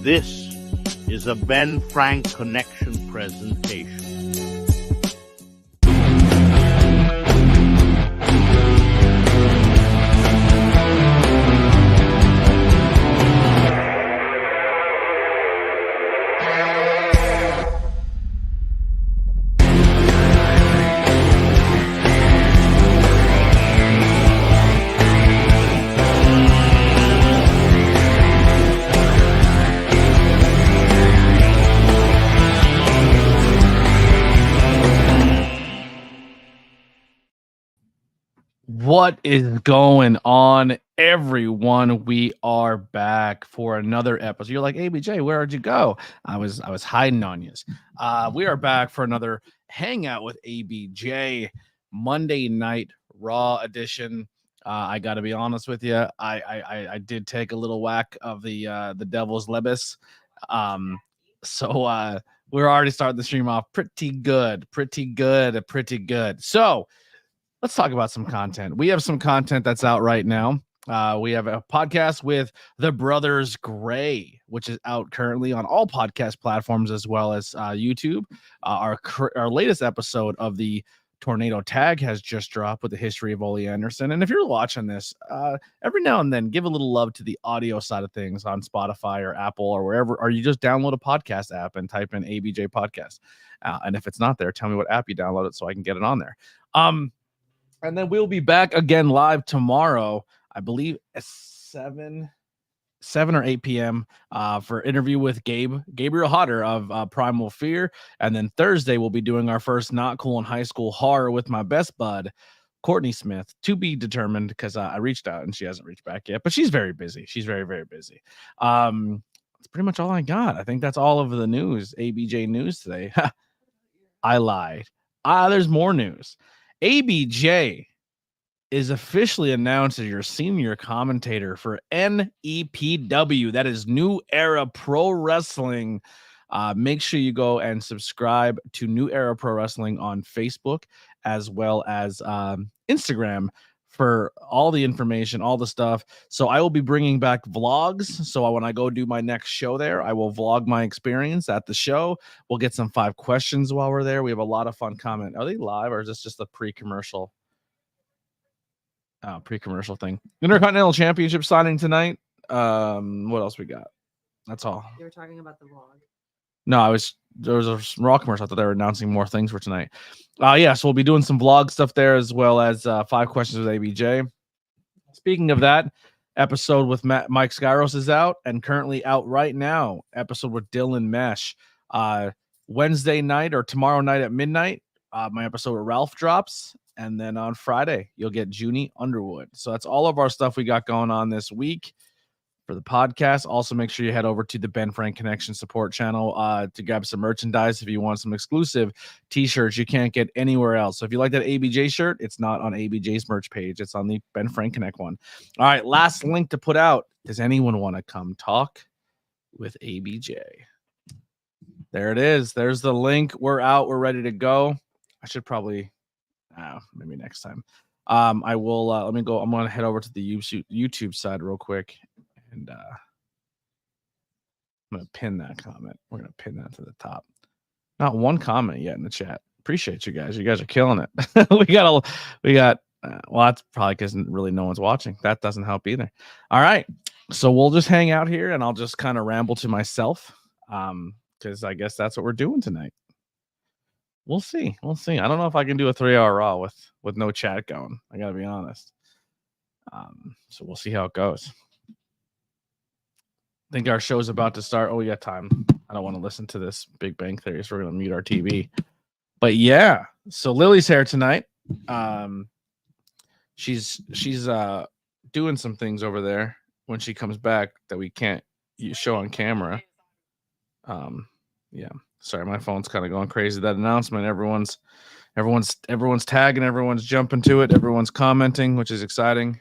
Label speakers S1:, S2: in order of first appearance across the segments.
S1: This is a Ben Frank Connection presentation.
S2: What is going on, everyone? We are back for another episode. You're like, ABJ, where'd you go? I was hiding on you. We are back for another Hangout with ABJ Monday Night Raw edition. I got to be honest with you. I did take a little whack of the Devil's Lebus. So we're already starting the stream off pretty good. So let's talk about some content. We have some content that's out right now. We have a podcast with the Brothers Gray, which is out currently on all podcast platforms as well as YouTube. Our latest episode of the Tornado Tag has just dropped with the history of Ole Anderson. And if you're watching this, every now and then give a little love to the audio side of things on Spotify or Apple or wherever, or you just download a podcast app and type in ABJ Podcast. And if it's not there, tell me what app you downloaded so I can get it on there. And then we'll be back again live tomorrow, I believe at 7 or 8 p.m. For interview with Gabriel Hodder of Primal Fear. And then Thursday, we'll be doing our first Not Cool in High School horror with my best bud, Courtney Smith, to be determined because I reached out and she hasn't reached back yet. But she's very busy. She's very, very busy. That's pretty much all I got. I think that's all of the news, ABJ news today. I lied. There's more news. ABJ is officially announced as your senior commentator for NEPW. That is New Era Pro Wrestling. Make sure you go and subscribe to New Era Pro Wrestling on Facebook as well as Instagram for all the information, all the stuff. So I will be bringing back vlogs. So when I go do my next show there, I will vlog my experience at the show. We'll get some 5 questions while we're there. We have a lot of fun comment. Are they live or is this just a pre-commercial? Pre-commercial thing. Intercontinental Championship signing tonight. What else we got? That's all.
S3: You were talking about the vlog.
S2: No, there was a Raw commercial. I thought they were announcing more things for tonight. Yeah, so we'll be doing some vlog stuff there as well as 5 questions with ABJ. Speaking of that, episode with Mike Skyros is out and currently out right now. Episode with Dylan Mesh. Wednesday night or tomorrow night at midnight, my episode with Ralph drops. And then on Friday, you'll get Junie Underwood. So that's all of our stuff we got going on this week for the podcast. Also, make sure you head over to the Ben Frank Connection support channel to grab some merchandise if you want some exclusive t-shirts you can't get anywhere else. So if you like that ABJ shirt, it's not on ABJ's merch page. It's on the Ben Frank Connect one. All right, last link to put out. Does anyone want to come talk with ABJ? There it is. There's the link. We're out. We're ready to go. I should probably... maybe next time. I will let me go. I'm gonna head over to the YouTube side real quick, and I'm gonna pin that comment. We're gonna pin that to the top. Not one comment yet in the chat. Appreciate you guys. You guys are killing it. we got well, that's probably because really no one's watching. That doesn't help either. All right, so we'll just hang out here, and I'll just kind of ramble to myself, because I guess that's what we're doing tonight. We'll see. I don't know if I can do a 3-hour Raw with no chat going. I gotta be honest. So we'll see how it goes. I think our show's about to start. Oh, we got time. I don't want to listen to this Big Bang Theory, so we're gonna mute our TV. But yeah, so Lily's here tonight. She's doing some things over there when she comes back that we can't show on camera. Yeah. Sorry, my phone's kind of going crazy. That announcement, everyone's tagging, everyone's jumping to it, everyone's commenting, which is exciting.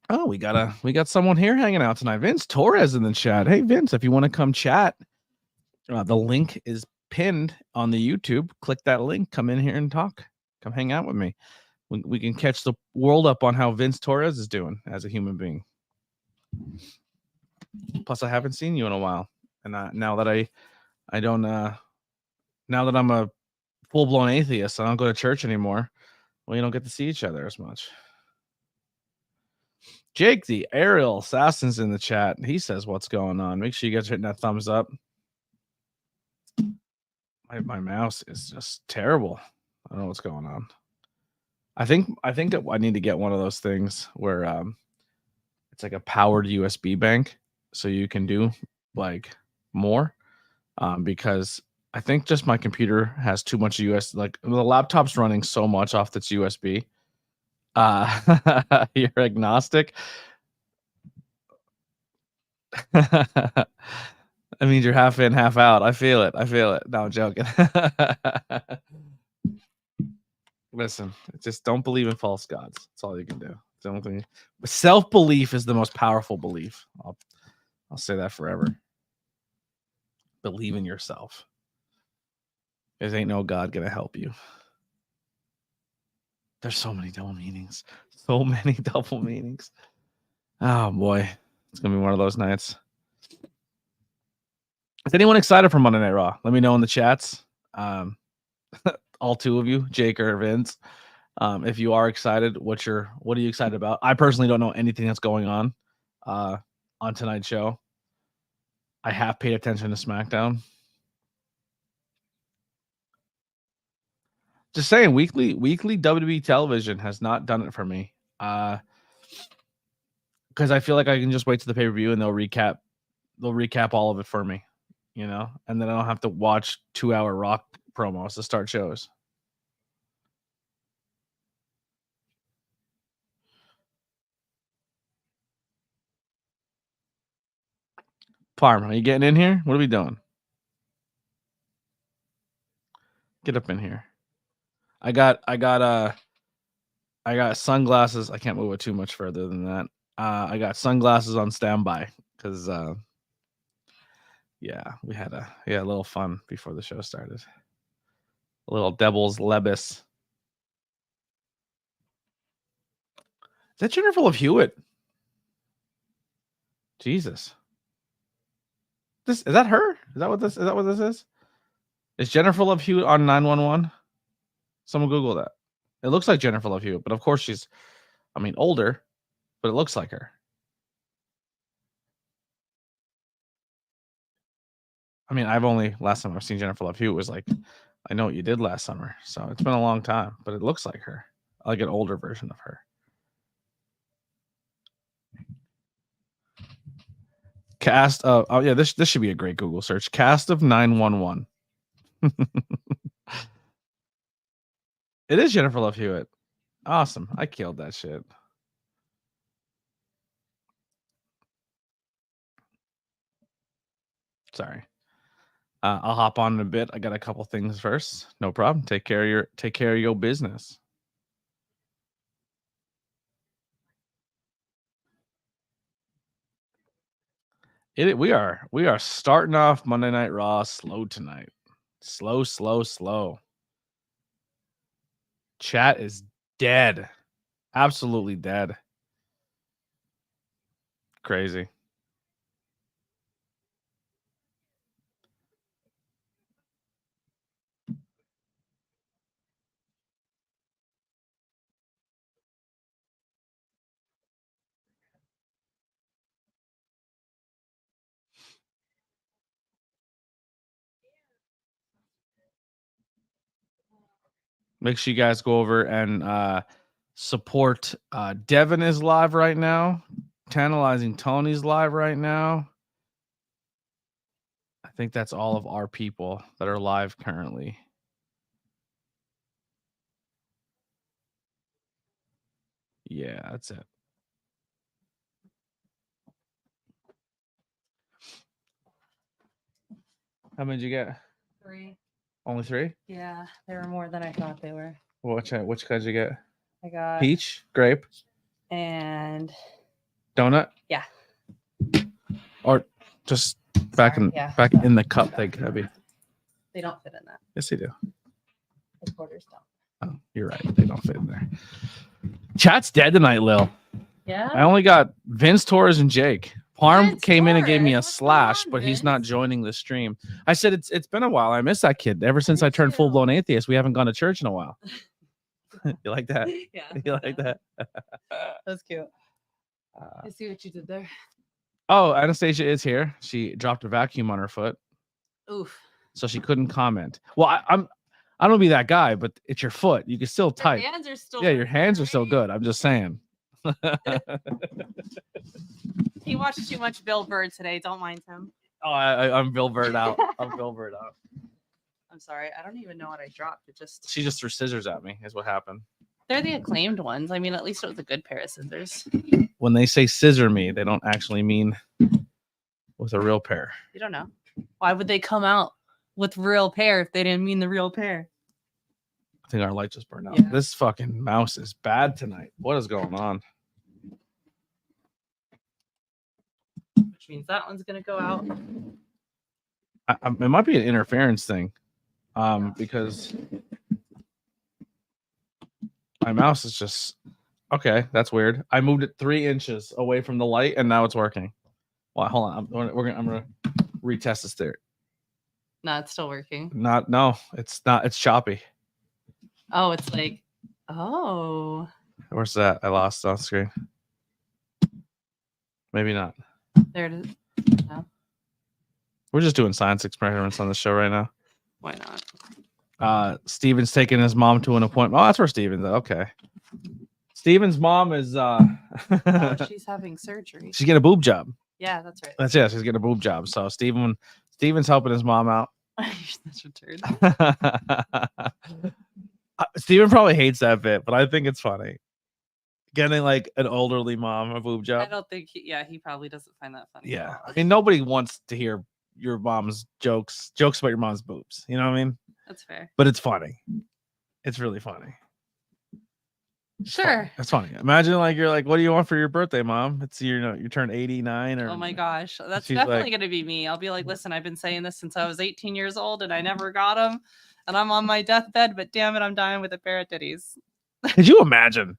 S2: Oh, we got someone here hanging out tonight. Vince Torres in the chat. Hey, Vince, if you want to come chat, the link is pinned on the YouTube. Click that link. Come in here and talk. Come hang out with me. We can catch the world up on how Vince Torres is doing as a human being. Plus, I haven't seen you in a while, and now that I don't now that I'm a full blown atheist, I don't go to church anymore. Well, you don't get to see each other as much. Jake, the aerial assassin's in the chat. He says, "What's going on?" Make sure you guys are hitting that thumbs up. My mouse is just terrible. I don't know what's going on. I think that I need to get one of those things where it's like a powered USB bank, so you can do like more. Because I think just my computer has too much US. Like the laptop's running so much off its USB. You're agnostic. That means you're half in, half out. I feel it. No, I'm joking. Listen, just don't believe in false gods. That's all you can do. Self-belief is the most powerful belief. I'll say that forever. Believe in yourself. There ain't no God gonna help you. There's so many double meanings. So many double meanings. Oh boy. It's gonna be one of those nights. Is anyone excited for Monday Night Raw? Let me know in the chats. All two of you, Jake or Vince. If you are excited, what are you excited about? I personally don't know anything that's going on tonight's show. I have paid attention to SmackDown. Just saying, weekly WWE television has not done it for me. Because I feel like I can just wait to the pay-per-view and they'll recap all of it for me, you know, and then I don't have to watch 2-hour Rock promos to start shows. Farm, are you getting in here? What are we doing? Get up in here. I got sunglasses. I can't move it too much further than that. I got sunglasses on standby because yeah, we had a little fun before the show started. A little Devil's Lebus. Is that Jennifer Love Hewitt? Jesus. Is that her? Is that what this is? Is Jennifer Love Hewitt on 911? Someone Google that. It looks like Jennifer Love Hewitt, but of course she's, older, but it looks like her. Last time I've seen Jennifer Love Hewitt was like, I Know What You Did Last Summer. So it's been a long time, but it looks like her. Like an older version of her. Cast of, this should be a great Google search. Cast of 911. It is Jennifer Love Hewitt. Awesome. I killed that shit. Sorry. I'll hop on in a bit. I got a couple things first. No problem. Take care of your business. We are starting off Monday Night Raw slow tonight. Slow. Chat is dead. Absolutely dead. Crazy. Make sure you guys go over and support. Devin is live right now. Tantalizing Tony's live right now. I think that's all of our people that are live currently. Yeah, that's it. How many did you get?
S3: 3.
S2: Only 3?
S3: Yeah, they were more than I thought they were.
S2: Which kind did you get?
S3: I got
S2: Peach, grape,
S3: and
S2: donut.
S3: Yeah.
S2: Or just back in the cup. They could be.
S3: They don't fit in that.
S2: Yes, they do.
S3: The quarters don't.
S2: Oh, you're right. They don't fit in there. Chat's dead tonight, Lil.
S3: Yeah.
S2: I only got Vince, Torres, and Jake. Harm
S3: Good
S2: came in and gave me a
S3: Taurus, what's going
S2: slash,
S3: on,
S2: but he's not
S3: Vince?
S2: joining the stream. I said it's been a while. I miss that kid. Ever since
S3: Me
S2: I turned
S3: too.
S2: full blown atheist, we haven't gone to church in a while. You like that?
S3: Yeah.
S2: You like that?
S3: That's cute.
S2: Uh,
S3: I see what you did there.
S2: oh, Anastasia is here. She dropped a vacuum on her foot,
S3: Oof.
S2: so she couldn't comment. Well, I don't be that guy, but it's your foot. You can still
S3: Your
S2: type.
S3: hands are still.
S2: Yeah, your
S3: working,
S2: hands are still
S3: right?
S2: good. I'm just saying.
S3: He watched too much Bill Burr today. Don't mind him.
S2: Oh, I'm Bill Bird out. I'm Bill Bird out.
S3: I'm sorry. I don't even know what I dropped. It just.
S2: She just threw scissors at me. Is what happened.
S3: They're the acclaimed ones. I mean, at least it was a good pair of scissors.
S2: When they say scissor me, they don't actually mean with a real pair.
S3: You don't know. Why would they come out with real pair if they didn't mean the real pair?
S2: I think our light just burned out.
S3: Yeah.
S2: This fucking mouse is bad tonight. What is going on?
S3: Which means that one's gonna go out.
S2: It might be an interference thing, because my mouse is just okay. That's weird. I moved it 3 inches away from the light, and now it's working. Well, hold on. I'm gonna retest this there.
S3: No, it's still working.
S2: No, it's not. It's choppy.
S3: Oh, it's like, oh,
S2: Where's that? I lost on screen. Maybe not.
S3: there it is.
S2: We're just doing science experiments on the show right now.
S3: Why not?
S2: Steven's taking his mom to an appointment. Oh, that's where Steven's at. Okay. Steven's mom is
S3: Oh, she's having surgery.
S2: she's getting a boob job.
S3: Yeah, that's right.
S2: That's she's getting a boob job. So Steven's helping his mom out.
S3: That's a turd.
S2: Steven probably hates that bit, but I think it's funny. Getting like an elderly mom a boob
S3: I
S2: job.
S3: don't think. He probably doesn't find that funny. at
S2: Yeah.
S3: all.
S2: I mean, nobody wants to hear your mom's jokes about your mom's boobs. You know what I mean?
S3: That's fair.
S2: But it's funny. It's really funny.
S3: Sure.
S2: It's funny. Imagine like you're like, what do you want for your birthday, mom? It's you turn 89 or
S3: Oh my gosh, that's
S2: she's
S3: definitely
S2: like-
S3: gonna be me. I'll be like, listen, I've been saying this since I was 18 years old, and I never got them, and I'm on my deathbed. But damn it, I'm dying with a pair of titties.
S2: Could you imagine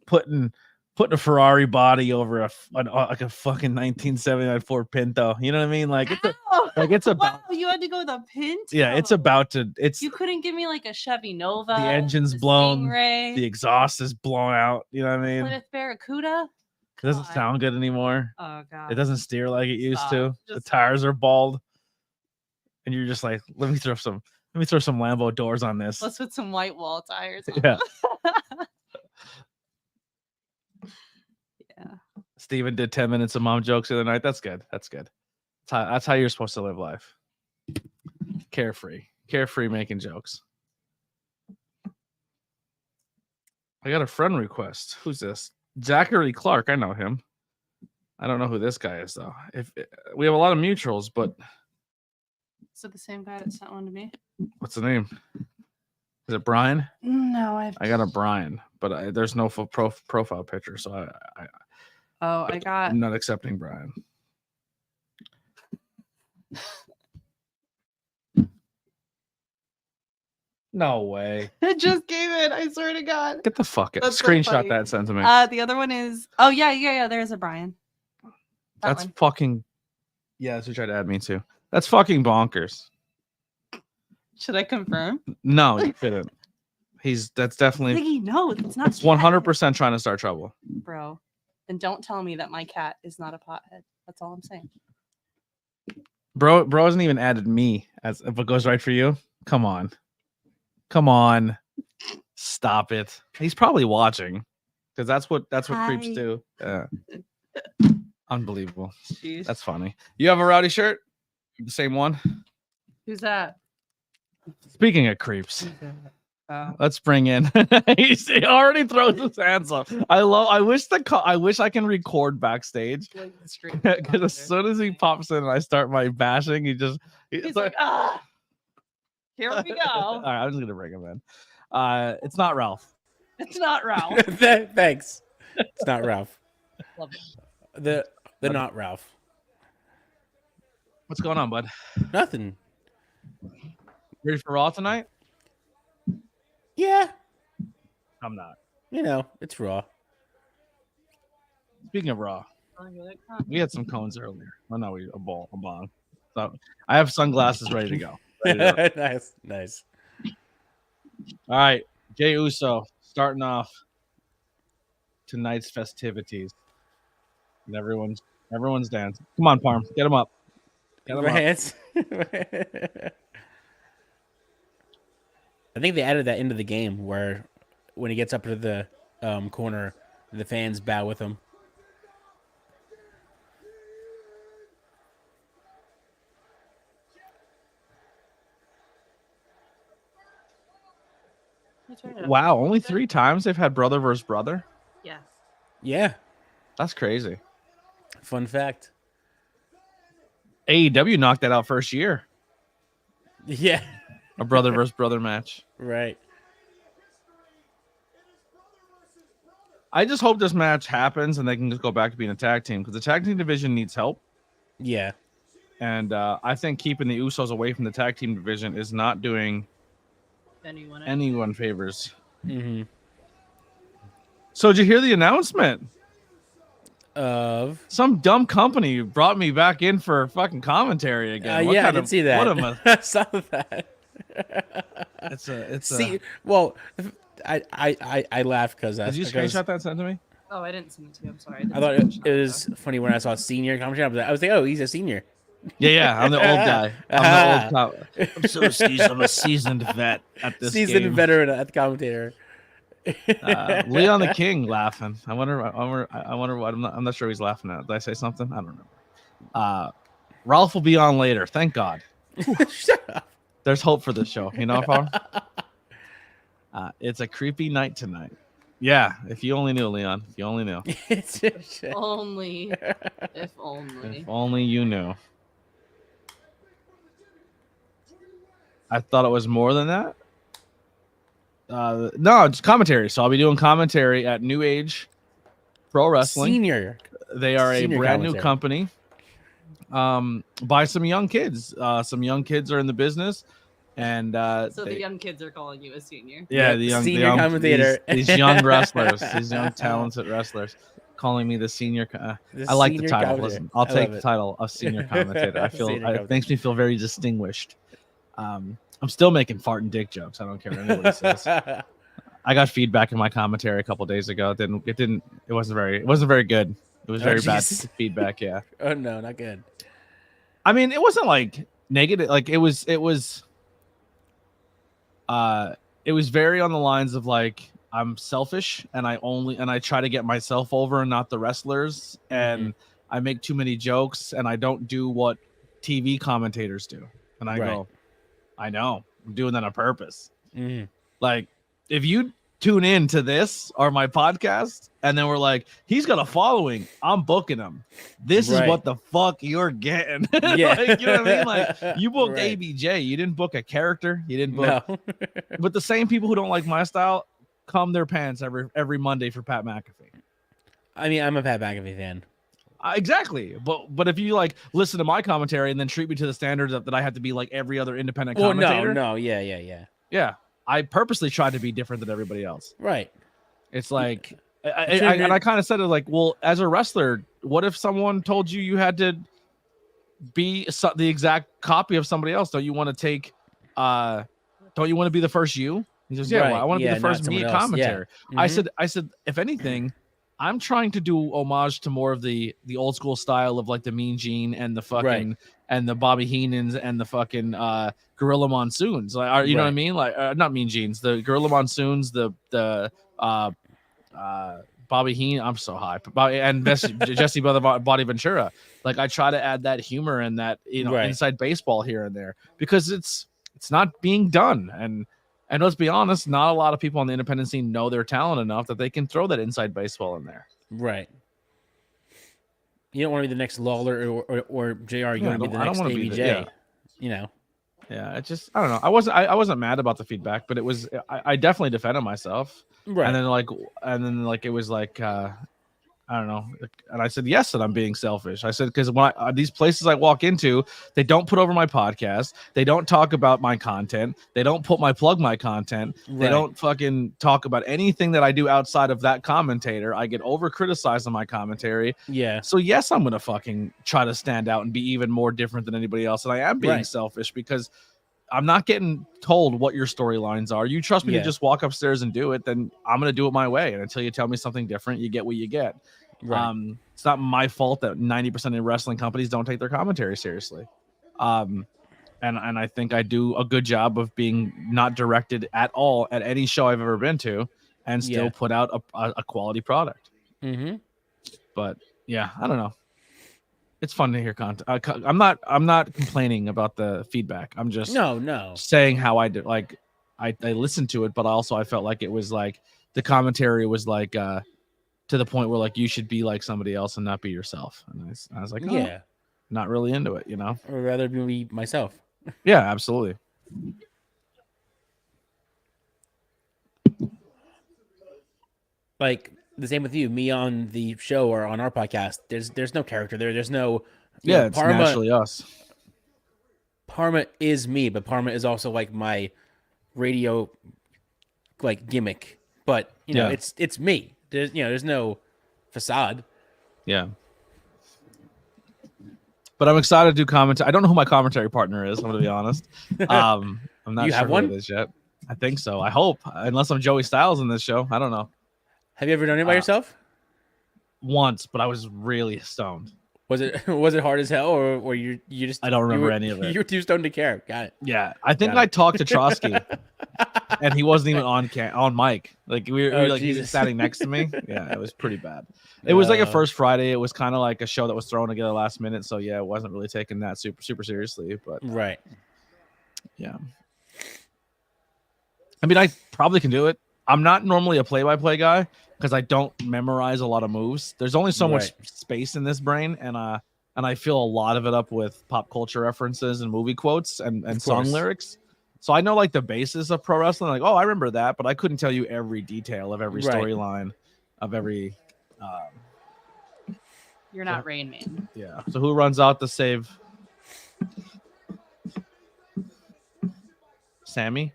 S2: putting a Ferrari body over like a fucking 1979 Ford Pinto? You know what I mean? Like it's
S3: Wow,
S2: about
S3: you had to go with a Pinto.
S2: yeah, it's about to it's
S3: You couldn't give me like a Chevy Nova.
S2: the engine's
S3: the
S2: blown,
S3: Stingray,
S2: the exhaust is blown out. You know what I mean?
S3: Plymouth Barracuda.
S2: It doesn't
S3: Come on.
S2: sound good anymore.
S3: Oh god.
S2: It doesn't steer like it used
S3: Stop.
S2: to. The
S3: Just
S2: tires are bald, and you're just like, let me throw some Lambo doors on this.
S3: Let's put some white wall tires. On.
S2: Yeah.
S3: Yeah.
S2: Steven did 10 minutes of mom jokes the other night. That's good. That's good. That's how you're supposed to live life. Carefree making jokes. I got a friend request. Who's this? Zachary Clark. I know him. I don't know who this guy is though. If we have a lot of mutuals, but
S3: Is it the same guy that sent one to me?
S2: what's the name? Is it Brian?
S3: No,
S2: I got a Brian, but there's no profile picture, so
S3: I got.
S2: I'm not accepting Brian. No way.
S3: It just came in. I swear to God.
S2: Get the fuck out.
S3: That's so
S2: Screenshot
S3: funny.
S2: that, send to me.
S3: The other one is. Oh yeah. There's a Brian.
S2: That's
S3: one.
S2: fucking. Yeah, that's who tried to add me too. That's fucking bonkers.
S3: Should I confirm?
S2: No, you couldn't. That's definitely.
S3: Ziggy, no, it's not.
S2: It's 100% trying to start trouble.
S3: Bro, then don't tell me that my cat is not a pothead. That's all I'm saying.
S2: Bro hasn't even added me as if it goes right for you. Come on. Stop it. He's probably watching because that's what creeps
S3: Hi.
S2: do. Yeah. Unbelievable.
S3: Jeez.
S2: That's funny. You have a rowdy shirt? The same one?
S3: Who's that?
S2: Speaking of creeps,
S3: Who's that?
S2: let's bring in. He already throws his hands up. I wish I can record backstage because as soon as he pops in and I start my bashing,
S3: he's like, ah. Here we go.
S2: All right, I'm just gonna bring him in. It's not Ralph.
S3: It's not Ralph.
S4: Thanks. It's not Ralph.
S3: Love it.
S4: The not Ralph.
S2: What's going on, bud?
S4: Nothing.
S2: Ready for Raw tonight?
S4: Yeah.
S2: I'm not.
S4: You know, it's Raw.
S2: Speaking of Raw, We had some cones earlier. Well, no, a bong. So I have sunglasses ready to go.
S4: Nice.
S2: All right, Jey Uso starting off tonight's festivities, and everyone's dancing. Come on, Parm, get him up. Get him up.
S4: Hands. I think they added that into the game where when he gets up to the corner, the fans bow with him.
S2: Wow, only 3 times they've had brother versus brother.
S3: Yes.
S4: Yeah.
S2: That's crazy.
S4: Fun fact.
S2: AEW knocked that out first year.
S4: Yeah.
S2: A brother versus brother match.
S4: Right.
S2: I just hope this match happens and they can just go back to being a tag team because the tag team division needs help.
S4: Yeah.
S2: And I think keeping the Usos away from the tag team division is not doing anyone favors.
S4: Mm-hmm.
S2: So did you hear the announcement?
S4: Of
S2: Some dumb company brought me back in for fucking commentary again.
S4: I did see that.
S2: What
S4: I saw that.
S2: It's
S4: well, I laughed because
S2: did you screenshot that and send it to me?
S3: Oh, I didn't send it to you. I'm sorry.
S4: I thought it was funny when I saw senior commentary. I was like, oh, he's a senior.
S2: Yeah, I'm the old guy. I'm the old cop. I'm so seasoned. I'm a seasoned vet at this
S4: seasoned
S2: game.
S4: veteran at the commentator.
S2: Leon the King laughing. I wonder what. I'm not sure he's laughing at. Did I say something? I don't know. Ralph will be on later. Thank God.
S4: Shut up.
S2: There's hope for this show. You know, Paul? It's a creepy night tonight. Yeah, if you only knew, Leon. If you only knew.
S3: If only. If only.
S2: If only you knew. I thought it was more than that. No, it's commentary. So I'll be doing commentary at New Age Pro Wrestling.
S4: Senior.
S2: They are a
S4: Senior
S2: brand
S4: commentary.
S2: new company. By some young kids. Some young kids are in the business, and
S3: So the young kids are calling you a senior.
S2: yeah,
S4: Yep,
S2: the young
S4: senior commentator.
S2: These young wrestlers, these young talented wrestlers, calling me the senior. I like the
S4: senior
S2: title.
S4: commentator.
S2: Listen, I'll
S4: I
S2: take
S4: love
S2: the
S4: it.
S2: title of senior commentator. I feel
S4: Senior
S2: it makes me feel very distinguished. I'm still making fart and dick jokes. I don't care what anybody says. I got feedback in my commentary a couple days ago. It wasn't very good. It was very bad
S4: jeez.
S2: feedback. Yeah.
S4: Oh no, not good.
S2: I mean, it wasn't like negative. Like it was very on the lines of like I'm selfish and I try to get myself over and not the wrestlers, and I make too many jokes and I don't do what TV commentators do. And I go, I know, I'm doing that on purpose. Like if you tune in to this or my podcast and then we're like, he's got a following, I'm booking him. This is what the fuck you're getting.
S4: Yeah.
S2: Like, you know what I mean? Like you booked
S4: Right.
S2: ABJ, you didn't book a character, you didn't book.
S4: No.
S2: But the same people who don't like my style come their pants every Monday for Pat McAfee.
S4: I mean, I'm a Pat McAfee fan.
S2: Exactly, but if you like listen to my commentary and then treat me to the standards that I have to be like every other independent
S4: Well,
S2: commentator,
S4: no, yeah.
S2: yeah, I purposely tried to be different than everybody else.
S4: Right.
S2: It's like, I kind of said it like, well, as a wrestler, what if someone told you had to be the exact copy of somebody else? Don't you want to take? Don't you want to be the first you? He says, yeah, well, I want to be the
S4: not
S2: first me
S4: someone
S2: at
S4: else.
S2: commentary.
S4: Yeah.
S2: I said, if anything, I'm trying to do homage to more of the old school style of like the Mean Gene and the fucking and the Bobby Heenans and the fucking Gorilla Monsoons. Like, you know what I mean? Like, not Mean Genes, the Gorilla Monsoons, the Bobby Heenan. I'm so high, and Jesse Body Ventura. Like, I try to add that humor and that inside baseball here and there because it's not being done. And let's be honest, not a lot of people on the independent scene know their talent enough that they can throw that inside baseball in there.
S4: Right. You don't want to be the next Lawler or JR. You want to be the next ABJ. You know.
S2: Yeah, it just I don't know. I wasn't mad about the feedback, but it was I definitely defended myself.
S4: Right.
S2: And then like it was like I don't know. And I said, yes, that I'm being selfish. I said, because when these places I walk into, they don't put over my podcast. They don't talk about my content. They don't plug my content. Right. They don't fucking talk about anything that I do outside of that commentator. I get over criticized on my commentary.
S4: Yeah.
S2: So yes, I'm going to fucking try to stand out and be even more different than anybody else. And I am being selfish because I'm not getting told what your storylines are. You trust me to just walk upstairs and do it, then I'm going to do it my way. And until you tell me something different, you get what you get. Right. It's not my fault that 90% of wrestling companies don't take their commentary seriously. And I think I do a good job of being not directed at all at any show I've ever been to and still put out a quality product.
S4: Mm-hmm.
S2: But yeah, I don't know. It's fun to hear content. I'm not complaining about the feedback. I'm just saying how I did. Like I listened to it, but also I felt like it was like the commentary was like to the point where like you should be like somebody else and not be yourself. And I was like, not really into it, you know.
S4: Or rather be myself.
S2: Yeah, absolutely.
S4: Like the same with you, me on the show or on our podcast. There's no character there. There's no
S2: it's naturally us.
S4: Parma is me, but Parma is also like my radio like gimmick. But you know, it's me. There's no facade.
S2: Yeah. But I'm excited to do commentary. I don't know who my commentary partner is, I'm going to be honest. I'm not sure who it is yet. I think so. I hope. Unless I'm Joey Styles in this show. I don't know.
S4: Have you ever done it by yourself?
S2: Once, but I was really stoned.
S4: Was it hard as hell, or you just?
S2: I don't remember any of it.
S4: You were too stoned to care. Got it.
S2: Yeah, I think I talked to Trotsky, and he wasn't even on mic. Like we were like he was standing next to me. Yeah, it was pretty bad. It was like a first Friday. It was kind of like a show that was thrown together last minute. So yeah, it wasn't really taken that super seriously. But
S4: right.
S2: Yeah. I mean, I probably can do it. I'm not normally a play-by-play guy because I don't memorize a lot of moves. There's only so much space in this brain, and I fill a lot of it up with pop culture references and movie quotes and song lyrics. So I know like the basis of pro wrestling. Like, oh, I remember that, but I couldn't tell you every detail of every storyline of every.
S3: You're not Rain Man.
S2: Yeah. So who runs out to save? Sammy.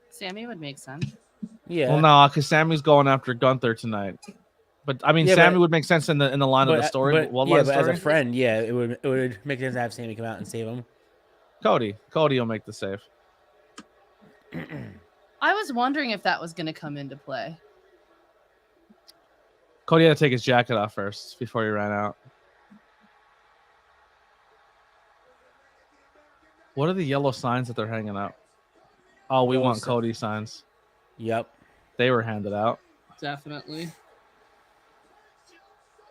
S3: Sammy would make sense.
S4: Yeah.
S2: Well, no, because Sammy's going after Gunther tonight. But I mean, Sammy would make sense in the line of the story.
S4: But as a friend, it would make sense to have Sammy come out and save him.
S2: Cody will make the save.
S3: I was wondering if that was going to come into play.
S2: Cody had to take his jacket off first before he ran out. What are the yellow signs that they're hanging out? Oh, we want Cody signs.
S4: Yep.
S2: They were handed out.
S3: Definitely.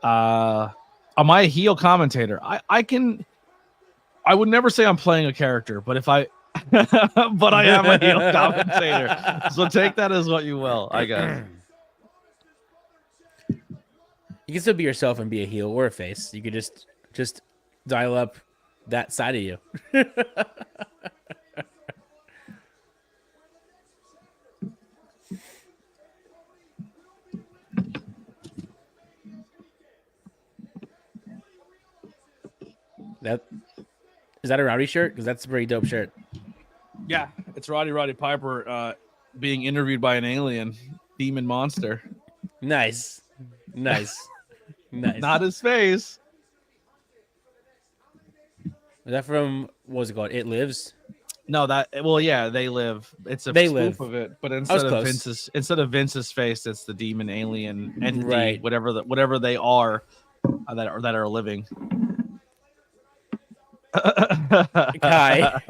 S2: Am I a heel commentator? I would never say I'm playing a character, but if I but I am a heel commentator. So take that as what you will, I guess.
S4: You can still be yourself and be a heel or a face. You could just dial up that side of you. Is that a Rowdy shirt? Because that's a pretty dope shirt.
S2: Yeah, it's Roddy Piper being interviewed by an alien demon monster.
S4: Nice.
S2: Not his face.
S4: Is that from what's it called? It Lives?
S2: No, They Live. It's a spoof of it, but instead of Vince's face, it's the demon alien entity, whatever they are that are living.
S4: Kai.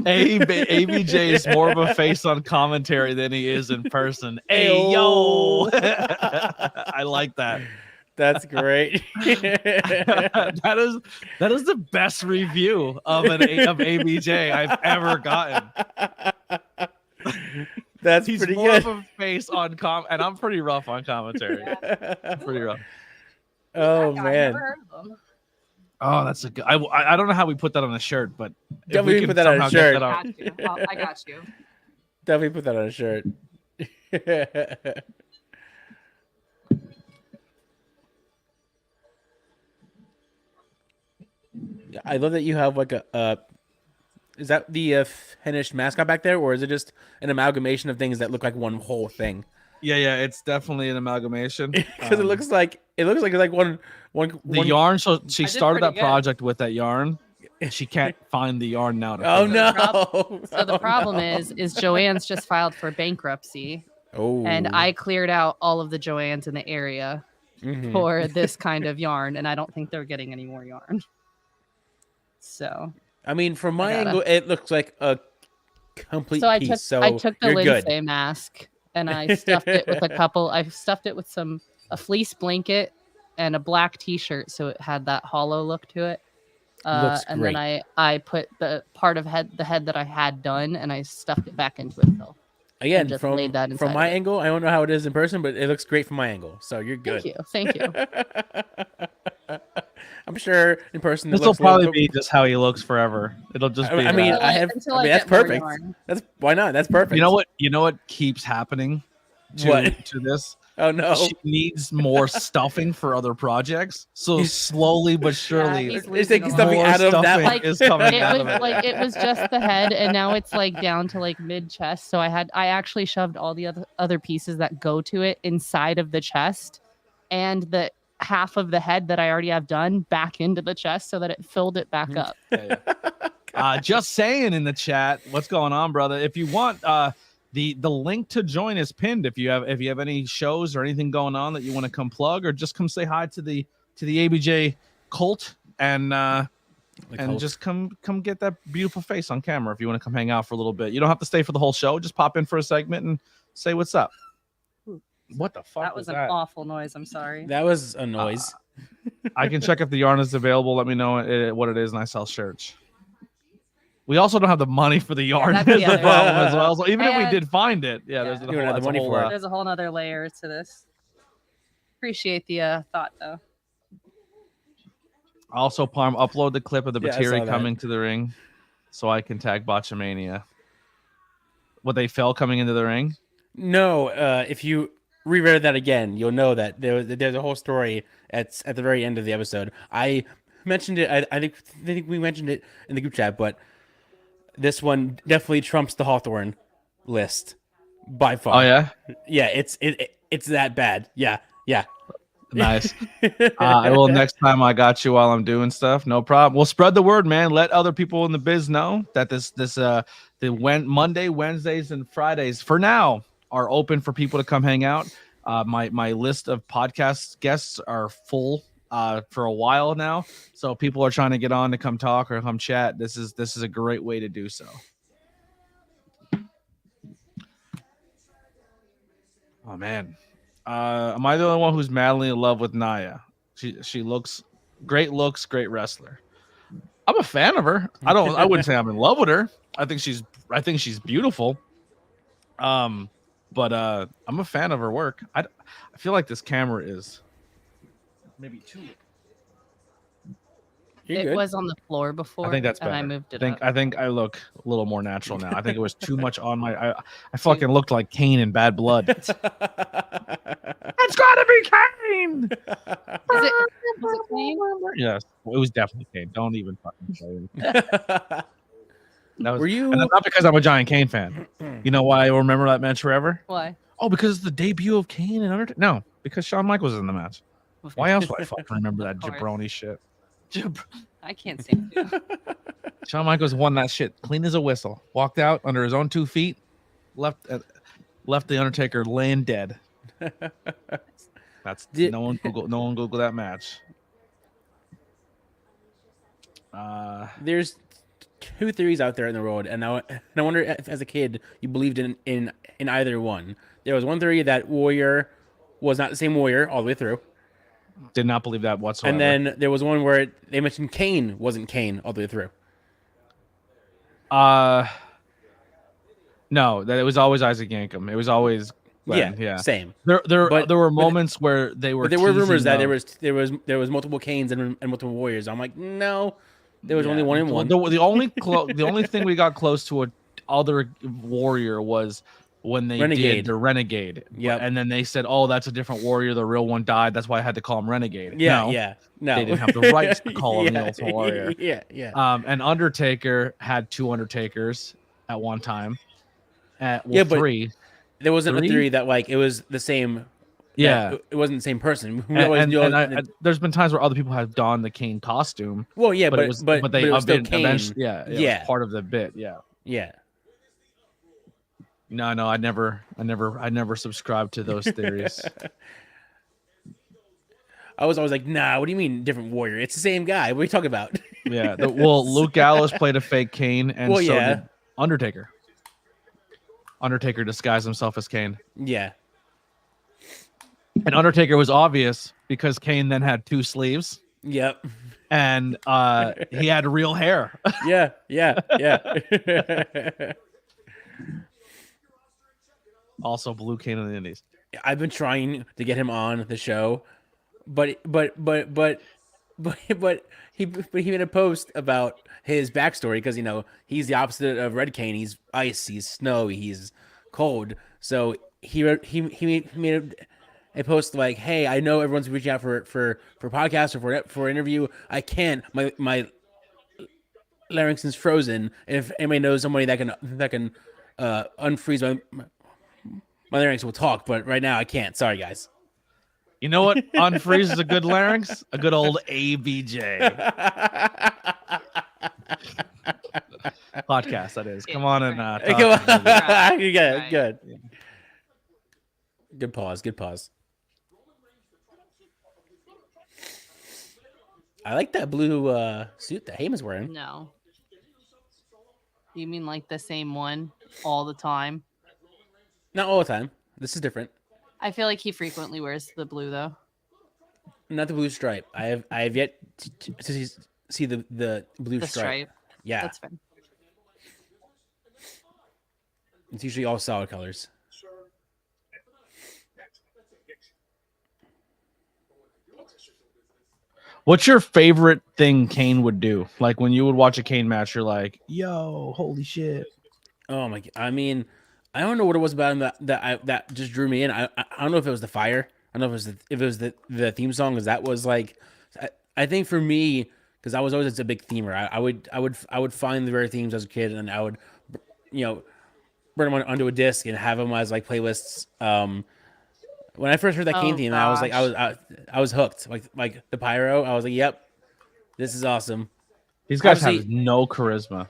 S2: ABJ is more of a face on commentary than he is in person. Hey, yo. I like that.
S4: That's great.
S2: that is the best review of ABJ I've ever gotten.
S4: He's
S2: pretty more good. Of a face on and I'm pretty rough on commentary. Pretty rough.
S4: Oh man.
S2: Oh, that's a good. I don't know how we put that on a shirt, but
S4: we put that on a shirt.
S3: I got you.
S4: Definitely put that on a shirt. I love that you have like a is that the finished mascot back there, or is it just an amalgamation of things that look like one whole thing?
S2: Yeah, it's definitely an amalgamation.
S4: Because it looks like it's like one
S2: yarn. So she
S3: I did
S2: started
S3: pretty
S2: that
S3: good.
S2: project with that yarn. She can't find the yarn now. To
S4: Oh
S2: finish.
S4: no!
S3: So the problem is Joanne's just filed for bankruptcy, and I cleared out all of the Joannes in the area for this kind of yarn, and I don't think they're getting any more yarn. So
S4: I mean, from my
S3: gotta-
S4: angle, it looks like a complete
S3: so I
S4: piece.
S3: took I took the
S4: you're good.
S3: Lindsay mask and I stuffed it with I stuffed it with a fleece blanket and a black t-shirt, so it had that hollow look to it.
S4: Looks
S3: and
S4: great.
S3: then I put the part of the head that I had done, and I stuffed it back into it though.
S4: Again,
S3: just
S4: from
S3: laid that inside
S4: my
S3: of it.
S4: angle, I don't know how it is in person, but it looks great from my angle. So you're good.
S3: Thank you.
S4: I'm sure in person.
S2: This will probably be just how he looks forever. It'll just be.
S4: I mean,
S2: that.
S4: that's perfect. That's why not? That's perfect.
S2: You know what keeps happening to this?
S4: Oh no!
S2: She needs more stuffing for other projects. So slowly but surely,
S3: he's
S4: It's taking stuffing
S2: more
S4: out of that
S2: stuffing
S4: one.
S3: Like,
S2: is coming
S3: it
S2: out
S3: was
S2: of it.
S3: like it was just the head, and now it's like down to like mid chest. So I actually shoved all the other pieces that go to it inside of the chest, and the half of the head that I already have done back into the chest, so that it filled it back up.
S2: Just saying in the chat, what's going on, brother? If you want, the link to join is pinned. If you have any shows or anything going on that you want to come plug, or just come say hi to the ABJ cult and just come get that beautiful face on camera. If you want to come hang out for a little bit, you don't have to stay for the whole show. Just pop in for a segment and say what's up. What the fuck?
S3: That was an awful noise. I'm sorry.
S4: That was a noise.
S2: I can check if the yarn is available. Let me know what it is, and I sell shirts. We also don't have the money for the yarn.
S3: that's
S2: Is
S3: the
S2: the
S3: other-
S2: problem as well. So even if we
S3: And-
S2: did find it, there's
S4: You don't have the money for it.
S3: There's a whole nother layer to this. Appreciate the thought though.
S2: Also, Parm, upload the clip of the
S4: Yeah, I
S2: Batiri
S4: saw that.
S2: coming to the ring, so I can tag Botchamania. What they fell coming into the ring?
S4: No, if you reread that again, you'll know that there's a whole story at the very end of the episode. I mentioned it. I think we mentioned it in the group chat, but this one definitely trumps the Hawthorne list by far.
S2: Oh yeah,
S4: Yeah, it's that bad. Yeah.
S2: nice. I will next time. I got you while I'm doing stuff. No problem. We'll spread the word, man. Let other people in the biz know that Monday, Wednesdays, and Fridays for now are open for people to come hang out. My list of podcast guests are full for a while now, so people are trying to get on to come talk or come chat. This is a great way to do so. Oh man, am I the only one who's madly in love with Naya? She looks great, great wrestler. I'm a fan of her. I wouldn't say I'm in love with her. I think she's beautiful. But I'm a fan of her work. I feel like this camera is maybe too.
S4: You're
S3: It
S4: good.
S3: was on the floor before.
S2: I think that's
S3: and
S2: better.
S3: I moved it
S2: I
S3: up.
S2: think I look a little more natural now. I think it was too much on my. I fucking looked like Kane in Bad Blood. It's gotta be Kane.
S3: Was it clean?
S2: Yes, it was definitely Kane. Don't even fucking say it. That was,
S4: Were you?
S2: and that's not because I'm a giant Kane fan. You know why I remember that match forever?
S3: Why?
S2: Oh, because it's the debut of Kane and Undertaker. No, because Shawn Michaels was in the match. Why else would I fucking remember that
S3: Of course.
S2: jabroni shit?
S3: I can't stand you.
S2: Shawn Michaels won that shit clean as a whistle. Walked out under his own 2 feet, left the Undertaker laying dead. That's no one Google that match.
S4: There's two theories out there in the world, and I wonder if, as a kid, you believed in either one. There was one theory that Warrior was not the same Warrior all the way through,
S2: Did not believe that whatsoever.
S4: and then there was one where they mentioned Kane wasn't Kane all the way through.
S2: No, that it was always Isaac Yankem. It was always Glenn. Yeah.
S4: Same.
S2: There
S4: But-
S2: were moments where they were.
S4: But there were rumors
S2: teasing
S4: that there was multiple Kanes and multiple Warriors. I'm like, no, there was only one in one.
S2: The only the only thing we got close to other warrior was when they did the Renegade.
S4: Yep.
S2: And then they said, oh, that's a different warrior. The real one died. That's why I had to call him Renegade.
S4: Yeah,
S2: no, they didn't have the rights to call him the Ultimate Warrior.
S4: Yeah.
S2: And Undertaker had 2 Undertakers at one time. But 3.
S4: There wasn't a 3 that like it was the same.
S2: Yeah,
S4: it wasn't the same person.
S2: There's been times where other people have donned the Kane costume.
S4: Well, yeah, but
S2: it was still Kane. Eventually, it was part of the bit.
S4: Yeah.
S2: No, I never subscribed to those theories.
S4: I was always like, nah, what do you mean different warrior? It's the same guy. What are you talking about?
S2: Yeah. Luke Gallows played a fake Kane, and did Undertaker. Undertaker disguised himself as Kane.
S4: Yeah.
S2: And Undertaker was obvious because Kane then had 2 sleeves.
S4: Yep.
S2: And he had real hair.
S4: Yeah.
S2: Also, blue Kane in the Indies.
S4: I've been trying to get him on the show, but he made a post about his backstory because he's the opposite of Red Kane. He's ice, he's snow, he's cold. So he made a post like, "Hey, I know everyone's reaching out for podcasts or for interview. I can't. My larynx is frozen. If anybody knows somebody that can unfreeze my larynx, will talk. But right now I can't. Sorry, guys."
S2: You know what? Unfreeze is a good larynx. A good old ABJ podcast. That is. Come on and
S4: come on. You get it. Good. Good pause. I like that blue suit that Heyman's wearing.
S3: No. You mean like the same one all the time?
S4: Not all the time. This is different.
S3: I feel like he frequently wears the blue though.
S4: Not the blue stripe. I have yet to see the blue stripe. Yeah.
S3: That's fine.
S4: It's usually all solid colors.
S2: What's your favorite thing Kane would do? Like when you would watch a Kane match, you're like, "Yo, holy shit!"
S4: Oh my! I mean, I don't know what it was about him that just drew me in. I don't know if it was the fire. I don't know if it was the theme song, because that was like, I think for me, because I was always a big themer. I would find the very themes as a kid, and I would, burn them onto a disc and have them as like playlists. When I first heard that Kane theme, I was like, I was hooked. Like the pyro, I was like, yep, this is awesome.
S2: These guys have no charisma.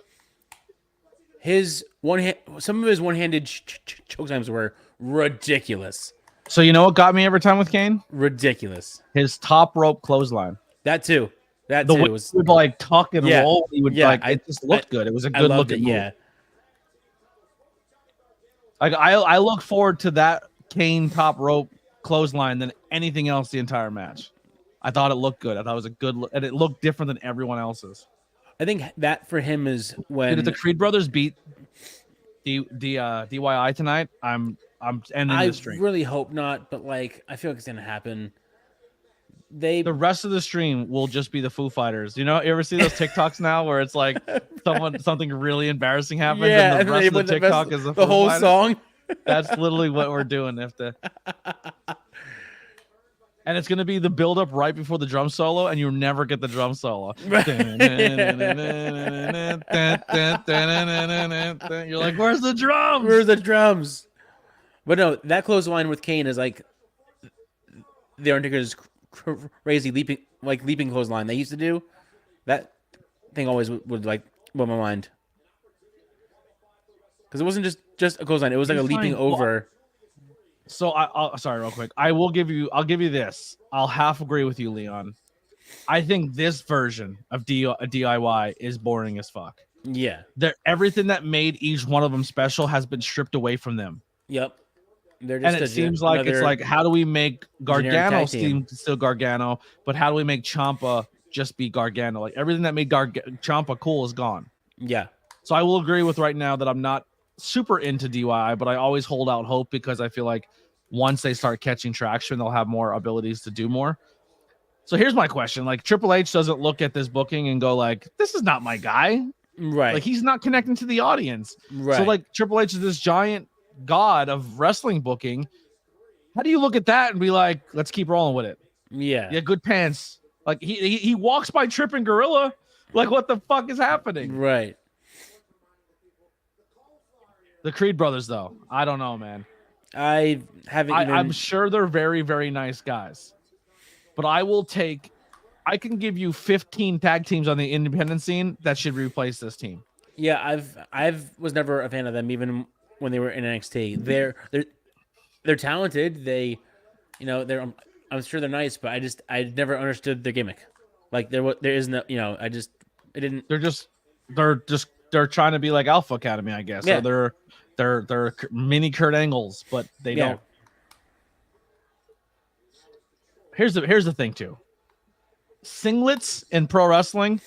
S4: Some of his one-handed choke slams were ridiculous.
S2: So you know what got me every time with Kane?
S4: Ridiculous.
S2: His top rope clothesline.
S4: That too.
S2: Way he would like tuck and roll. He would it just looked good. It was a good looking move.
S4: Yeah.
S2: Like I look forward to that Kane top rope clothesline than anything else the entire match. I thought it looked good. I thought it was a good look, and it looked different than everyone else's.
S4: I think that for him is when
S2: if the Creed brothers beat DIY tonight, I'm ending the stream.
S4: I really hope not, but like I feel like it's gonna happen. The
S2: rest of the stream will just be the Foo Fighters. You ever see those TikToks now where it's like something really embarrassing happens, and the rest of the TikTok is the
S4: whole song.
S2: That's literally what we're doing. And it's gonna be the build up right before the drum solo, and you never get the drum solo. You're like, "Where's the drums?
S4: Where's the drums?" But no, that clothesline with Kane is like the Undertaker's crazy leaping clothesline they used to do. That thing always would like blow my mind, because it wasn't just a clothesline; it was like a leaping over.
S2: So I'll sorry, real quick. I'll give you this. I'll half agree with you, Leon. I think this version of DIY is boring as fuck.
S4: Yeah,
S2: everything that made each one of them special has been stripped away from them.
S4: Yep.
S2: It seems like it's like, how do we make Gargano seem still Gargano, but how do we make Ciampa just be Gargano? Like everything that made Ciampa cool is gone.
S4: Yeah.
S2: So I will agree with right now that I'm not super into DIY, but I always hold out hope because I feel like once they start catching traction, they'll have more abilities to do more. So here's my question. Like Triple H doesn't look at this booking and go like, this is not my guy.
S4: Right.
S2: Like he's not connecting to the audience.
S4: Right.
S2: So like Triple H is this giant god of wrestling booking. How do you look at that and be like, let's keep rolling with it?
S4: Yeah.
S2: Yeah, good pants. Like he walks by tripping gorilla. Like what the fuck is happening?
S4: Right.
S2: The Creed brothers, though, I don't know, man.
S4: I haven't.
S2: I'm sure they're very, very nice guys, but I can give you 15 tag teams on the independent scene that should replace this team.
S4: Yeah, I've was never a fan of them, even when they were in NXT. They're talented. They, I'm sure they're nice, but I never understood their gimmick. Like there is no, it didn't.
S2: They're trying to be like Alpha Academy, I guess.
S4: Yeah.
S2: So they're mini Kurt Angles, but they don't. Here's the thing too. Singlets in pro wrestling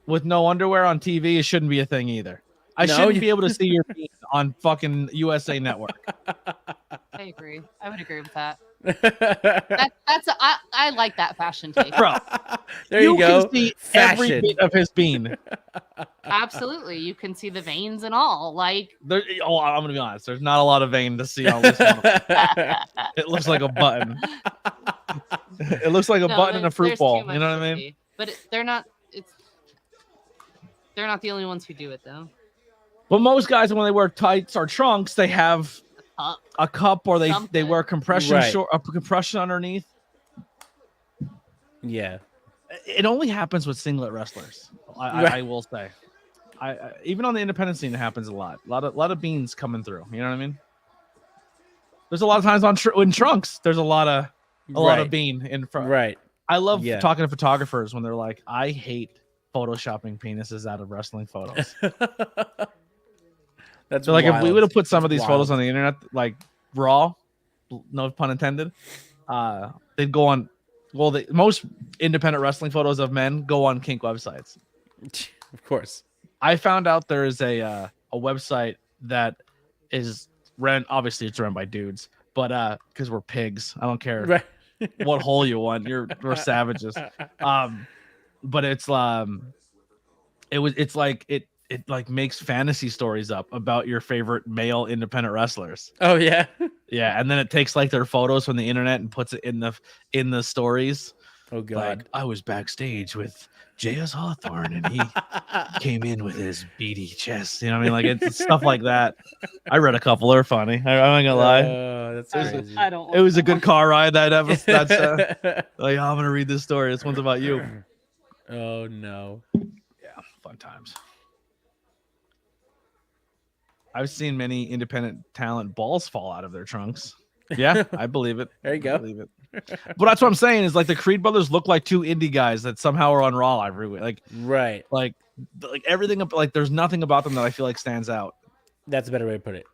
S2: with no underwear on TV, it shouldn't be a thing either. I shouldn't be able to see your feet on fucking USA Network.
S3: I agree. I would agree with that. I like that fashion take.
S2: Bro,
S4: there you go.
S2: Can see
S4: Fashion.
S2: every bit of his bean.
S3: Absolutely. You can see the veins and all. Like,
S2: I'm gonna be honest. There's not a lot of vein to see on this one. It looks like a button. It looks like a button in a fruit ball. You know what I mean?
S3: But they're not the only ones who do it though.
S2: But most guys, when they wear tights or trunks, they have a cup or they wear compression compression underneath.
S4: Yeah.
S2: It only happens with singlet wrestlers. I will say. I even on the independent scene, it happens a lot. A lot of beans coming through. You know what I mean? There's a lot of times in trunks. There's a lot of bean in front.
S4: Right.
S2: I love talking to photographers when they're like, I hate photoshopping penises out of wrestling photos.
S4: That's
S2: so like
S4: wild.
S2: if we would have put some of these
S4: wild.
S2: photos on the internet, like raw, no pun intended, they'd go on. Well, the most independent wrestling photos of men go on kink websites.
S4: Of course.
S2: I found out there is a website that is ran. Obviously, it's run by dudes, but because we're pigs, I don't care what hole you want. We're savages. But it's it like makes fantasy stories up about your favorite male independent wrestlers.
S4: Oh yeah.
S2: Yeah, and then it takes like their photos from the internet and puts it in the stories.
S4: Oh god.
S2: Like, I was backstage with J.S. Hawthorne and he came in with his beady chest. You know what I mean? Like it's stuff like that. I read a couple. They're funny. I ain't gonna lie.
S4: That's crazy.
S2: It was a good car ride that episode. That's like, I'm gonna read this story. This one's about you.
S4: Oh no.
S2: Yeah, fun times. I've seen many independent talent balls fall out of their trunks. Yeah, I believe it.
S4: There you go.
S2: I believe it. But that's what I'm saying is like the Creed brothers look like two indie guys that somehow are on Raw every week. Like everything, like there's nothing about them that I feel like stands out.
S4: That's a better way to put it.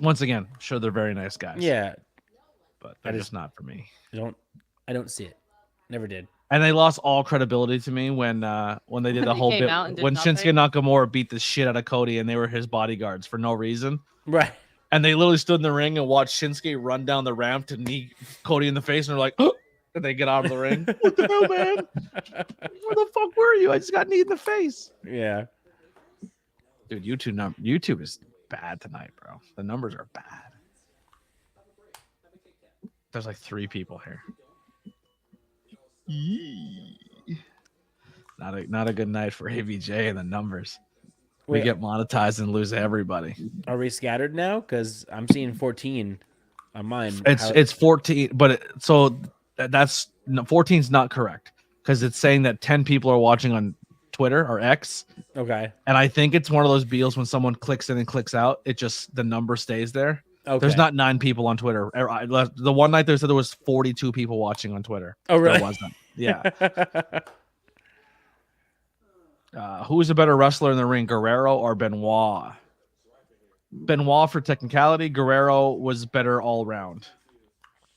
S2: Once again, sure they're very nice guys.
S4: Yeah,
S2: but they're just not for me.
S4: I don't see it. Never did.
S2: And they lost all credibility to me when they did the whole bit when Shinsuke Nakamura beat the shit out of Cody and they were his bodyguards for no reason.
S4: Right.
S2: And they literally stood in the ring and watched Shinsuke run down the ramp to knee Cody in the face, and they're like, oh! And they get out of the ring. What the hell, man? Where the fuck were you? I just got knee in the face.
S4: Yeah.
S2: Dude, YouTube is bad tonight, bro. The numbers are bad. There's like 3 people here. Not a good night for ABJ and the numbers. We get monetized and lose everybody.
S4: Are we scattered now? Because I'm seeing 14 on mine.
S2: It's 14, but so that's 14's not correct because it's saying that 10 people are watching on Twitter or X.
S4: Okay.
S2: And I think it's one of those deals when someone clicks in and clicks out, it just the number stays there. Okay. There's not 9 people on Twitter. The one night there said there was 42 people watching on Twitter.
S4: Oh, really?
S2: There wasn't. Yeah. Who is a better wrestler in the ring, Guerrero or Benoit? Benoit for technicality. Guerrero was better all around.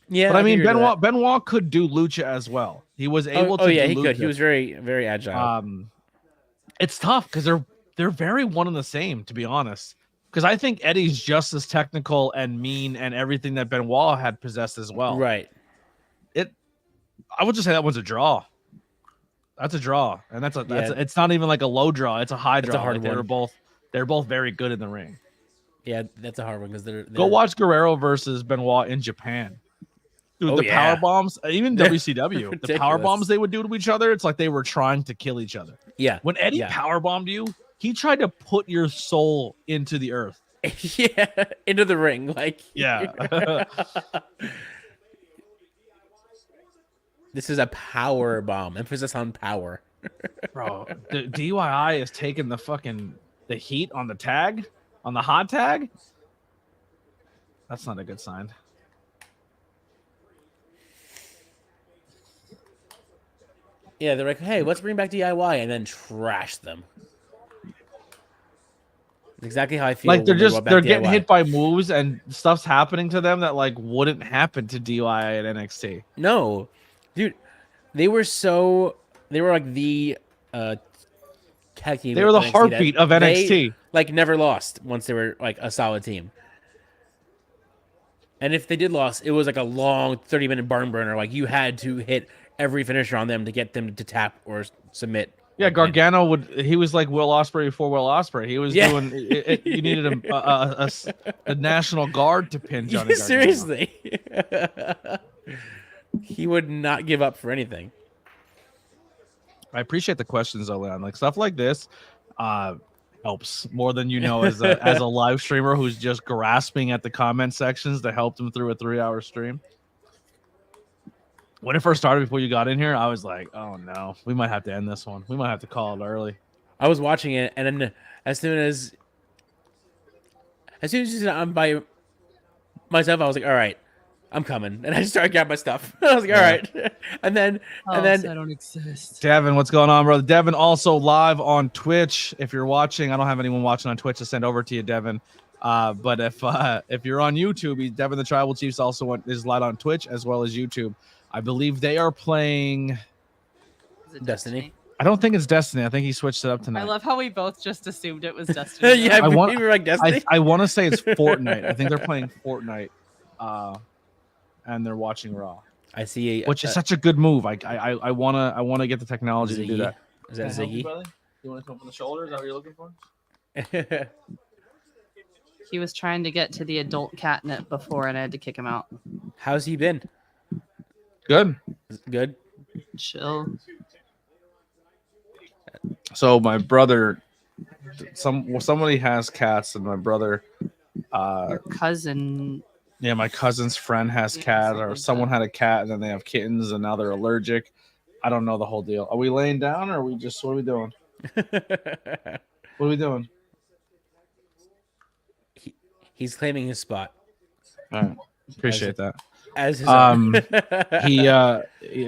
S4: Yeah,
S2: but I mean Benoit could do lucha as well. He was able to. Oh yeah,
S4: he could. He was very, very agile.
S2: It's tough because they're very one and the same, to be honest. Because I think Eddie's just as technical and mean and everything that Benoit had possessed as well.
S4: Right.
S2: I would just say that one's a draw. That's a draw, and that's it's not even like a low draw. It's a high draw.
S4: It's a hard
S2: one. They're both very good in the ring.
S4: Yeah, that's a hard one because they're
S2: Go watch Guerrero versus Benoit in Japan. Dude, power bombs, even WCW, the power bombs they would do to each other, it's like they were trying to kill each other.
S4: Yeah.
S2: When Eddie power bombed you, he tried to put your soul into the earth.
S4: Yeah, into the ring, like This is a power bomb. Emphasis on power.
S2: Bro, the DIY is taking the heat on the tag, on the hot tag. That's not a good sign.
S4: Yeah, they're like, hey, let's bring back DIY and then trash them. That's exactly how I feel.
S2: Like they're getting hit by moves and stuff's happening to them that like wouldn't happen to DIY at NXT.
S4: No, dude, they were like the tag team.
S2: They were the heartbeat of NXT.
S4: They, like never lost once they were like a solid team. And if they did lose, it was like a long 30-minute barn burner. Like you had to hit every finisher on them to get them to tap or submit.
S2: Yeah, Gargano he was like Will Ospreay before Will Ospreay. He was doing it. You needed a National Guard to pin Johnny Gargano.
S4: Seriously. He would not give up for anything.
S2: I appreciate the questions, though, Leon. Like stuff like this helps more than you know as a live streamer who's just grasping at the comment sections to help them through a 3-hour stream. When it first started, before you got in here, I was like, "Oh no, we might have to end this one. We might have to call it early."
S4: I was watching it, and then as soon as I'm by myself, I was like, "All right, I'm coming," and I just started grabbing my stuff. I was like, "All right," and then
S5: I don't exist.
S2: Devin, what's going on, brother? Devin also live on Twitch. If you're watching, I don't have anyone watching on Twitch to send over to you, Devin. But if you're on YouTube, Devin the Tribal Chiefs also is live on Twitch as well as YouTube. I believe they are playing
S5: Is it
S4: Destiny.
S2: I don't think it's Destiny. I think he switched it up tonight.
S5: I love how we both just assumed it was Destiny.
S4: Yeah,
S2: we
S4: were like Destiny.
S2: I want to say it's Fortnite. I think they're playing Fortnite, and they're watching Raw.
S4: I see,
S2: which is such a good move. I wanna get the technology to do that.
S4: Is that Ziggy?
S2: You want to come from the shoulder? Is that what you're looking for?
S3: He was trying to get to the adult catnip before, and I had to kick him out.
S4: How's he been?
S2: Good.
S4: Good.
S3: Chill.
S2: So my brother, somebody has cats, and my brother,
S3: Your cousin.
S2: yeah, my cousin's friend has cat, or someone had a cat, and then they have kittens, and now they're allergic. I don't know the whole deal. Are we laying down, or are we just what are we doing? What are we doing?
S4: He's claiming his spot.
S2: All right, appreciate that.
S4: As his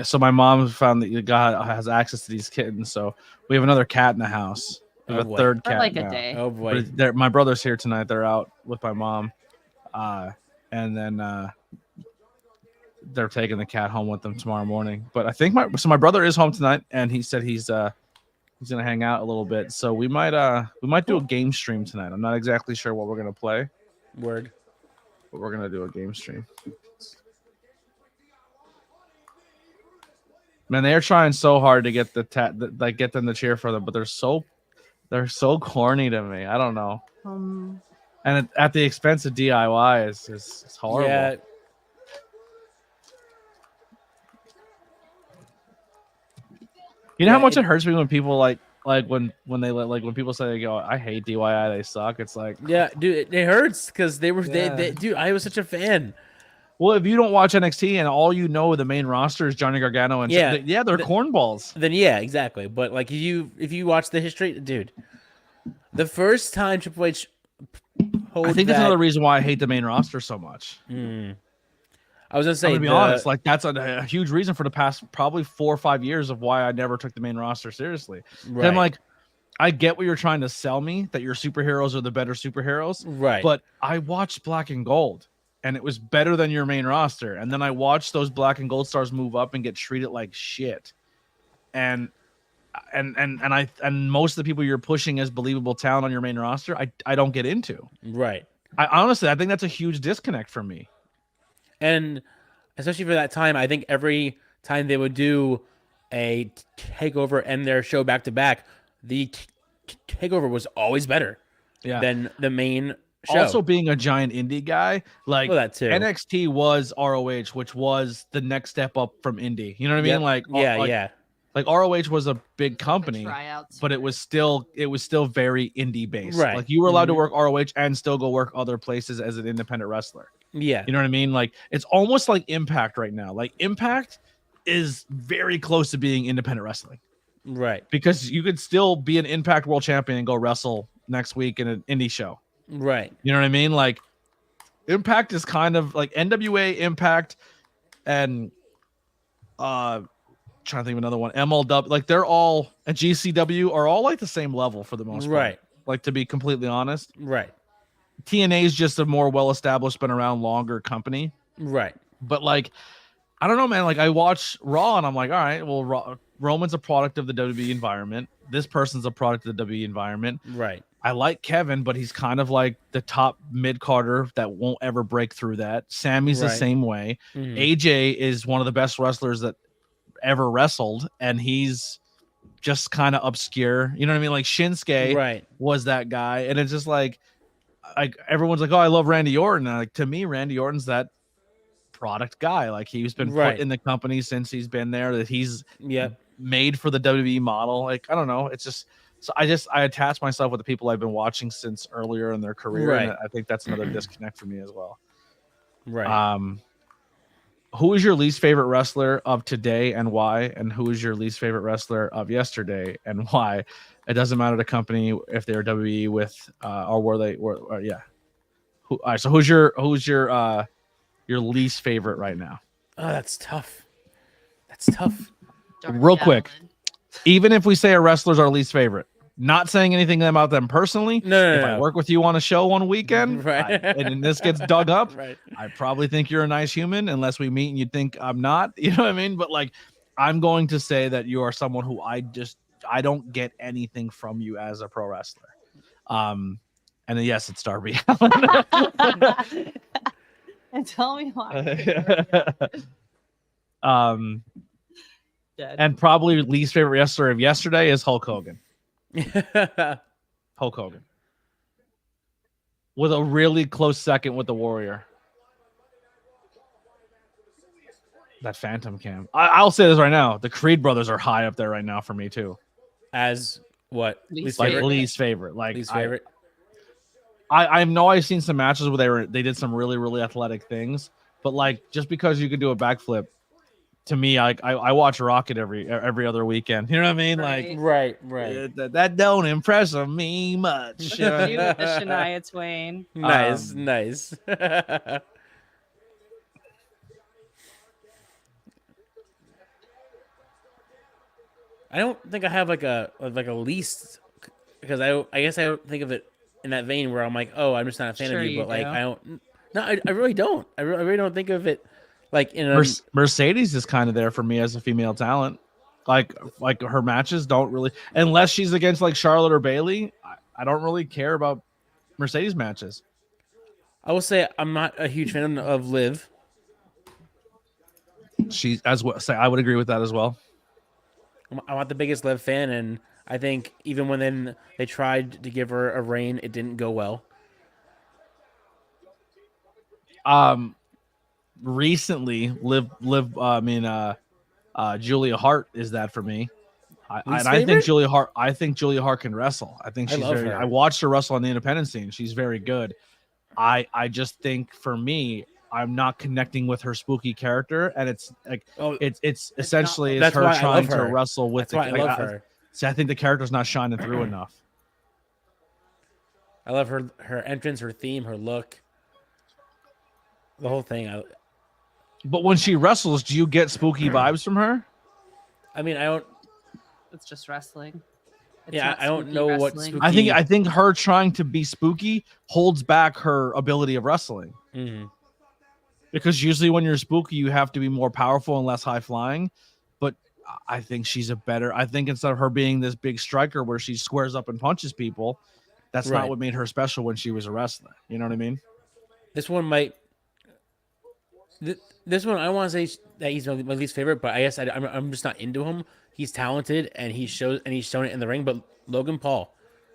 S2: So my mom found that the guy has access to these kittens, so we have another cat in the house. We have a third
S3: For
S2: cat
S3: like
S2: now.
S3: a day.
S4: Oh boy.
S2: But my brother's here tonight. They're out with my mom, and then they're taking the cat home with them tomorrow morning. But I think my brother is home tonight, and he said he's gonna hang out a little bit. So we might do a game stream tonight. I'm not exactly sure what we're gonna play.
S4: Word.
S2: But we're gonna do a game stream. Man, they're trying so hard to get get them to cheer for them, but they're so corny to me. I don't know. And at the expense of DIY is horrible.
S4: Yeah.
S2: You know how much it hurts me when people when people say they go, I hate DIY, they suck. It's like,
S4: yeah, dude, it hurts because they dude, I was such a fan.
S2: Well, if you don't watch NXT and all you know the main roster is Johnny Gargano and they're cornballs.
S4: Then yeah, exactly. But like if you watch the history, dude, the first time Triple H,
S2: I think that's another reason why I hate the main roster so much.
S4: I was gonna say,
S2: I'm gonna be honest, like that's a huge reason for the past probably 4 or 5 years of why I never took the main roster seriously.
S4: Right.
S2: I'm like, I get what you're trying to sell me, that your superheroes are the better superheroes,
S4: right?
S2: But I watched Black and Gold, and it was better than your main roster. And then I watched those Black and Gold stars move up and get treated like shit. And most of the people you're pushing as believable talent on your main roster, I don't get into.
S4: Right.
S2: I think that's a huge disconnect for me.
S4: And especially for that time, I think every time they would do a takeover and their show back to back, the takeover was always better than the main show.
S2: Also, being a giant indie guy, like
S4: that too.
S2: NXT was ROH, which was the next step up from indie. You know what I mean? Like, like ROH was a big company, but it was still very indie based.
S4: Right.
S2: Like you were allowed to work ROH and still go work other places as an independent wrestler.
S4: Yeah.
S2: You know what I mean? Like it's almost like Impact right now. Like Impact is very close to being independent wrestling.
S4: Right.
S2: Because you could still be an Impact World Champion and go wrestle next week in an indie show.
S4: Right.
S2: You know what I mean? Like Impact is kind of like NWA, Impact, and trying to think of another one, MLW. Like they're all, and GCW are all like the same level for the most part.
S4: Right.
S2: Like to be completely honest.
S4: Right.
S2: TNA is just a more well-established, been around longer company.
S4: Right.
S2: But like, I don't know, man. Like I watch Raw and I'm like, all right, well, Roman's a product of the WWE environment. This person's a product of the WWE environment.
S4: Right.
S2: I like Kevin, but he's kind of like the top mid-carder that won't ever break through that. Sammy's the same way. AJ is one of the best wrestlers that ever wrestled, and he's just kind of obscure. You know what I mean? Like Shinsuke was that guy, and it's just like everyone's like, oh, I love Randy Orton. And like to me, Randy Orton's that product guy. Like he's been put in the company since he's been there, that he's made for the WWE model. Like I don't know, it's just so I attach myself with the people I've been watching since earlier in their career, and I think that's another disconnect for me as well. Who is your least favorite wrestler of today and why? And who is your least favorite wrestler of yesterday and why? It doesn't matter the company if they're WWE with or were they were all right, so who's your least favorite right now?
S4: Oh, that's tough. That's tough.
S2: Real quick, even if we say a wrestler's our least favorite, not saying anything about them personally. If I work with you on a show one weekend, and this gets dug up, I probably think you're a nice human, unless we meet and you think I'm not. You know what I mean? But like, I'm going to say that you are someone who I don't get anything from you as a pro wrestler. And then, yes, it's Darby Allin.
S3: And tell me why.
S2: And probably least favorite wrestler of yesterday is Hulk Hogan. Hulk Hogan. With a really close second with the Warrior. That Phantom Cam. I'll say this right now. The Creed brothers are high up there right now for me too.
S4: As what?
S3: Least
S2: Like least favorite. Like
S4: least favorite.
S2: I know I've seen some matches where they did some really, really athletic things, but like just because you could do a backflip, to me, I watch Rocket every other weekend. You know what I mean? Like
S4: Right.
S2: That don't impress me much.
S5: You with the Shania Twain.
S4: Nice. I don't think I have like a least, because I guess I don't think of it in that vein where I'm like, oh, I'm just not a fan of you, but like I don't. No, I really don't. I really don't think of it like in a
S2: Mercedes is kind of there for me as a female talent. Like her matches don't really, unless she's against like Charlotte or Bayley. I don't really care about Mercedes matches.
S4: I will say I'm not a huge fan of Liv.
S2: She's as well. Say I would agree with that as well.
S4: I'm not the biggest Liv fan, and I think even when they tried to give her a reign, it didn't go well.
S2: Recently, Julia Hart is that for me. I think Julia Hart can wrestle. I think she's very. I watched her wrestle on the independent scene. She's very good. I just think for me, I'm not connecting with her spooky character, and it's like it's essentially it's her trying to wrestle with.
S4: That's why I love her.
S2: See, I think the character's not shining through enough.
S4: I love her entrance, her theme, her look, the whole thing.
S2: But when she wrestles, do you get spooky vibes from her?
S4: I mean, I don't.
S5: It's just wrestling.
S4: I don't know what spooky...
S2: I think her trying to be spooky holds back her ability of wrestling.
S4: Mm-hmm.
S2: Because usually when you're spooky, you have to be more powerful and less high flying. But I think I think instead of her being this big striker where she squares up and punches people, that's not what made her special when she was a wrestler. You know what I mean?
S4: This one might This one I want to say that he's my least favorite, but I guess I'm just not into him. He's talented and he's shown it in the ring. But Logan Paul,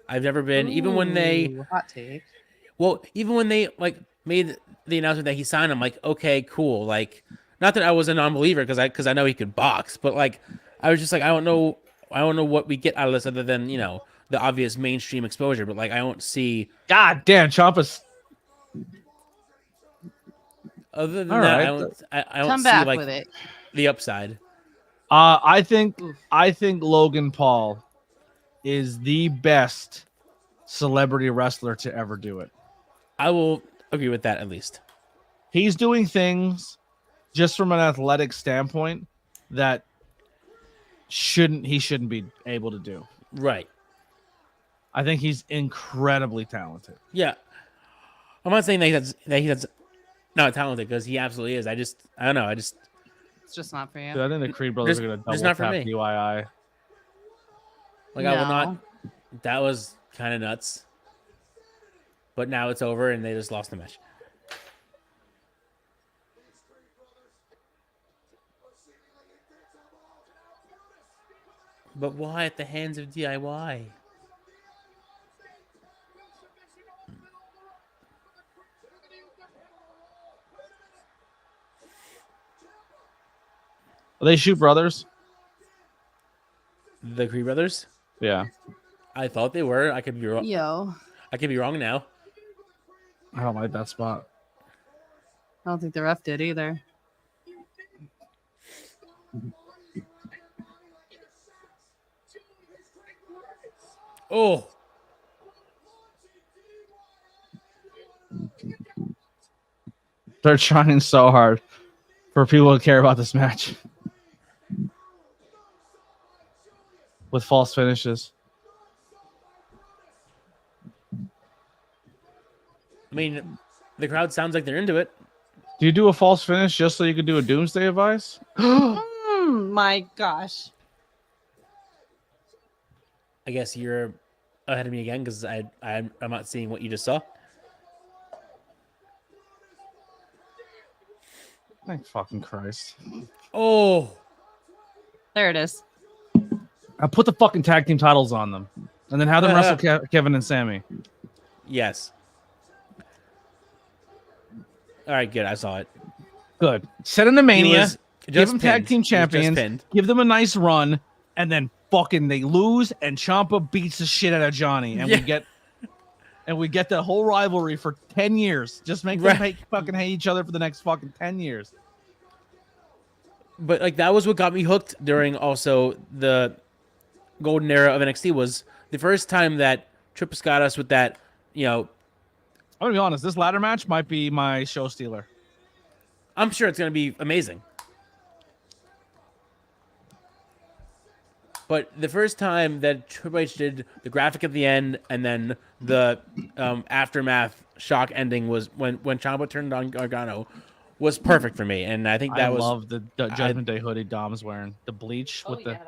S4: I've never been even when they
S5: Ooh, hot take.
S4: even when they like made the announcement that he signed, I'm like, okay, cool. Like, not that I was a non-believer because I know he could box, but like I was just like, I don't know what we get out of this other than the obvious mainstream exposure. But like I don't see
S2: God damn, Ciampa's.
S4: other than
S2: All
S4: that,
S2: right.
S4: I don't
S5: Come
S4: see
S5: back
S4: like
S5: with it.
S4: the upside.
S2: I think
S5: Oof.
S2: Logan Paul is the best celebrity wrestler to ever do it.
S4: I will agree with that at least.
S2: He's doing things just from an athletic standpoint that he shouldn't be able to do.
S4: Right.
S2: I think he's incredibly talented.
S4: Yeah. I'm not saying that he's not talented because he absolutely is. I don't know.
S5: It's just not for you.
S2: Dude, I think the Creed brothers
S4: Just-
S2: are going to
S4: just
S2: double
S4: not for
S2: tap
S4: me.
S2: DIY.
S4: Like I will not.
S5: No.
S4: That was kind of nuts. But now it's over and they just lost the match. But why at the hands of DIY?
S2: Are they Shoot Brothers?
S4: The Creed brothers?
S2: Yeah.
S4: I thought they were. I could be wrong.
S5: Yo,
S4: I could be wrong now.
S2: I don't like that spot.
S5: I don't think the ref did either.
S4: Oh,
S2: They're trying so hard for people to care about this match with false finishes.
S4: I mean, the crowd sounds like they're into it.
S2: Do you do a false finish just so you can do a Doomsday Advice?
S5: My gosh.
S4: I guess you're ahead of me again because I'm not seeing what you just saw.
S2: Thank fucking Christ.
S4: Oh,
S5: There it is.
S2: I put the fucking tag team titles on them and then have them wrestle Kevin and Sammy.
S4: yes. All right, good. I saw it.
S2: Good. Set in the
S4: He
S2: Mania.
S4: was
S2: Give
S4: just
S2: them tag
S4: pinned.
S2: team
S4: He was just
S2: champions.
S4: pinned.
S2: Give them a nice run. And then fucking they lose and Ciampa beats the shit out of Johnny. And we get that whole rivalry for 10 years. Just make them fucking hate each other for the next fucking 10 years.
S4: But like that was what got me hooked during also the golden era of NXT was the first time that Triple got us with that,
S2: I'm gonna be honest, this ladder match might be my show stealer.
S4: I'm sure it's going to be amazing. But the first time that Triple H did the graphic at the end and then the aftermath shock ending was when Ciampa turned on Gargano was perfect for me. And I think that
S2: I
S4: was
S2: love the Judgment Day hoodie Dom's wearing. The bleach with the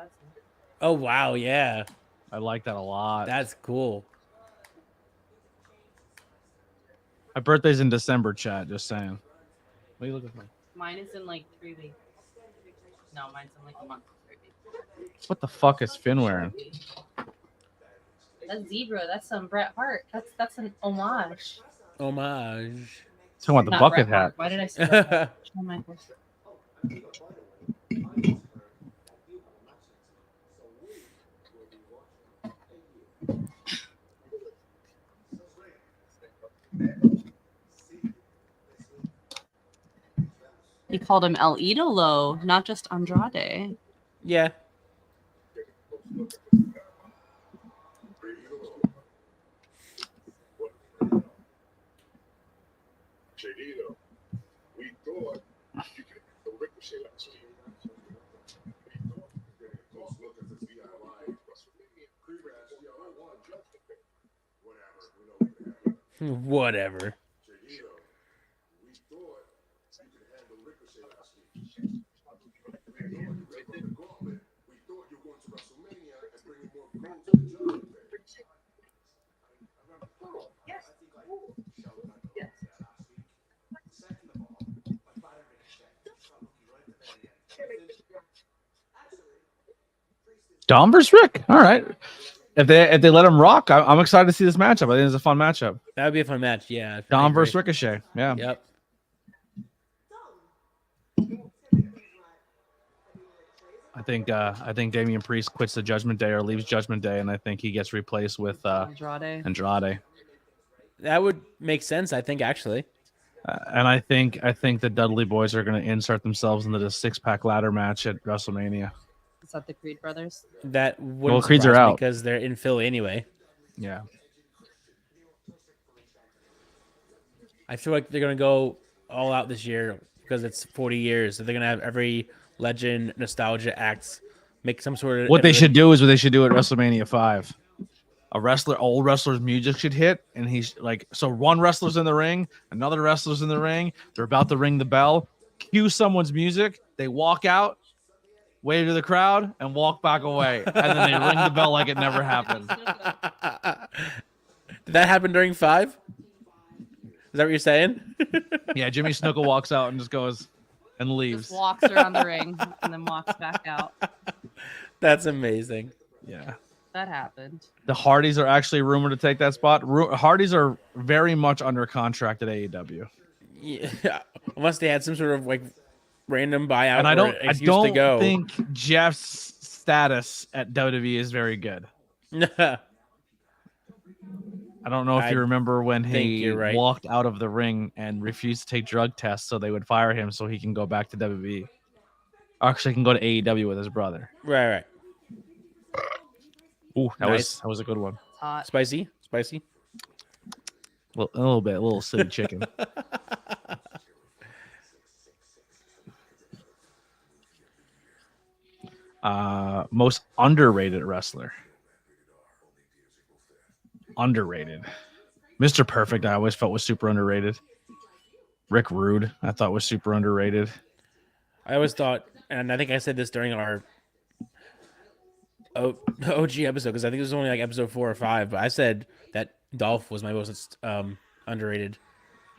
S4: Oh wow, yeah.
S2: I like that a lot.
S4: That's cool.
S2: My birthday's in December, chat, just saying. What are you looking for?
S5: Mine is in like 3 weeks. No, mine's in like a month. 3 weeks.
S2: What the fuck is Finn wearing?
S5: That's zebra. That's some Bret Hart. That's an homage.
S4: Homage.
S2: Talking about the
S5: Not
S2: bucket
S5: Bret
S2: hat.
S5: Hart. Why did I say that? Oh my gosh. He called him El Idolo, not just Andrade.
S4: Yeah.
S6: JD, we thought you could the ricochet last week.
S4: Whatever.
S2: Dom versus Rick. All right. If they let him rock, I'm excited to see this matchup. I think it's a fun matchup.
S4: That would be a fun match. Yeah.
S2: Dom versus Ricochet. Yeah.
S4: Yep.
S2: I think Damian Priest quits the Judgment Day or leaves Judgment Day, and I think he gets replaced with Andrade.
S4: That would make sense, I think, actually.
S2: And I think the Dudley Boys are going to insert themselves into the 6-pack ladder match at WrestleMania.
S3: Is that the Creed brothers?
S4: That wouldn't
S2: Creeds are
S4: surprise me
S2: out
S4: because they're in Philly anyway.
S2: Yeah.
S4: I feel like they're going to go all out this year because it's 40 years. So they're going to have every legend, nostalgia acts, make some sort of...
S2: What they should do at WrestleMania 5. Old wrestler's music should hit, and he's like, so one wrestler's in the ring, another wrestler's in the ring, they're about to ring the bell, cue someone's music, they walk out, wave to the crowd, and walk back away, and then they ring the bell like it never happened.
S4: Did that happen during 5? Is that what you're saying?
S2: Yeah, Jimmy Snuka walks out and just goes and leaves.
S3: Just walks around the ring and then walks back out.
S4: That's amazing.
S2: Yeah.
S3: That happened.
S2: The Hardys are actually rumored to take that spot. Hardys are very much under contract at AEW.
S4: Yeah, unless they had some sort of like random buyout.
S2: And I don't
S4: to go.
S2: think Jeff's status at WWE is very good. I don't know if you remember when he walked out of the ring and refused to take drug tests, so they would fire him so he can go back to WWE. Actually, he can go to AEW with his brother.
S4: Right.
S2: Ooh, that was a good one.
S3: Hot.
S4: Spicy.
S2: A little bit, a little city chicken. Most underrated wrestler. Underrated. Mr. Perfect, I always felt was super underrated. Rick Rude, I thought was super underrated.
S4: I always thought, and I think I said this during our OG episode, because I think it was only like episode 4 or 5, but I said that Dolph was my most underrated.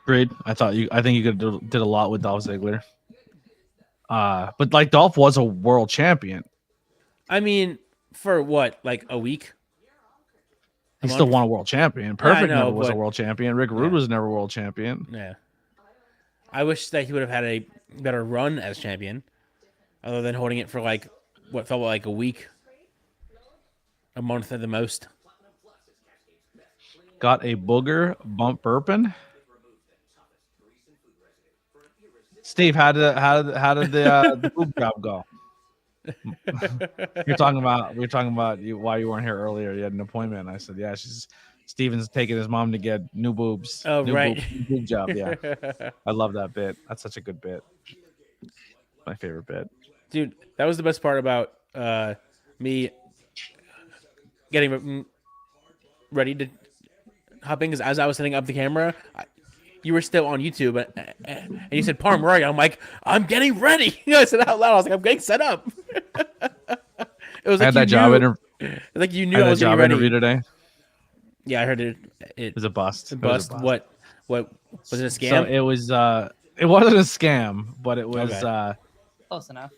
S2: Agreed. I think you did a lot with Dolph Ziggler. But like Dolph was a world champion.
S4: I mean, for what, like a week?
S2: He still won a world champion. Perfect
S4: never
S2: was a world champion. Rick Rude was never a world champion.
S4: Yeah. I wish that he would have had a better run as champion, other than holding it for like what felt like a week, a month at the most.
S2: Got a booger bump burping. Steve, how did the boob job go? we were talking about why you weren't here earlier. You had an appointment. I said, yeah, Steven's taking his mom to get new boobs.
S4: Oh,
S2: new
S4: right.
S2: Boob job. Yeah. I love that bit. That's such a good bit. My favorite bit.
S4: Dude, that was the best part about me getting ready to hop in, because as I was setting up the camera, you were still on YouTube, and you said, Parm, where are you? I'm like, I'm getting ready. I said out loud, I was like, I'm getting set up. It was like I had that job interview. Like you knew I was getting ready.
S2: Interview today.
S4: Yeah, I heard it. It
S2: was a bust.
S4: It was a bust. What was it a scam?
S2: So it was. It wasn't a scam, but it was.
S3: Okay. Close enough.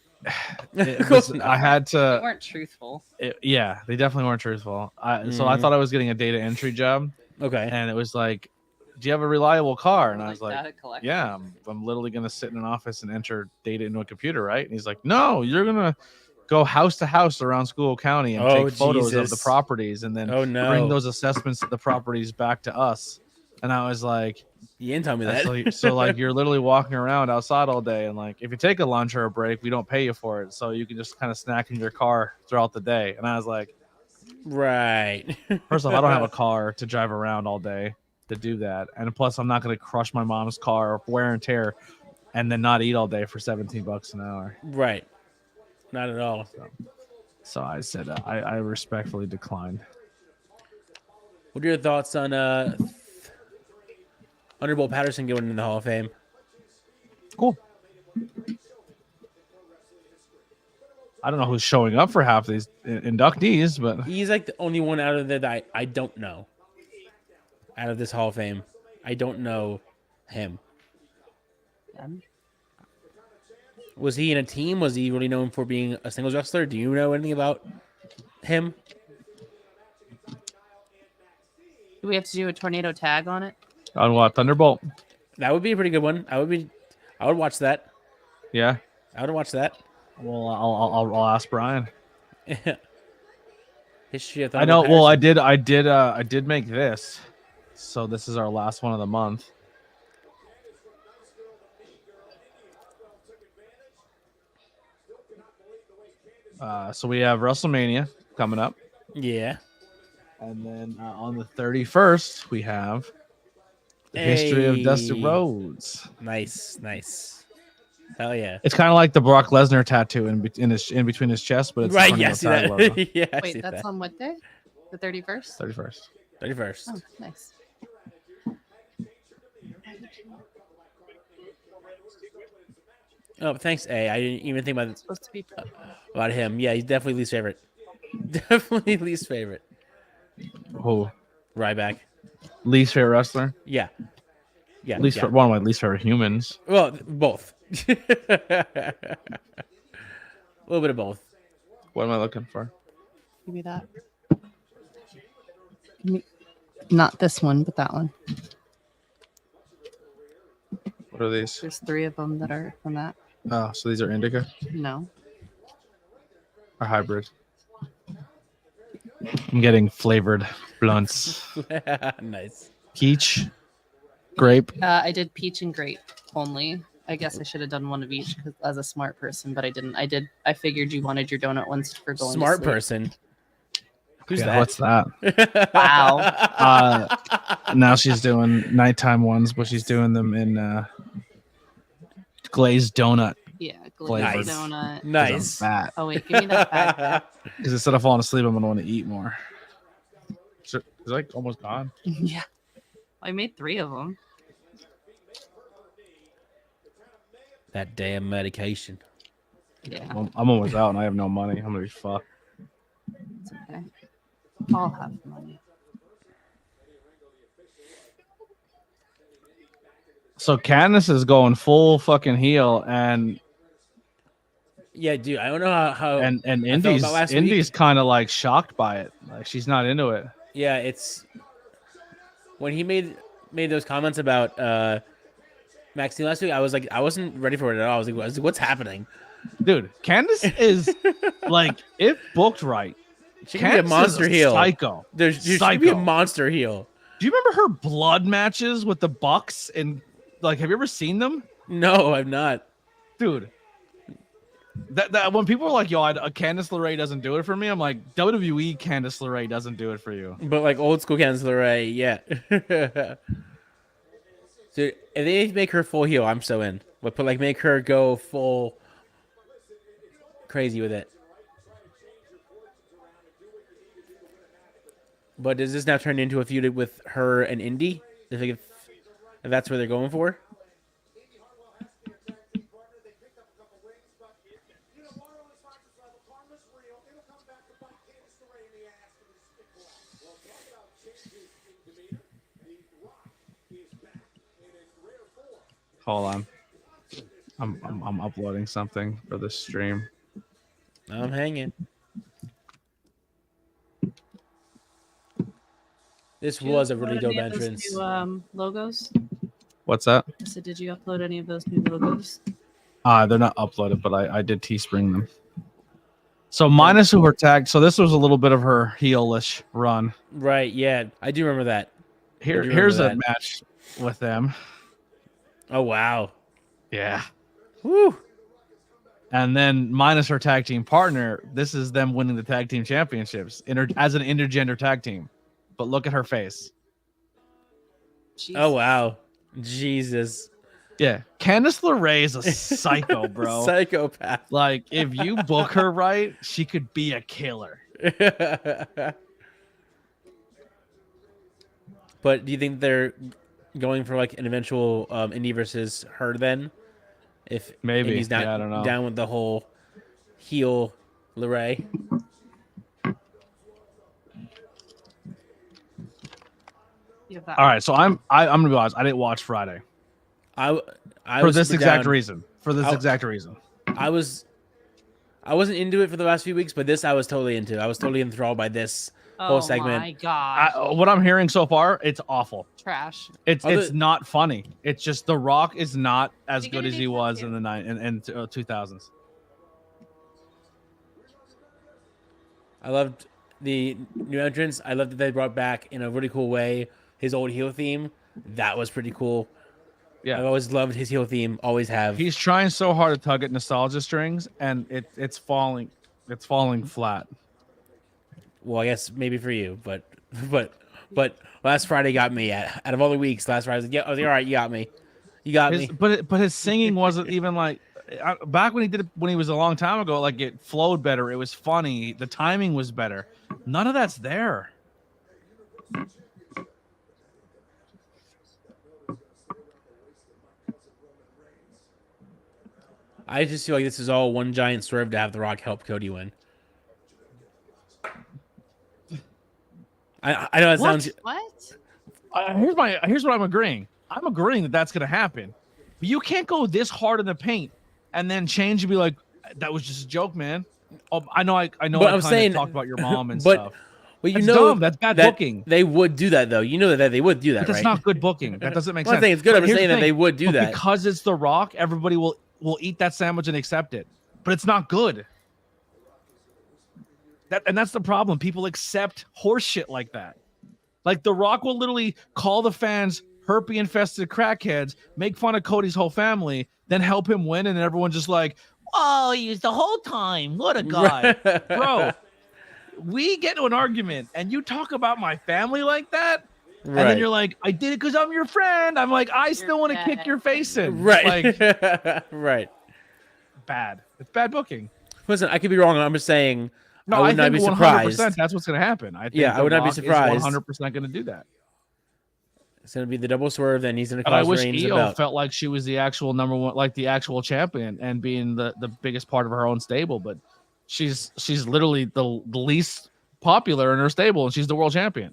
S2: I had to.
S3: They weren't truthful.
S2: Yeah, they definitely weren't truthful. So I thought I was getting a data entry job.
S4: Okay.
S2: And it was like, do you have a reliable car? And I was like, yeah, I'm literally going to sit in an office and enter data into a computer, right? And he's like, no, you're going to go house to house around School County and take photos of the properties and then bring those assessments of the properties back to us. And I was like,
S4: you didn't tell me that.
S2: So like you're literally walking around outside all day, and like if you take a lunch or a break, we don't pay you for it. So you can just kind of snack in your car throughout the day. And I was like,
S4: right.
S2: First off, I don't have a car to drive around all day to do that. And plus I'm not going to crush my mom's car, wear and tear, and then not eat all day for $17 an hour.
S4: Right. Not at all.
S2: So I said, I respectfully declined.
S4: What are your thoughts on Thunderbolt Patterson going in the Hall of Fame?
S2: Cool. I don't know who's showing up for half these inductees, but
S4: he's like the only one out of there that I don't know. Out of this Hall of Fame, I don't know him. Was he in a team? Was he really known for being a singles wrestler? Do you know anything about him?
S3: Do we have to do a tornado tag on it?
S2: On what? Thunderbolt?
S4: That would be a pretty good one. I would watch that.
S2: Yeah.
S4: I would watch that.
S2: Well, I'll ask Brian.
S4: History of
S2: I know.
S4: Thunderbolt
S2: Well,
S4: Patterson.
S2: I did make this. So this is our last one of the month. So we have WrestleMania coming up,
S4: Yeah.
S2: and then on the 31st we have the history of Dusty
S4: Hey.
S2: Rhodes.
S4: Nice. Hell yeah.
S2: It's kind of like the Brock Lesnar tattoo in between his chest, but it's the
S4: Right.
S2: Tornado
S4: Yeah. See
S2: Tag
S4: that?
S2: logo.
S4: Yeah. I see
S3: Wait, that's
S4: that.
S3: on what day? The 31st?
S2: 31st.
S4: 31st.
S3: Oh, nice.
S4: Oh, thanks, A. I didn't even think
S3: It's supposed to be.
S4: about him. Yeah, he's definitely least favorite. Definitely least favorite.
S2: Who?
S4: Ryback.
S2: Least favorite wrestler?
S4: Yeah. Yeah.
S2: Least
S4: yeah.
S2: one of my least favorite humans.
S4: Well, both. A little bit of both.
S2: What am I looking for?
S3: Give me that. Not this one, but that one.
S2: What are these?
S3: There's 3 of them that are from that.
S2: Oh, so these are indica
S3: No.
S2: or hybrid? I'm getting flavored blunts.
S4: Nice.
S2: Peach, grape.
S3: I did peach and grape only. I guess I should have done one of each as a smart person, but I didn't. I figured you wanted your donut ones for going to
S4: Smart
S3: sleep.
S4: person. Who's
S2: Yeah,
S4: that?
S2: what's that?
S3: Wow.
S2: Now she's doing nighttime ones, but she's doing them in glazed donut.
S3: Yeah,
S2: Flavors.
S3: glazed
S4: Nice.
S3: donut.
S4: Nice.
S2: Fat.
S3: Oh wait, give me that bag there.
S2: Because instead of falling asleep, I'm gonna want to eat more. It's like almost gone.
S3: Yeah. I made 3 of them.
S4: That damn medication.
S3: Yeah,
S2: I'm almost out, and I have no money. I'm gonna be fucked.
S3: it's okay. I'll have money.
S2: So Candace is going full fucking heel, and
S4: Yeah, dude. I don't know how
S2: and
S4: felt
S2: Indy's
S4: about last week.
S2: Indy's kind of like shocked by it. Like she's not into it.
S4: Yeah, it's when he made those comments about Maxine last week. I was like, I wasn't ready for it at all. I was like, what's happening?
S2: Dude, Candace is like, if booked right,
S4: She can be a
S2: Candace
S4: monster
S2: is a
S4: heel.
S2: psycho.
S4: She should be a
S2: Psycho.
S4: monster heel.
S2: Do you remember her blood matches with the Bucks? And like, have you ever seen them,
S4: No, I'm not.
S2: dude? That when people are like, "Yo, Candice LeRae doesn't do it for me," I'm like, WWE Candice LeRae doesn't do it for you.
S4: But like old school Candice LeRae, yeah. So if they make her full heel, I'm so in. But like make her go full crazy with it. But does this now turn into a feud with her and Indy? If that's where they're going for?
S2: Hold on, I'm uploading something for this stream.
S4: I'm hanging. This
S3: Did you
S4: was a
S3: upload
S4: really dope
S3: any of those
S4: entrance.
S3: new, logos.
S2: What's that?
S3: So did you upload any of those new logos?
S2: They're not uploaded, but I did Teespring them. So minus who were tagged. So this was a little bit of her heelish run.
S4: Right, yeah. I do remember that.
S2: Here's a
S4: that.
S2: match with them.
S4: Oh, wow.
S2: Yeah.
S4: Woo.
S2: And then minus her tag team partner, this is them winning the tag team championships as an intergender tag team. But look at her face.
S4: Oh, wow. Jesus.
S2: Yeah. Candice LeRae is a psycho, bro.
S4: Psychopath.
S2: Like, if you book her right, she could be a killer.
S4: But do you think they're going for like an eventual Indy versus her then? If
S2: Maybe.
S4: Indy's not
S2: Yeah, I don't know.
S4: down with the whole heel LeRae.
S3: You have that
S2: All right, so I'm gonna be honest. I didn't watch Friday
S4: I
S2: for
S4: was
S2: this
S4: super
S2: exact
S4: down.
S2: reason. For this
S4: I-
S2: exact reason.
S4: I wasn't into it for the last few weeks, but this I was totally into. I was totally enthralled by this whole
S3: Oh
S4: segment.
S3: my gosh.
S2: What I'm hearing so far, it's awful.
S3: Trash.
S2: It's not funny. It's just The Rock is not as
S5: You're
S2: good
S5: gonna
S2: as
S5: be
S2: he was
S5: fun
S2: in the 2000s.
S4: I loved the new entrance. I loved that they brought back in a really cool way his old heel theme. That was pretty cool.
S2: Yeah.
S4: I've always loved his heel theme. Always have.
S2: He's trying so hard to tug at nostalgia strings, and it's falling flat.
S4: Well, I guess maybe for you, but last Friday got me. Out of all the weeks, last Friday I was like, yeah, I was like, all right, you got me. You got me.
S2: But his singing wasn't even like back when he did it when he was a long time ago. Like it flowed better. It was funny. The timing was better. None of that's there.
S4: I just feel like this is all one giant swerve to have The Rock help Cody win. I know that sounds.
S3: What?
S2: Here's what I'm agreeing. I'm agreeing that that's gonna happen. But you can't go this hard in the paint and then change and be like, that was just a joke, man. Oh, I know.
S4: But I'm saying
S2: talked about your mom and
S4: but,
S2: stuff.
S4: Well, you
S2: That's
S4: know
S2: dumb. That's bad booking.
S4: They would do that though. You know that they would do that,
S2: But that's
S4: right?
S2: not good booking. That doesn't make
S4: Well,
S2: sense.
S4: I think it's good.
S2: But
S4: I'm
S2: here's
S4: saying
S2: the
S4: that they
S2: thing.
S4: would do
S2: But
S4: that.
S2: because it's The Rock. Everybody will eat that sandwich and accept it. But it's not good. That's the problem. People accept horse shit like that. Like The Rock will literally call the fans herpy infested crackheads, make fun of Cody's whole family, then help him win, and everyone just like, oh, he was the whole time. What a guy. Bro, we get into an argument and you talk about my family like that, and then you're like, I did it because I'm your friend. I'm like, I still want to kick your face in.
S4: Right.
S2: Like,
S4: right.
S2: bad. It's bad booking.
S4: Listen, I could be wrong. I'm just saying.
S2: No,
S4: I would not
S2: think
S4: be
S2: 100%
S4: surprised.
S2: that's what's going to happen. I think
S4: I would not be surprised.
S2: 100% going to do that.
S4: It's going to be the double swerve, and he's going to
S2: And I
S4: cause
S2: wish
S4: Reigns
S2: Io
S4: about.
S2: felt like she was the actual number one, like the actual champion, and being the biggest part of her own stable. But she's literally the least popular in her stable, and she's the world champion.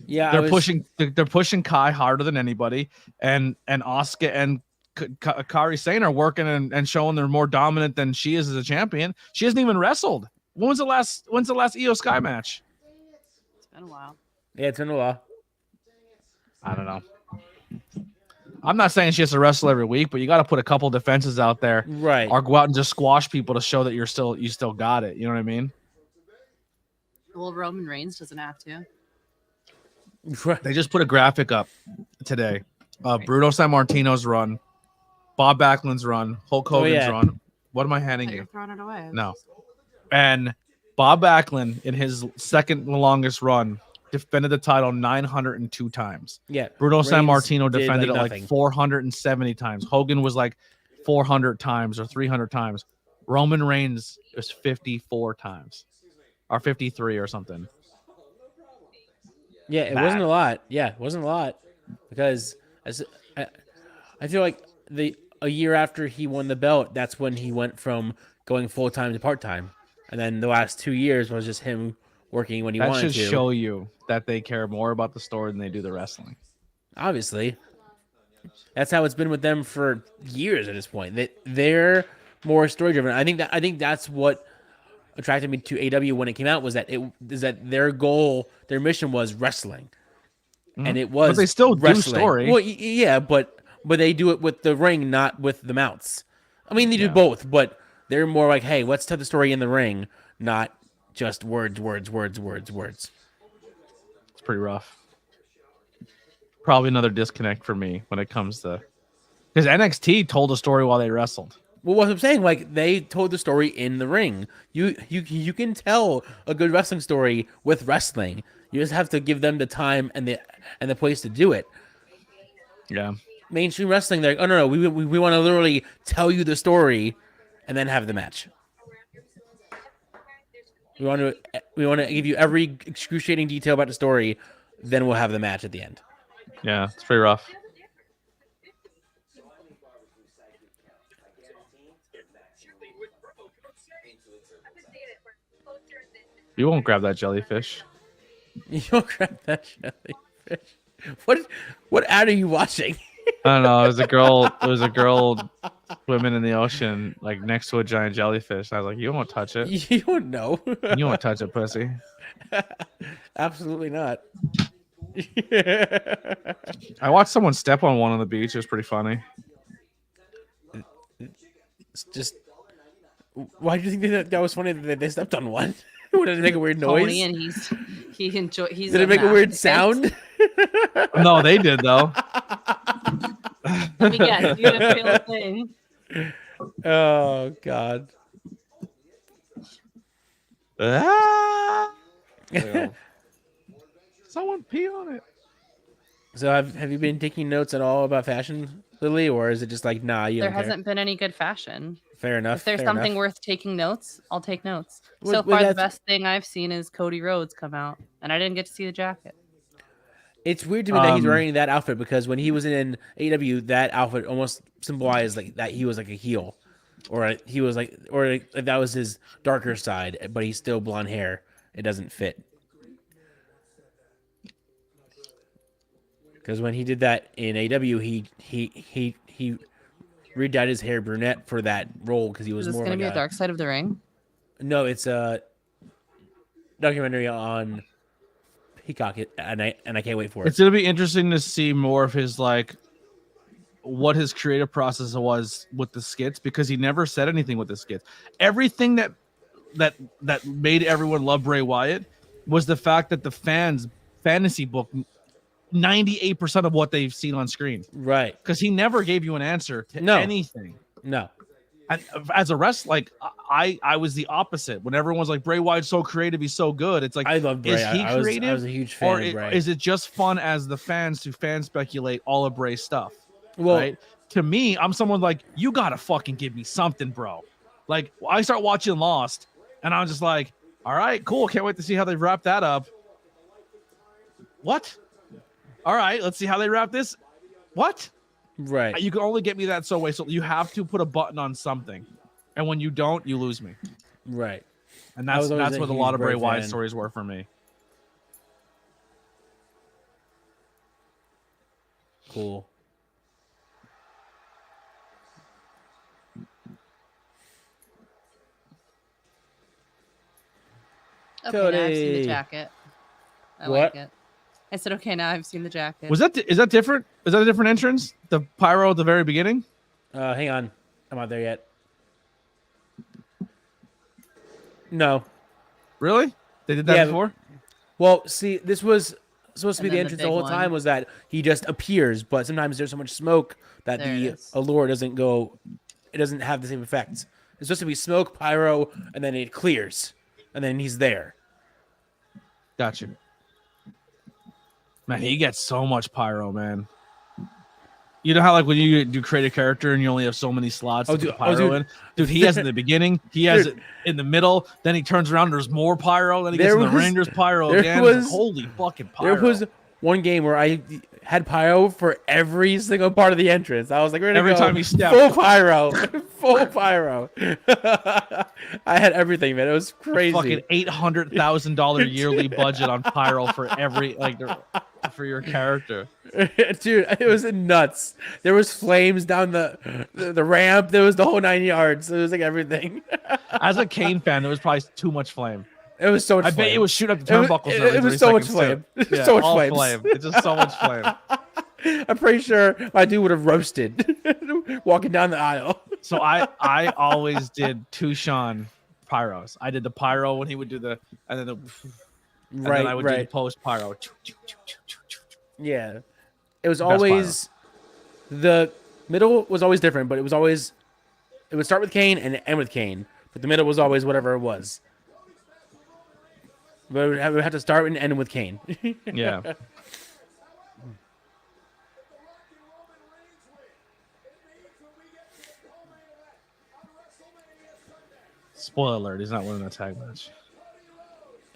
S4: Yeah,
S2: they're pushing Kai harder than anybody, and Asuka and Kairi Sane are working and showing they're more dominant than she is as a champion. She hasn't even wrestled. When's the last Io Sky match?
S3: It's been a while.
S4: Yeah, it's been a while.
S2: I don't know. I'm not saying she has to wrestle every week, but you got to put a couple defenses out there,
S4: Right.
S2: or go out and just squash people to show that you still got it. You know what I mean?
S3: Well, Roman Reigns doesn't have to.
S2: They just put a graphic up today. Bruno Sammartino's run, Bob Backlund's run, Hulk Hogan's run. What am I handing
S3: You're
S2: you?
S3: throwing it away.
S2: No. And Bob Backlund, in his second longest run, defended the title 902 times.
S4: Yeah.
S2: Bruno
S4: Reigns
S2: Sammartino
S4: did,
S2: defended
S4: like,
S2: it
S4: nothing.
S2: like 470 times. Hogan was like 400 times or 300 times. Roman Reigns was 54 times or 53 or something.
S4: Yeah, it
S2: Bad.
S4: wasn't a lot. Yeah, it wasn't a lot because I feel like a year after he won the belt, that's when he went from going full time to part time, and then the last 2 years was just him working when he
S2: That
S4: wanted
S2: should
S4: to.
S2: show you that they care more about the story than they do the wrestling.
S4: Obviously, that's how it's been with them for years at this point. They're more story driven. I think that's what attracted me to AW when it came out was that their goal, their mission was wrestling, and it was.
S2: But they still
S4: wrestling.
S2: do story.
S4: Well, yeah, but they do it with the ring, not with the mounts. I mean, they do both, but they're more like, hey, let's tell the story in the ring, not just words.
S2: It's pretty rough. Probably another disconnect for me when it comes to because NXT told a story while they wrestled.
S4: Well, what I'm saying, like they told the story in the ring. You can tell a good wrestling story with wrestling. You just have to give them the time and the place to do it.
S2: Yeah.
S4: Mainstream wrestling, they're like, oh no, we want to literally tell you the story, and then have the match. We want to give you every excruciating detail about the story, then we'll have the match at the end.
S2: Yeah, it's pretty rough. You won't grab that jellyfish.
S4: You don't grab that jellyfish. What ad are you watching?
S2: I don't know. It was a girl. It was a girl swimming in the ocean, like next to a giant jellyfish. I was like, "You won't touch it.
S4: You don't know.
S2: You won't touch it, pussy."
S4: Absolutely not.
S2: I watched someone step on one on the beach. It was pretty funny.
S4: It's just, why do you think that was funny that they stepped on one? Did it make a weird noise?
S3: Tony, and he's
S4: Did it make a weird sound?
S2: No, they did though.
S3: Let me guess. You have feel a thing.
S4: Oh God.
S2: Ah! Someone pee on it.
S4: So have you been taking notes at all about fashion, Lily, or is it just like, nah, you
S3: There
S4: don't care?
S3: hasn't been any good fashion.
S4: Fair enough.
S3: If there's
S4: fair
S3: something
S4: enough.
S3: worth taking notes, I'll take notes.
S4: Well,
S3: So
S4: well,
S3: far, the
S4: that's-
S3: best thing I've seen is Cody Rhodes come out, and I didn't get to see the jacket.
S4: It's weird to me that he's
S2: Um,
S4: wearing that outfit because when he was in AEW, that outfit almost symbolized like that he was like a heel, or he was like, or like that was his darker side, but he's still blonde hair. It doesn't fit. Because when he did that in AEW, he redyed his hair brunette for that role because he was
S3: Is this
S4: more
S3: going to
S4: like
S3: be a Dark Side of the Ring?
S4: No, it's a documentary on Peacock, and I can't wait for it.
S2: It's gonna be interesting to see more of his like what his creative process was with the skits because he never said anything with the skits. Everything that made everyone love Bray Wyatt was the fact that the fans fantasy book 98% of what they've seen on screen
S4: Right?
S2: because he never gave you an answer to
S4: No.
S2: anything.
S4: No.
S2: And as a wrestler, like I was the opposite. When everyone's like Bray Wyatt's so creative, he's so good. It's like
S4: I love Bray.
S2: is he
S4: I
S2: creative?
S4: was a huge fan
S2: Or
S4: of Bray.
S2: is it just fun as the fans to fan speculate all of Bray's stuff?
S4: Well,
S2: Right? To me, I'm someone like, you gotta fucking give me something, bro. Like I start watching Lost, and I'm just like, all right, cool. Can't wait to see how they wrap that up. What? All right, let's see how they wrap this. What?
S4: right.
S2: You can only get me that so way. So you have to put a button on something, and when you don't, you lose me.
S4: Right.
S2: And
S4: I was always
S2: that's
S4: a
S2: what a
S4: huge
S2: lot of Bray
S4: Bray
S2: Wyatt
S4: fan.
S2: stories were for me.
S4: Cool.
S3: Okay, now I've seen
S4: Cody.
S3: the jacket. I
S4: What?
S3: like it. I said, okay, now I've seen the jacket.
S2: Is that different? Is that a different entrance? The pyro at the very beginning?
S4: Hang on. I'm not there yet. No.
S2: Really? They did that
S4: Yeah,
S2: before?
S4: Well, see, this was supposed to be
S3: And
S4: the
S3: then the
S4: entrance the
S3: big
S4: whole
S3: one.
S4: time was that he just appears, but sometimes there's so much smoke that
S3: There it
S4: the
S3: is.
S4: allure doesn't go, it doesn't have the same effects. It's supposed to be smoke, pyro, and then it clears, and then he's there.
S2: Got you. Man, he gets so much pyro, man. You know how like when you do create a character and you only have so many slots to put pyro in? Dude, he has it in the beginning, he has it in the middle, then he turns around, there's more pyro, then he gets in the ring, there's pyro
S4: there
S2: again.
S4: was-
S2: Holy fucking pyro.
S4: There was one game where I had pyro for every single part of the entrance. I was like, ready to
S2: Every
S4: go.
S2: time he stepped.
S4: Full pyro. Full pyro. I had everything, man. It was crazy.
S2: fucking $800,000 yearly budget on pyro for every for your character.
S4: Dude, it was nuts. There was flames down the ramp. There was the whole 9 yards. It was like everything.
S2: As a Kane fan, there was probably too much flame.
S4: It was so much
S2: I
S4: flame.
S2: bet it was shooting up the
S4: It was-
S2: turnbuckles.
S4: it
S2: every
S4: was
S2: 3
S4: so much
S2: seconds,
S4: flame.
S2: too.
S4: It was
S2: Yeah,
S4: so much
S2: all
S4: flames.
S2: flame. It's just so much flame.
S4: I'm pretty sure my dude would have roasted walking down the aisle.
S2: So I always did two Sean pyros. I did the pyro when he would do the and then the and then I would do the post pyro.
S4: Yeah. It was
S2: Best
S4: always the middle was always different, but it would start with Kane and end with Kane. But the middle was always whatever it was. But it would have to start and end with Kane.
S2: Yeah. Spoiler alert, he's not winning the tag match.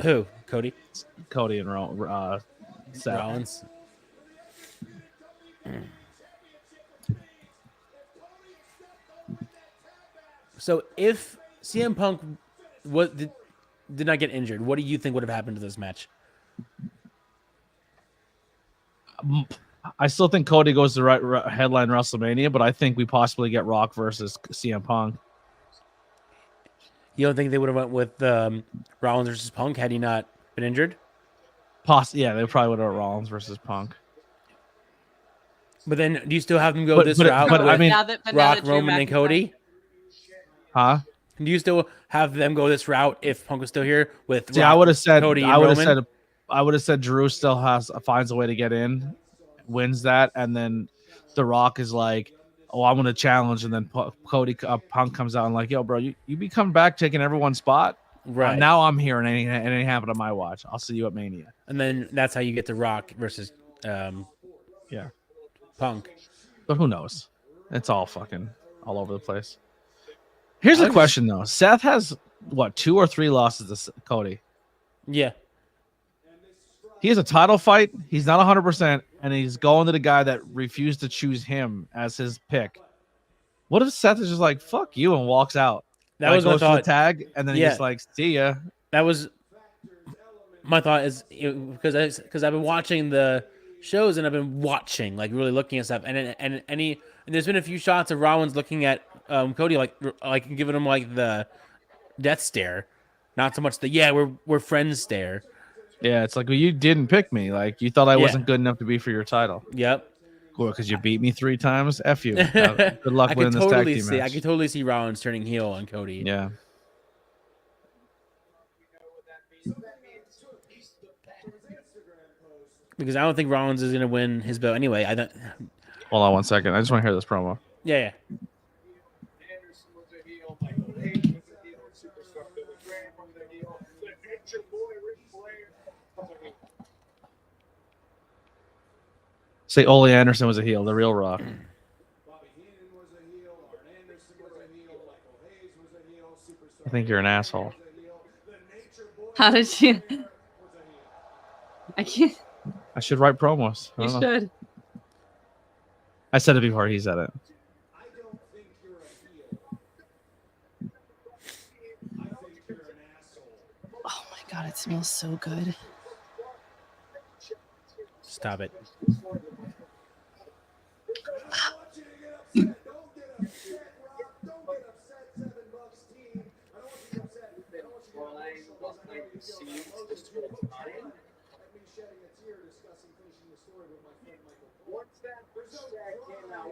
S4: Who? Cody?
S2: Cody and Seth.
S4: Rollins. So if CM Punk did not get injured, what do you think would have happened to this match?
S2: I still think Cody goes to headline WrestleMania, but I think we possibly get Rock versus CM Punk.
S4: You don't think they would have went with Rollins versus Punk had he not been injured?
S2: Yeah, they probably would have Rollins versus Punk.
S4: But then, do you still have them go this route?
S2: But
S4: with
S2: I mean,
S5: now that
S4: Rock,
S5: Drew
S4: Roman, and
S5: McIntyre-
S4: Cody.
S2: huh?
S4: Do you still have them go this route if Punk was still here with?
S2: See,
S4: Rock,
S2: I would have said,
S4: Cody and
S2: I would have
S4: Roman?
S2: said, I would have said Drew still finds a way to get in, wins that, and then The Rock is like, oh, I'm gonna challenge, and then Punk comes out and like, yo, bro, you be coming back taking everyone's spot.
S4: Right.
S2: Now I'm here, and it ain't happened on my watch. I'll see you at Mania.
S4: And then that's how you get to Rock versus Punk.
S2: But who knows? It's all fucking all over the place. Here's a question though. Seth has what, 2 or 3 losses to Cody?
S4: Yeah.
S2: He has a title fight. He's not 100%, and he's going to the guy that refused to choose him as his pick. What if Seth is just like, fuck you, and walks out?
S4: That was my
S2: goes for
S4: thought.
S2: the tag, and then he's just like, see ya.
S4: That was my thought, is because I've been watching the shows and I've been watching, like really looking at stuff, and there's been a few shots of Rollins looking at Cody like giving him like the death stare, not so much the we're friends stare.
S2: Yeah, it's like, well, you didn't pick me. Like, you thought I wasn't good enough to be for your title.
S4: Yep.
S2: Cool, because you beat me 3 times. F you. Good luck winning this tag team match.
S4: I could totally see Rollins turning heel on Cody.
S2: Yeah.
S4: Because I don't think Rollins is going to win his belt anyway. I don't.
S2: Hold on 1 second. I just want to hear this promo.
S4: Yeah.
S2: Say Ole Anderson was a heel, the real Rock. I think you're an asshole.
S3: How did she? I can't.
S2: I should write promos. I
S3: You
S2: don't know.
S3: should.
S2: I said it before he said it.
S3: Oh my god, it smells so good.
S4: Stop it.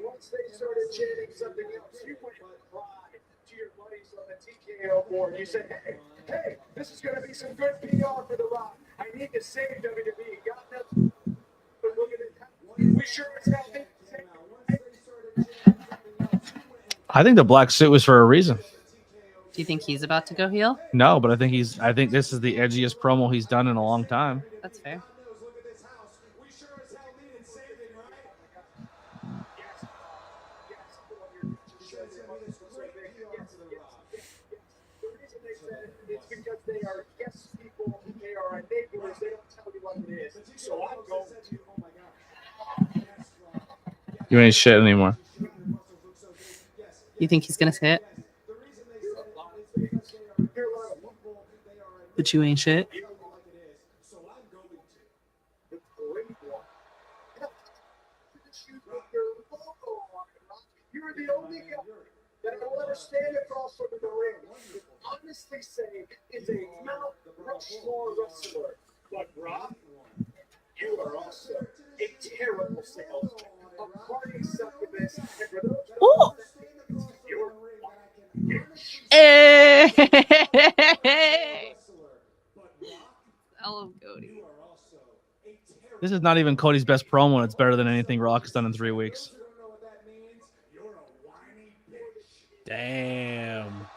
S6: Once they started chanting something else, you went and cried to your buddies on the TKO board. You said, hey, this is going to be some good PR for The Rock. I need to save WWE. Got nothing. But look at it. We sure as hell think the same.
S2: I think the black suit was for a reason.
S3: Do you think he's about to go heel?
S2: No, but I think this is the edgiest promo he's done in a long time.
S3: That's fair.
S6: It's because they are guest people, they are our neighbors, they don't tell you what it is. So I'm going to.
S2: You ain't shit anymore.
S3: You think he's gonna say it? But you ain't shit.
S6: You're the only guy that I will ever stand across from the ring. Honestly say is a Mount Rushmore wrestler. But Rob, you are also a terrible salesman, a party succubus, and for those you're
S3: Hey! I love Cody.
S2: This is not even Cody's best promo, and it's better than anything Rock has done in 3 weeks.
S4: Damn.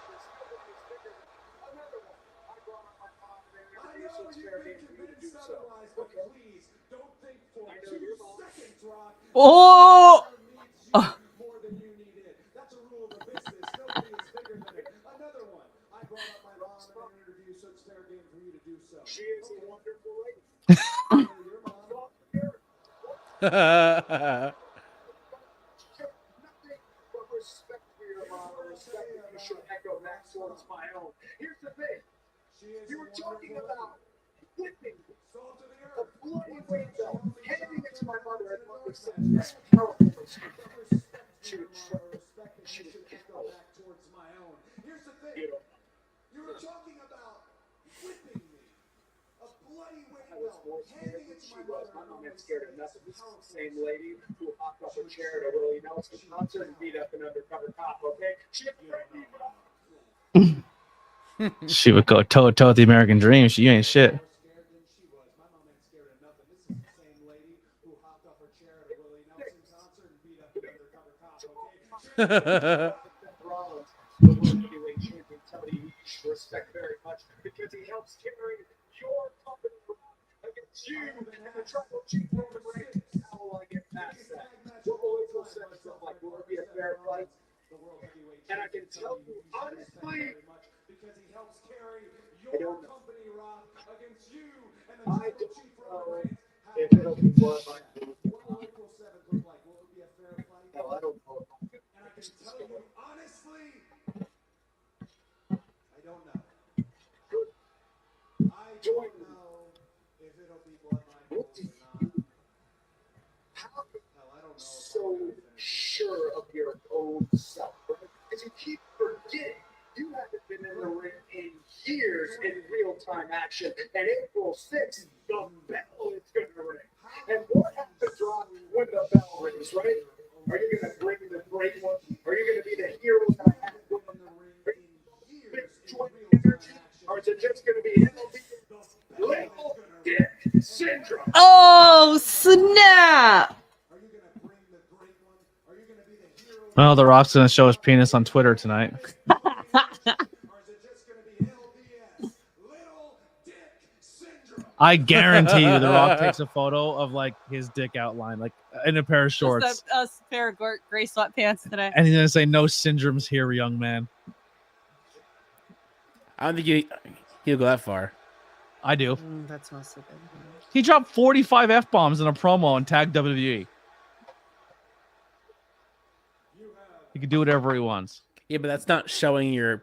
S3: Oh! Oh.
S6: She is a wonderful lady. Nothing but respect for your mom, and respect that you should echo back towards my own. Here's the thing. You were talking about whipping me. A bloody weight belt, handing it to my mother, and mother said, "This powerful machine." She would try. She would go back towards my own. Here's the thing. You were talking about whipping me. A bloody weight belt, handing it to my mother. My mom ain't scared of nothing. This is the same lady who hopped up a chair at a Willie Nelson concert and beat up an undercover cop, okay? She afraid me, bro.
S2: She would go toe to toe with the American Dream. You ain't shit.
S6: Rollins, the world heavyweight champion, tell you respect very much because he helps carry your company against you and the tribal chief Roman Reigns. How will I get past that? What will April 7th look like? Will it be a fair fight? And I can tell you honestly, I don't know. I don't know if it'll be bloodline. Hell, I don't know.
S7: And I can tell you honestly, I don't know. I don't know if it'll be bloodline or not.
S6: How so sure of your own self, right? Because you keep forgetting you haven't been in the ring in years in real-time action. And April 6th, the bell is going to ring. And what happens, Rob, when the bell rings, right? Are you going to bring the great one? Are you going to be the hero that I have been in the ring in years in energy? Or is it just going to be little dick syndrome?
S5: Oh, snap!
S2: Well, The Rock's gonna show his penis on Twitter tonight. I guarantee you, The Rock takes a photo of like his dick outline, like in a pair of shorts,
S5: Just a pair of gray sweatpants today.
S2: and he's gonna say, "No syndromes here, young man."
S4: I don't think he'll go that far.
S2: I do.
S5: That's mostly good.
S2: He dropped 45 F-bombs in a promo and tagged WWE. He can do whatever he wants.
S4: Yeah, but that's not showing your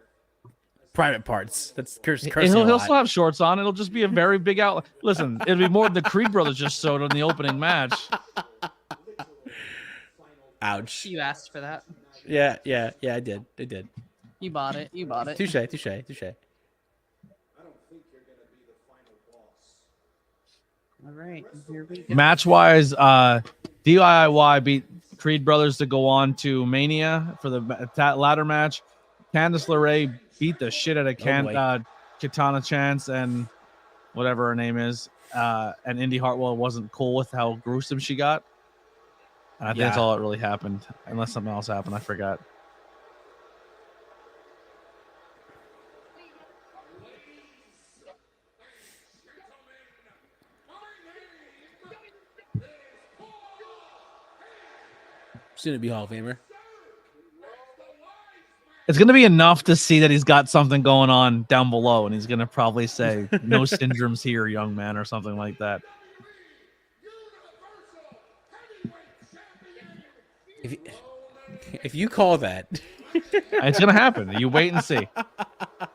S4: private parts. That's cursing
S2: He'll still have shorts on. It'll just be a very big outline. Listen, it'll be more than the Creed brothers just showed in the opening match.
S4: Ouch.
S5: You asked for that.
S4: Yeah, I did. I did.
S5: You bought it.
S4: Touche.
S7: I don't think you're gonna be the final boss.
S5: All right, here we go.
S2: Match-wise, DIY beat Creed brothers to go on to Mania for the ladder match. Candice LeRae beat the shit out of Katana Chance and whatever her name is. And Indy Hartwell wasn't cool with how gruesome she got. And I think that's all that really happened. Unless something else happened. I forgot.
S4: Soon to be Hall of Famer.
S2: It's going to be enough to see that he's got something going on down below, and he's going to probably say, "No syndromes here, young man," or something like that.
S4: If you call that,
S2: it's going to happen. You wait and see.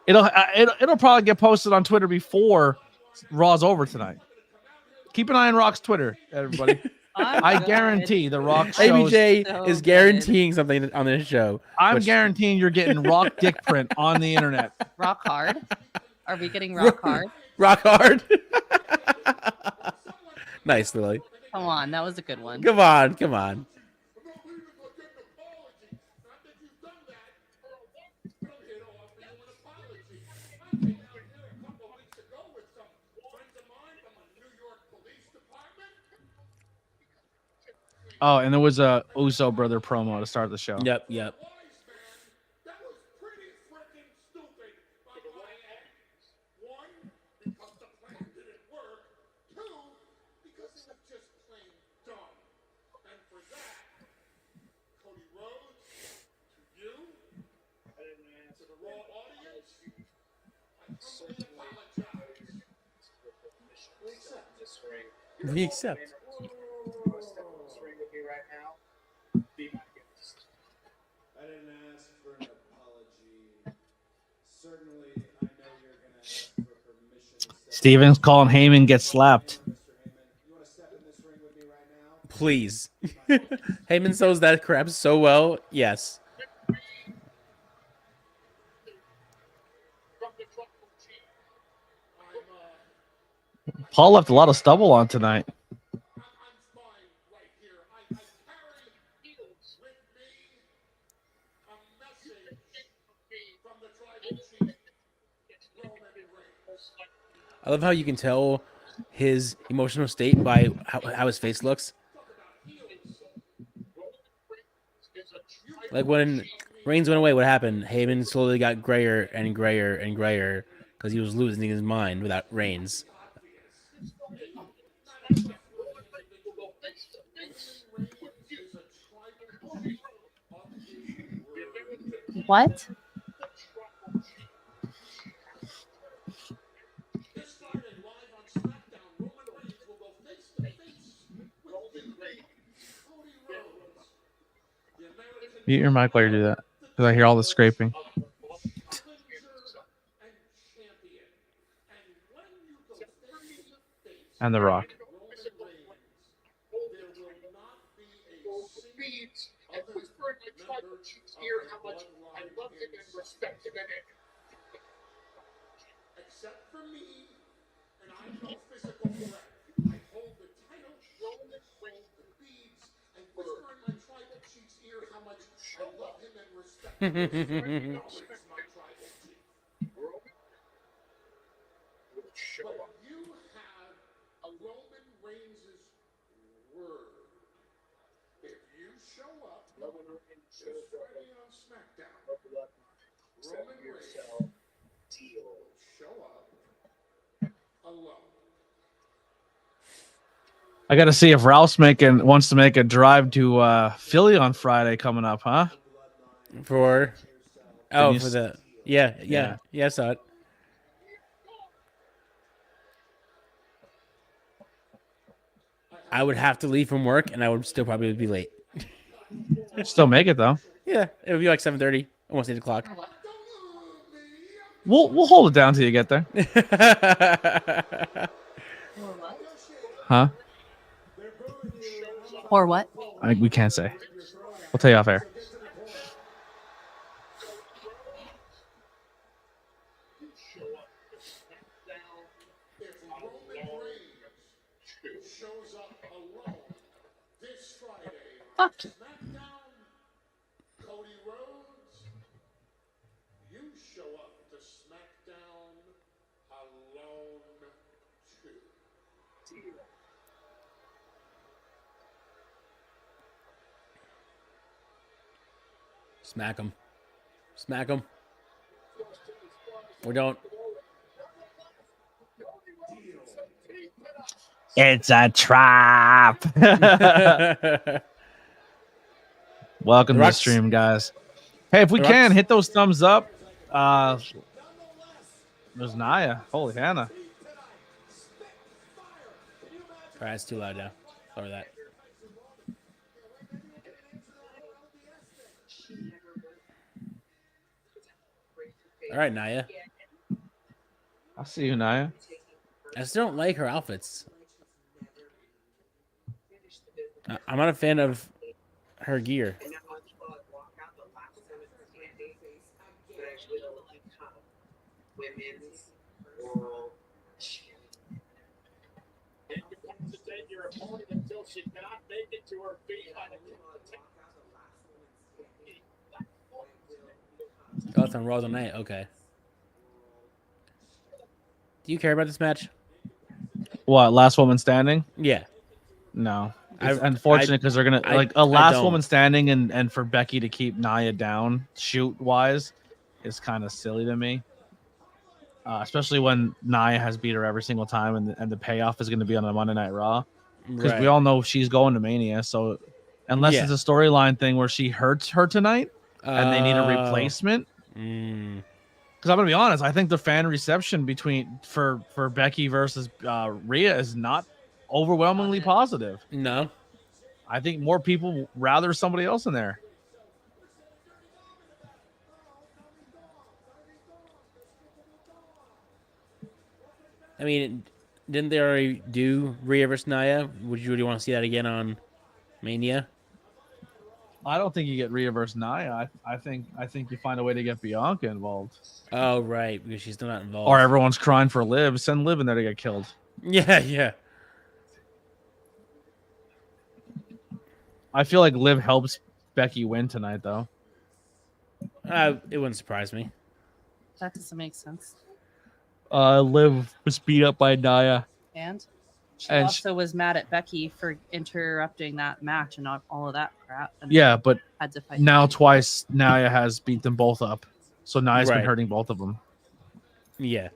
S2: It'll probably get posted on Twitter before Raw's over tonight. Keep an eye on Rock's Twitter, everybody. I guarantee The Rock shows.
S4: ABJ is guaranteeing something on this show.
S2: I'm guaranteeing you're getting Rock dick print on the internet.
S5: Rock hard? Are we getting rock hard?
S4: Rock hard. Nice, Lily.
S5: Come on, that was a good one.
S4: Come on.
S2: Oh, and there was a Uso brother promo to start the show.
S4: Yep. We accept.
S7: I didn't ask for an apology. Certainly, I know you're gonna ask for permission to
S2: Steven's calling Heyman gets slapped.
S4: Please. Heyman sells that crap so well. Yes.
S2: Paul left a lot of stubble on tonight.
S4: I love how you can tell his emotional state by how his face looks. Like when Reigns went away, what happened? Heyman slowly got grayer and grayer and grayer because he was losing his mind without Reigns.
S3: What?
S2: Mute your mic while you do that, because I hear all the scraping. And the Rock.
S6: And whisper in my tribal chief's ear how much I love him and respect him except for me, and I'm no physical threat. I hold the title, Roman Reigns, the beads, and whisper in my tribal chief's ear how much I love him and respect him. No, it's my tribal chief. But you have a Roman Reigns' word. If you show up, just Friday on SmackDown, Roman Reigns will show up alone.
S2: I got to see if Ralph's wants to make a drive to Philly on Friday coming up, huh?
S4: For
S2: you
S4: for
S2: s-
S4: the
S2: Yeah.
S4: I saw it. I would have to leave from work, and I would still probably be late.
S2: Still make it though.
S4: Yeah, it would be like 7:30, almost 8 o'clock.
S2: We'll hold it down till you get there, huh?
S3: Or what?
S2: We can't say. We'll tell you off air.
S6: If Roman Reigns shows up alone this Friday on
S3: Fuck.
S6: SmackDown, Cody Rhodes, you show up to SmackDown alone too.
S4: Smack him. Smack him. We don't.
S2: It's a trap. Welcome to the
S4: Rock's-
S2: stream, guys. Hey, if we
S4: The
S2: can
S4: Rock's-
S2: hit those thumbs up. There's Naya. Holy Hannah.
S4: All right, it's too loud now. Lower that. All right, Naya.
S2: I see you, Naya.
S4: I still don't like her outfits. I'm not a fan of her gear.
S6: Entertain your opponent until she cannot make it to her feet on
S4: Oh, it's on Raw tonight. Okay. Do you care about this match?
S2: What, last woman standing?
S4: Yeah.
S2: No. It's
S4: I-
S2: unfortunate because they're gonna
S4: I-
S2: like a
S4: I
S2: last
S4: don't.
S2: woman standing and for Becky to keep Nia down shoot wise is kind of silly to me. Especially when Nia has beat her every single time and the payoff is going to be on a Monday Night Raw because we all know she's going to Mania. So unless
S4: Yeah.
S2: it's a storyline thing where she hurts her tonight and they need a replacement,
S4: Mm.
S2: because I'm gonna be honest, I think the fan reception for Becky versus Rhea is not overwhelmingly positive.
S4: No.
S2: I think more people rather somebody else in there.
S4: I mean, didn't they already do Rhea versus Nia? Would you really want to see that again on Mania?
S2: I don't think you get Rhea versus Nia. I think you find a way to get Bianca involved.
S4: Oh, right, because she's still not involved.
S2: Or everyone's crying for Liv. Send Liv in there to get killed.
S4: Yeah, yeah.
S2: I feel like Liv helps Becky win tonight, though.
S4: It wouldn't surprise me.
S3: That doesn't make sense.
S2: Liv was beat up by Nia.
S3: And she
S2: And
S3: also was mad at Becky for interrupting that match and all of that crap. And
S2: Yeah, but
S3: had to fight.
S2: now twice Nia has beat them both up. So Nia's been
S4: Right.
S2: hurting both of them.
S4: Yeah.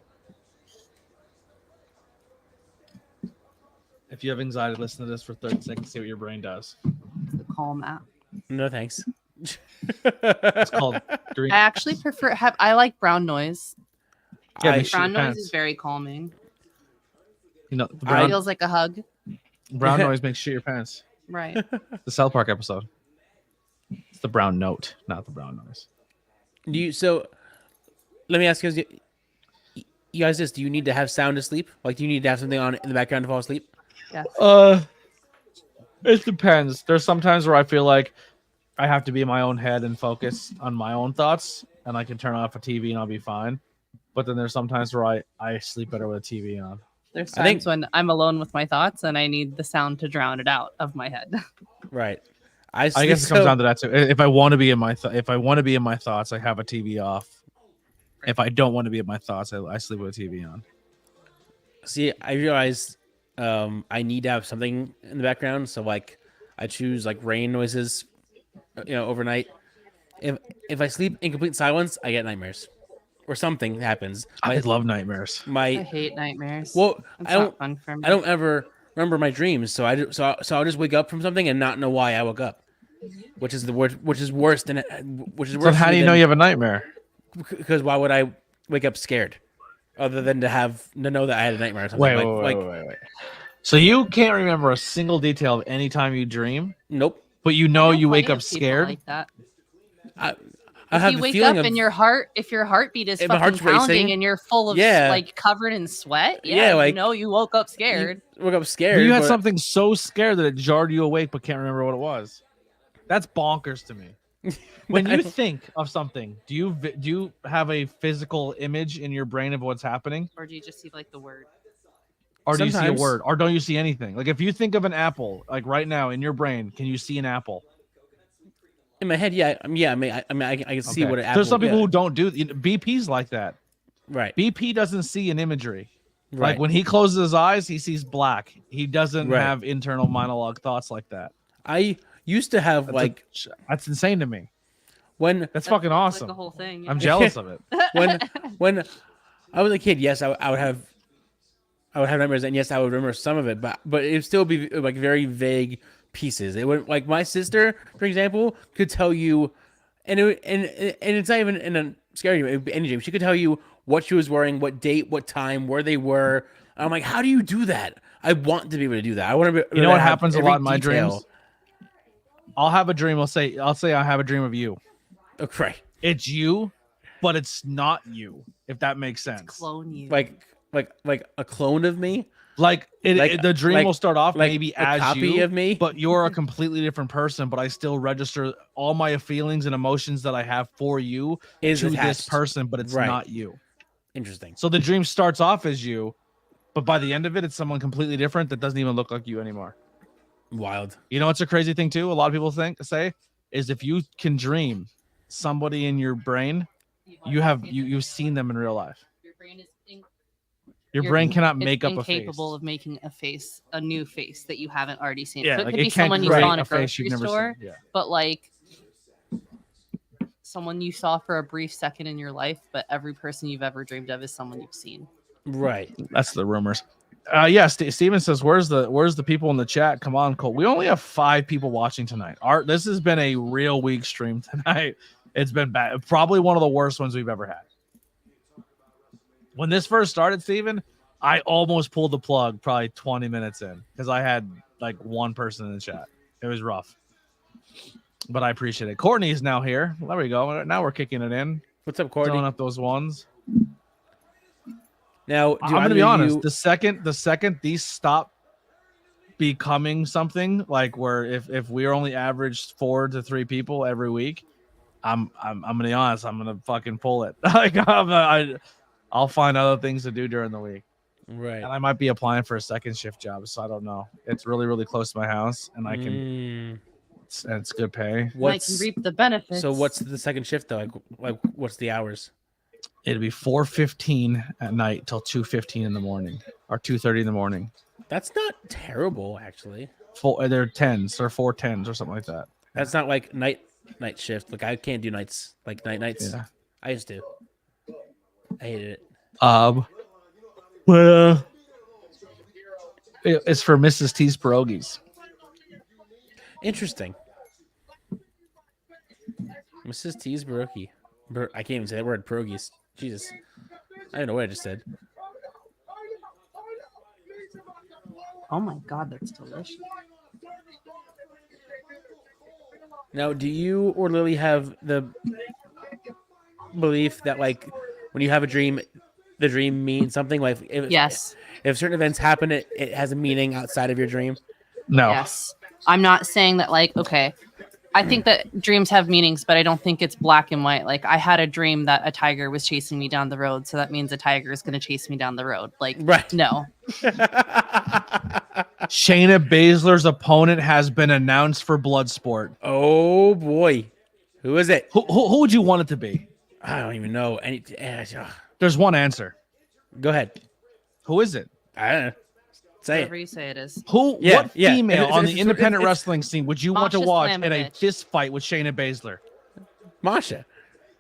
S2: If you have anxiety, listen to this for 30 seconds, see what your brain does.
S3: the Calm app.
S4: No thanks.
S2: It's called Green.
S3: I actually prefer I like brown noise.
S2: Yeah,
S4: I-
S2: they shit
S3: Brown
S2: your
S3: noise
S2: pants.
S3: is very calming.
S2: You know, the
S4: I-
S2: brown,
S3: Feels like a hug.
S2: brown noise makes shit your pants.
S3: Right.
S2: The South Park episode. It's the brown note, not the brown noise.
S4: So let me ask you guys this: do you need to have sound to sleep? Like, do you need to have something on in the background to fall asleep?
S3: Yes.
S2: It depends. There's sometimes where I feel like I have to be in my own head and focus on my own thoughts, and I can turn off a TV and I'll be fine. But then there's sometimes where I sleep better with a TV on.
S3: There's
S4: I think-
S3: times when I'm alone with my thoughts and I need the sound to drown it out of my head.
S4: Right.
S2: I guess it comes down to that too. If I want to be in my thoughts, I have a TV off. If I don't want to be in my thoughts, I sleep with a TV on.
S4: See, I realize I need to have something in the background. So like, I choose like rain noises, overnight. If I sleep in complete silence, I get nightmares, or something happens.
S2: I love nightmares.
S3: I hate nightmares.
S4: Well,
S3: It's
S4: I don't.
S3: not fun for me.
S4: I don't ever remember my dreams, so I'll just wake up from something and not know why I woke up, which is worse than
S2: So how do you know you have a nightmare?
S4: Because why would I wake up scared, other than to know that I had a nightmare or something?
S2: Wait. So you can't remember a single detail of any time you dream,
S4: Nope.
S2: but you
S3: I
S2: know you
S3: plenty
S2: wake up
S3: of people
S2: scared.
S3: Like that.
S4: I
S3: If
S4: have
S3: you
S4: the
S3: wake
S4: feeling
S3: up
S4: of
S3: and if your heartbeat is
S4: if my
S3: fucking
S4: heart's
S3: pounding
S4: racing,
S3: and you're full of
S4: yeah.
S3: like covered in sweat,
S4: Yeah, like-
S3: you woke up scared.
S4: woke up
S2: But
S4: scared.
S2: you had
S4: but-
S2: something so scared that it jarred you awake, but can't remember what it was. That's bonkers to me. When you think of something, do you have a physical image in your brain of what's happening,
S3: Or do you just see like the word?
S2: or do you see a
S4: Sometimes.
S2: word, or don't you see anything? Like if you think of an apple, like right now in your brain, can you see an apple?
S4: in my head, yeah. I mean, I can see
S2: Okay.
S4: what an apple.
S2: There's some people
S4: yeah.
S2: who don't do. BP's like that.
S4: Right.
S2: BP doesn't see an imagery.
S4: Right.
S2: Like when he closes his eyes, he sees black. He doesn't
S4: Right.
S2: have internal monologue thoughts like that.
S4: I used to have
S2: That's insane to me.
S4: when
S2: That's fucking
S3: Like
S2: awesome.
S3: the whole thing.
S2: I'm jealous of it.
S4: when I was a kid, yes, I would have nightmares, and yes, I would remember some of it, but it would still be like very vague pieces. It would, like, my sister, for example, could tell you, and it's not even in a scary way, it would be any dream. She could tell you what she was wearing, what date, what time, where they were. I'm like, how do you do that? I want to be able to do that. I want to be.
S2: You know what happens a
S4: every
S2: lot in my
S4: detail.
S2: dreams? I'll have a dream. I'll say I have a dream of you.
S4: Okay,
S2: It's you, but it's not you. If that makes sense.
S3: Clone you.
S4: like a clone of me.
S2: Like the dream will start off
S4: like
S2: maybe
S4: a
S2: as
S4: copy
S2: you,
S4: of me.
S2: but you're a completely different person. But I still register all my feelings and emotions that I have for you
S4: Is
S2: to this
S4: attached.
S2: person, but it's
S4: Right.
S2: not you.
S4: Interesting.
S2: So the dream starts off as you, but by the end of it, it's someone completely different that doesn't even look like you anymore.
S4: Wild.
S2: You know what's a crazy thing too? A lot of people say is if you can dream somebody in your brain, you've seen them in real life.
S3: Your brain is
S2: Your
S3: You're
S2: brain cannot
S3: it's
S2: make up a face.
S3: incapable of making a new face that you haven't already seen.
S2: Yeah,
S3: So it
S2: like
S3: could be
S2: it can't
S3: someone you
S2: create
S3: saw in a
S2: a face
S3: grocery
S2: you've never
S3: store,
S2: seen. Yeah.
S3: but like someone you saw for a brief second in your life, but every person you've ever dreamed of is someone you've seen.
S4: Right.
S2: That's the rumors. Yeah, Steven says, where's the people in the chat? Come on, Cole. We only have 5 people watching tonight. This has been a real weak stream tonight. It's been bad. Probably one of the worst ones we've ever had. When this first started, Steven, I almost pulled the plug probably 20 minutes in because I had like one person in the chat. It was rough. But I appreciate it. Courtney is now here. There we go. Now we're kicking it in.
S4: What's up, Courtney?
S2: Throwing up those ones.
S4: Now,
S2: I'm gonna be honest. The second these stop becoming something like where if we're only averaged 4 to 3 people every week, I'm gonna be honest. I'm gonna fucking pull it. Like I'll find other things to do during the week.
S4: Right.
S2: And I might be applying for a second shift job, so I don't know. It's really, really close to my house, and I can. It's good pay.
S3: And I can reap the benefits.
S4: So what's the second shift though? Like what's the hours?
S2: It'd be 4:15 at night till 2:15 in the morning, or 2:30 in the morning.
S4: That's not terrible, actually.
S2: They're 10s or 4:10s or something like that.
S4: That's not like night shift. Like I can't do nights, like nights.
S2: Yeah.
S4: I used to. I hated it.
S2: Well, it's for Mrs. T's pierogies.
S4: Interesting. Mrs. T's pierogi. I can't even say that word. Pierogies. Jesus. I don't know what I just said.
S3: Oh my god, that's delicious.
S4: Now, do you or Lily have the belief that like when you have a dream, the dream means something? Like if certain events happen, it has a meaning outside of your dream?
S2: No.
S3: Yes. I'm not saying that like, okay, I think that dreams have meanings, but I don't think it's black and white. Like I had a dream that a tiger was chasing me down the road, so that means a tiger is going to chase me down the road. Like,
S4: right.
S3: No.
S2: Shayna Baszler's opponent has been announced for Bloodsport.
S4: Oh boy. Who is it?
S2: Who would you want it to be?
S4: I don't even know.
S2: There's one answer.
S4: Go ahead.
S2: Who is it?
S4: I don't know. Say
S3: Whatever
S4: it.
S3: you say it is.
S2: What female on the
S4: it's-
S2: independent wrestling scene would you want to
S3: Masha
S2: watch in a
S3: Slamovich.
S2: fist fight with Shayna Baszler?
S4: Masha.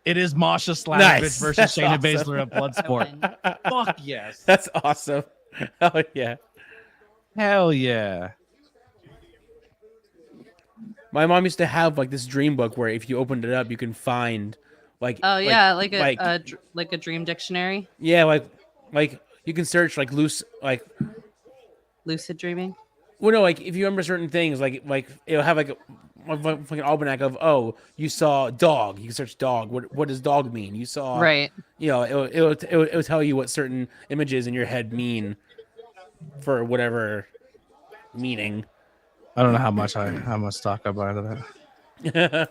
S2: It is Masha Slamovich
S4: Nice.
S2: versus
S4: That's
S2: Shayna
S4: awesome.
S2: Baszler at Bloodsport. Fuck yes.
S4: That's awesome. Hell yeah.
S2: Hell yeah.
S4: My mom used to have like this dream book where if you opened it up, you can find like
S3: like a dream dictionary.
S4: Yeah, like you can search like
S3: Lucid dreaming.
S4: well, no, like if you remember certain things, like it'll have like an almanac of you saw dog. You can search dog. What does dog mean? You saw
S3: Right.
S4: You know, it'll tell you what certain images in your head mean for whatever meaning.
S2: I don't know how much stock I buy into that.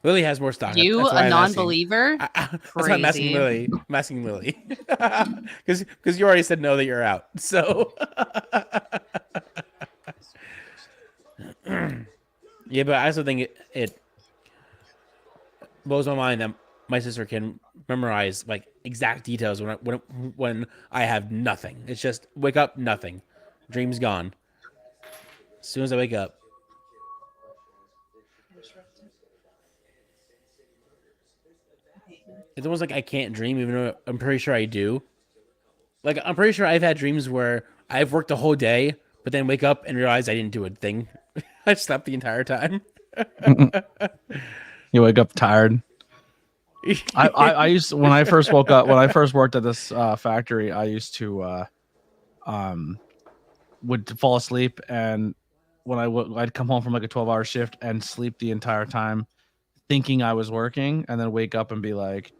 S4: Lily has more stock.
S3: You
S4: That's why
S3: a
S4: I'm asking.
S3: non-believer?
S4: That's why I'm asking
S3: Crazy.
S4: Lily. I'm asking Lily because you already said no that you're out. So yeah, but I also think it blows my mind that my sister can memorize like exact details when I have nothing. It's just wake up, nothing, dream's gone. As soon as I wake up. It's almost like I can't dream, even though I'm pretty sure I do. Like, I'm pretty sure I've had dreams where I've worked the whole day, but then wake up and realize I didn't do a thing. I slept the entire time.
S2: You wake up tired. I used when I first woke up, when I first worked at this factory, I used to would fall asleep, and when I'd come home from like a 12-hour shift and sleep the entire time, thinking I was working, and then wake up and be like,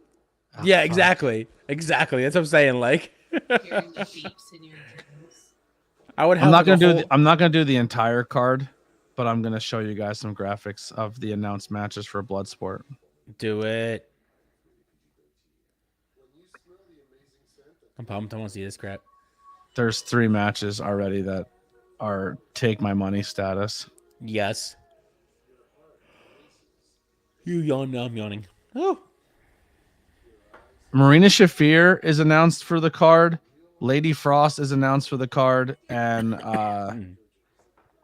S2: oh,
S4: yeah,
S2: fuck.
S4: exactly. That's what I'm saying. Like,
S5: Hearing the beeps in your dreams.
S4: I would have.
S2: I'm not
S4: like,
S2: gonna
S4: a
S2: do
S4: whole-
S2: I'm not gonna do the entire card, but I'm gonna show you guys some graphics of the announced matches for Bloodsport.
S4: Do it. I'm pumped. I want to see this crap.
S2: There's 3 matches already that are take my money status.
S4: Yes. You yawn now. I'm yawning. Oh.
S2: Marina Shafir is announced for the card. Lady Frost is announced for the card, and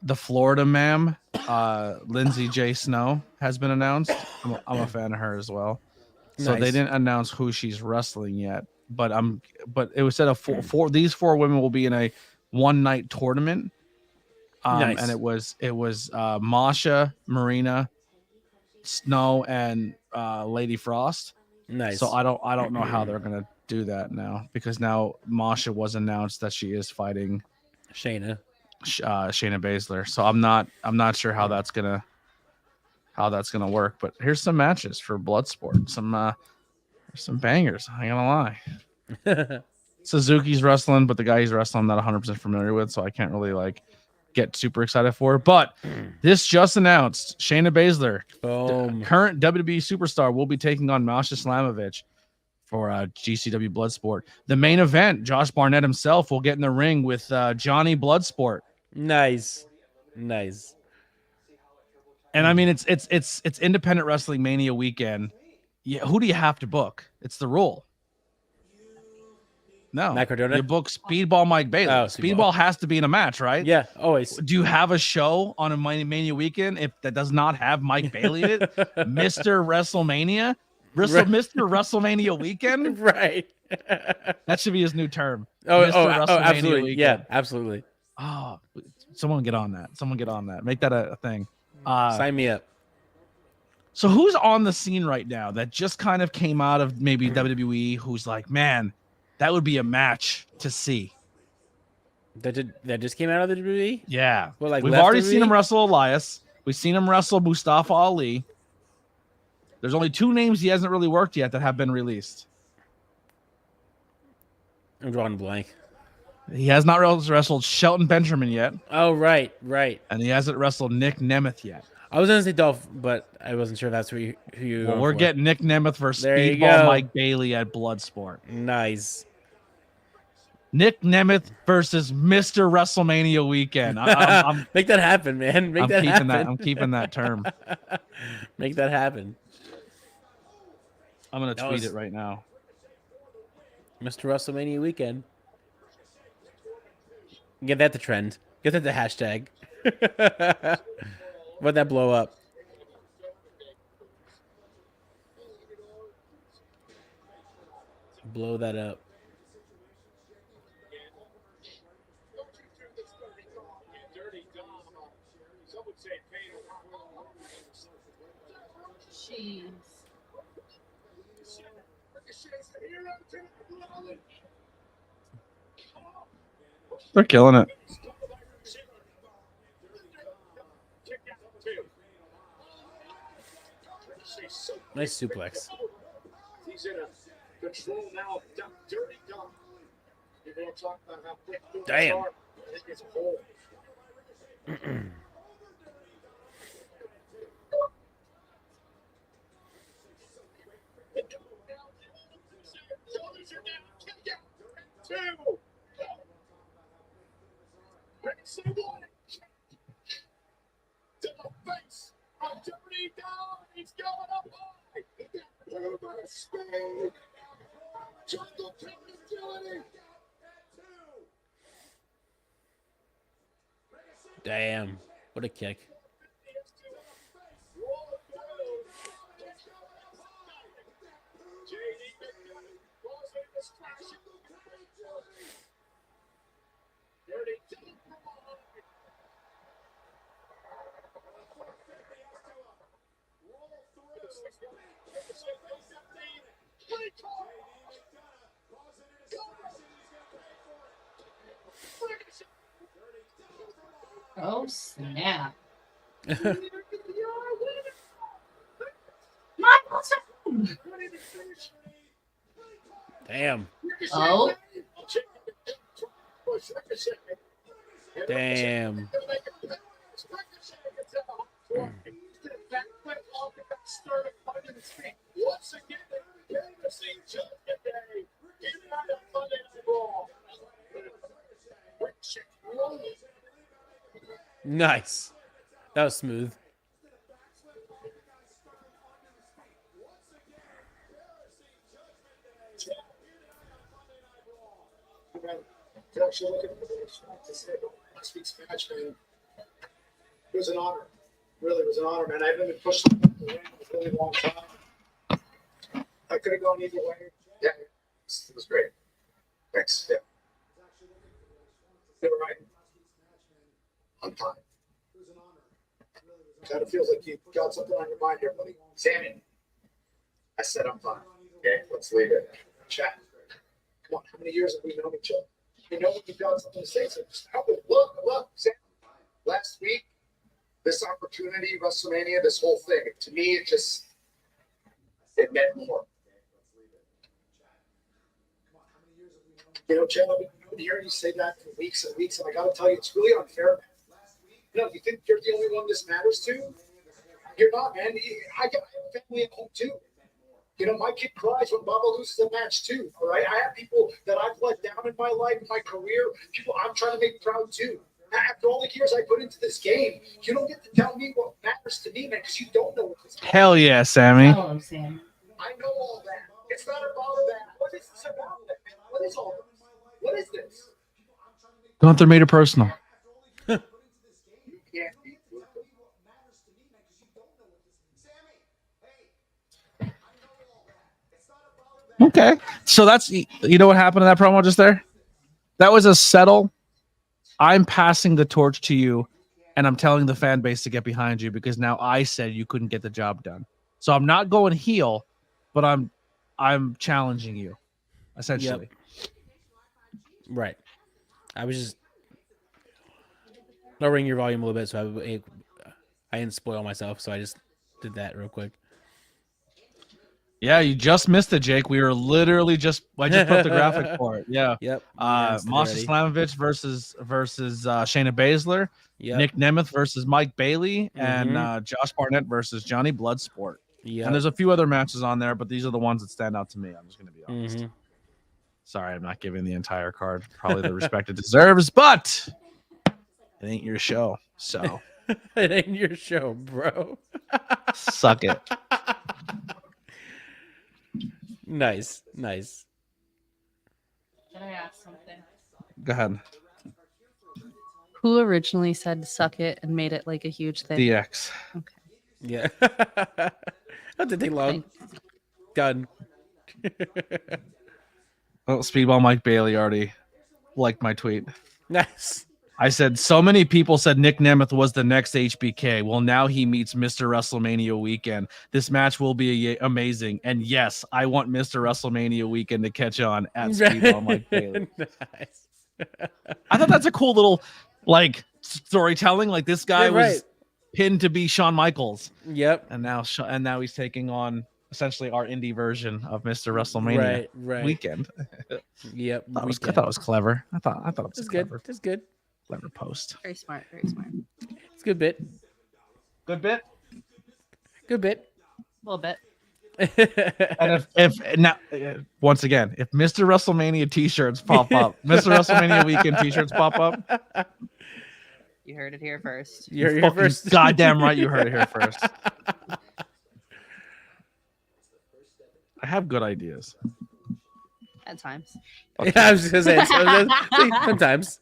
S2: the Florida Ma'am, Lindsay J. Snow, has been announced. I'm a fan of her as well. So
S4: Nice.
S2: they didn't announce who she's wrestling yet, but it was said these 4 women will be in a one-night tournament.
S4: Nice.
S2: And it was Masha, Marina, Snow, and Lady Frost.
S4: Nice.
S2: So I don't know how they're gonna do that now, because now Masha was announced that she is fighting
S4: Shayna.
S2: Shayna Baszler. So I'm not sure how that's gonna work. But here's some matches for Bloodsport. Some bangers. I ain't gonna lie. Suzuki's wrestling, but the guy he's wrestling I'm not 100% familiar with, so I can't really like get super excited for. But this just announced Shayna Baszler,
S4: Boom.
S2: current WWE superstar, will be taking on Masha Slamovich for GCW Bloodsport. The main event, Josh Barnett himself will get in the ring with Johnny Bloodsport.
S4: Nice.
S2: And I mean, it's Independent Wrestling Mania weekend. Yeah, who do you have to book? It's the rule. No,
S4: Matt Cardona?
S2: you book Speedball Mike Bailey.
S4: Oh,
S2: Speedball has to be in a match, right?
S4: Yeah, always.
S2: Do you have a show on a Mania weekend if that does not have Mike Bailey in it? Mr. WrestleMania?
S4: Right.
S2: Mr. WrestleMania weekend?
S4: Right.
S2: That should be his new term.
S4: Oh,
S2: Mr. WrestleMania
S4: absolutely.
S2: weekend.
S4: Yeah, absolutely.
S2: Oh, someone get on that. Make that a thing.
S4: Sign me up.
S2: So who's on the scene right now that just kind of came out of maybe WWE who's like, man, that would be a match to see?
S4: That just came out of the WWE?
S2: Yeah.
S4: Well, like
S2: we've
S4: left
S2: already
S4: WWE?
S2: seen him wrestle Elias. We've seen him wrestle Mustafa Ali. There's only 2 names he hasn't really worked yet that have been released.
S4: I'm drawing a blank.
S2: He has not wrestled Shelton Benjamin yet,
S4: Oh, right.
S2: and he hasn't wrestled Nick Nemeth yet.
S4: I was gonna say Dolph, but I wasn't sure if that's who you.
S2: Well, we're getting Nick Nemeth versus
S4: There you
S2: Speedball
S4: go.
S2: Mike Bailey at Bloodsport.
S4: Nice.
S2: Nick Nemeth versus Mr. WrestleMania weekend. I'm
S4: Make that happen, man. Make that
S2: keeping
S4: happen.
S2: that. I'm keeping that term.
S4: Make that happen.
S2: I'm gonna
S4: That
S2: tweet
S4: was-
S2: it right now.
S4: Mr. WrestleMania weekend. Get that the trend. Get that the hashtag. Let that blow up. Blow that up.
S3: Jeez.
S2: They're killing it.
S4: Nice suplex.
S6: He's in a control now. Dirty Dom. People are talking about how quick moves
S4: Damn.
S6: are. I think it's a hole. Shoulders are down. Kick out. 2. Brings it one. To the face of Dirty Dom. He's going up high. Over speed. Jungle King agility.
S4: Damn. What a kick.
S3: Oh, snap.
S4: Damn.
S3: Oh.
S4: Damn.
S6: Once again, Fantasy Judgment Day. United Monday Night Raw.
S4: Nice. That was smooth.
S6: To actually look at the last week's match, man, it was an honor. Really, it was an honor, man. I haven't been pushed in a really long time. I could have gone either way. Yeah, it was great. Thanks. Yeah. They were right. On time. Kind of feels like you got something on your mind here, buddy. Sammy, I said I'm fine. Okay, let's leave it. Chat. Come on, how many years have we known each other? You know when you've got something to say, so just help it. Look, Sam. Last week, this opportunity, WrestleMania, this whole thing, to me, it meant more. You know, Chad, I've been hearing you say that for weeks and weeks, and I got to tell you, it's really unfair, man. You know, you think you're the only one this matters to? You're not, man. I have a family at home, too. You know, my kid cries when Baba loses a match, too, all right? I have people that I've let down in my life, in my career, people I'm trying to make proud, too. After all the years I put into this game, you don't get to tell me what matters to me, man, because you don't know what this matters.
S2: Hell yeah, Sammy.
S5: Tell him, Sam.
S6: I know all that. It's not about that. What is this about, man? What is all this? What is this?
S2: Gunther made it personal.
S6: You can't be.
S2: Okay. So that's, you know what happened in that promo just there? That was a settle. I'm passing the torch to you, and I'm telling the fan base to get behind you because now I said you couldn't get the job done. So I'm not going heel, but I'm challenging you, essentially.
S4: Yep. Right. I was just lowering your volume a little bit so I didn't spoil myself, so I just did that real quick.
S2: Yeah, you just missed it, Jake. We were literally I just put the graphic for it. Yeah.
S4: Yep.
S2: Masha Slamovich versus Shayna Baszler.
S4: Yep.
S2: Nick Nemeth versus Mike Bailey, and Josh Barnett versus Johnny Bloodsport.
S4: Yep.
S2: And there's a few other matches on there, but these are the ones that stand out to me. I'm just going to be honest. Sorry, I'm not giving the entire card probably the respect it deserves, but it ain't your show. So
S4: It ain't your show, bro.
S2: suck it.
S4: Nice.
S3: Can I ask something?
S2: Go ahead.
S3: Who originally said "suck it" and made it like a huge thing?
S2: DX.
S3: Okay.
S4: Yeah. That didn't take long. Done.
S2: Oh, Speedball Mike Bailey already liked my tweet.
S4: Nice.
S2: I said, so many people said Nick Nemeth was the next HBK. Well, now he meets Mr. WrestleMania Weekend. This match will be amazing. And yes, I want Mr. WrestleMania Weekend to catch on at Speedball Mike Bailey.
S4: Nice.
S2: I thought that's a cool little storytelling. Like this guy
S4: You're right.
S2: was pinned to be Shawn Michaels.
S4: Yep.
S2: And now he's taking on essentially our indie version of Mr. WrestleMania
S4: Right.
S2: Weekend.
S4: Yep.
S2: I thought it was clever. I thought it was
S4: That's
S2: clever.
S4: good. That's good.
S2: Clever post.
S3: Very smart. Very smart.
S4: It's a good bit.
S2: Good bit.
S4: Good bit.
S3: A little bit.
S2: And if now once again, if Mr. WrestleMania t-shirts pop up, Mr. WrestleMania Weekend t-shirts pop up,
S3: You heard it here first.
S4: You're
S2: fucking
S4: first.
S2: goddamn right you heard it here first. I have good ideas.
S3: At times.
S4: Yeah, I was just gonna say sometimes.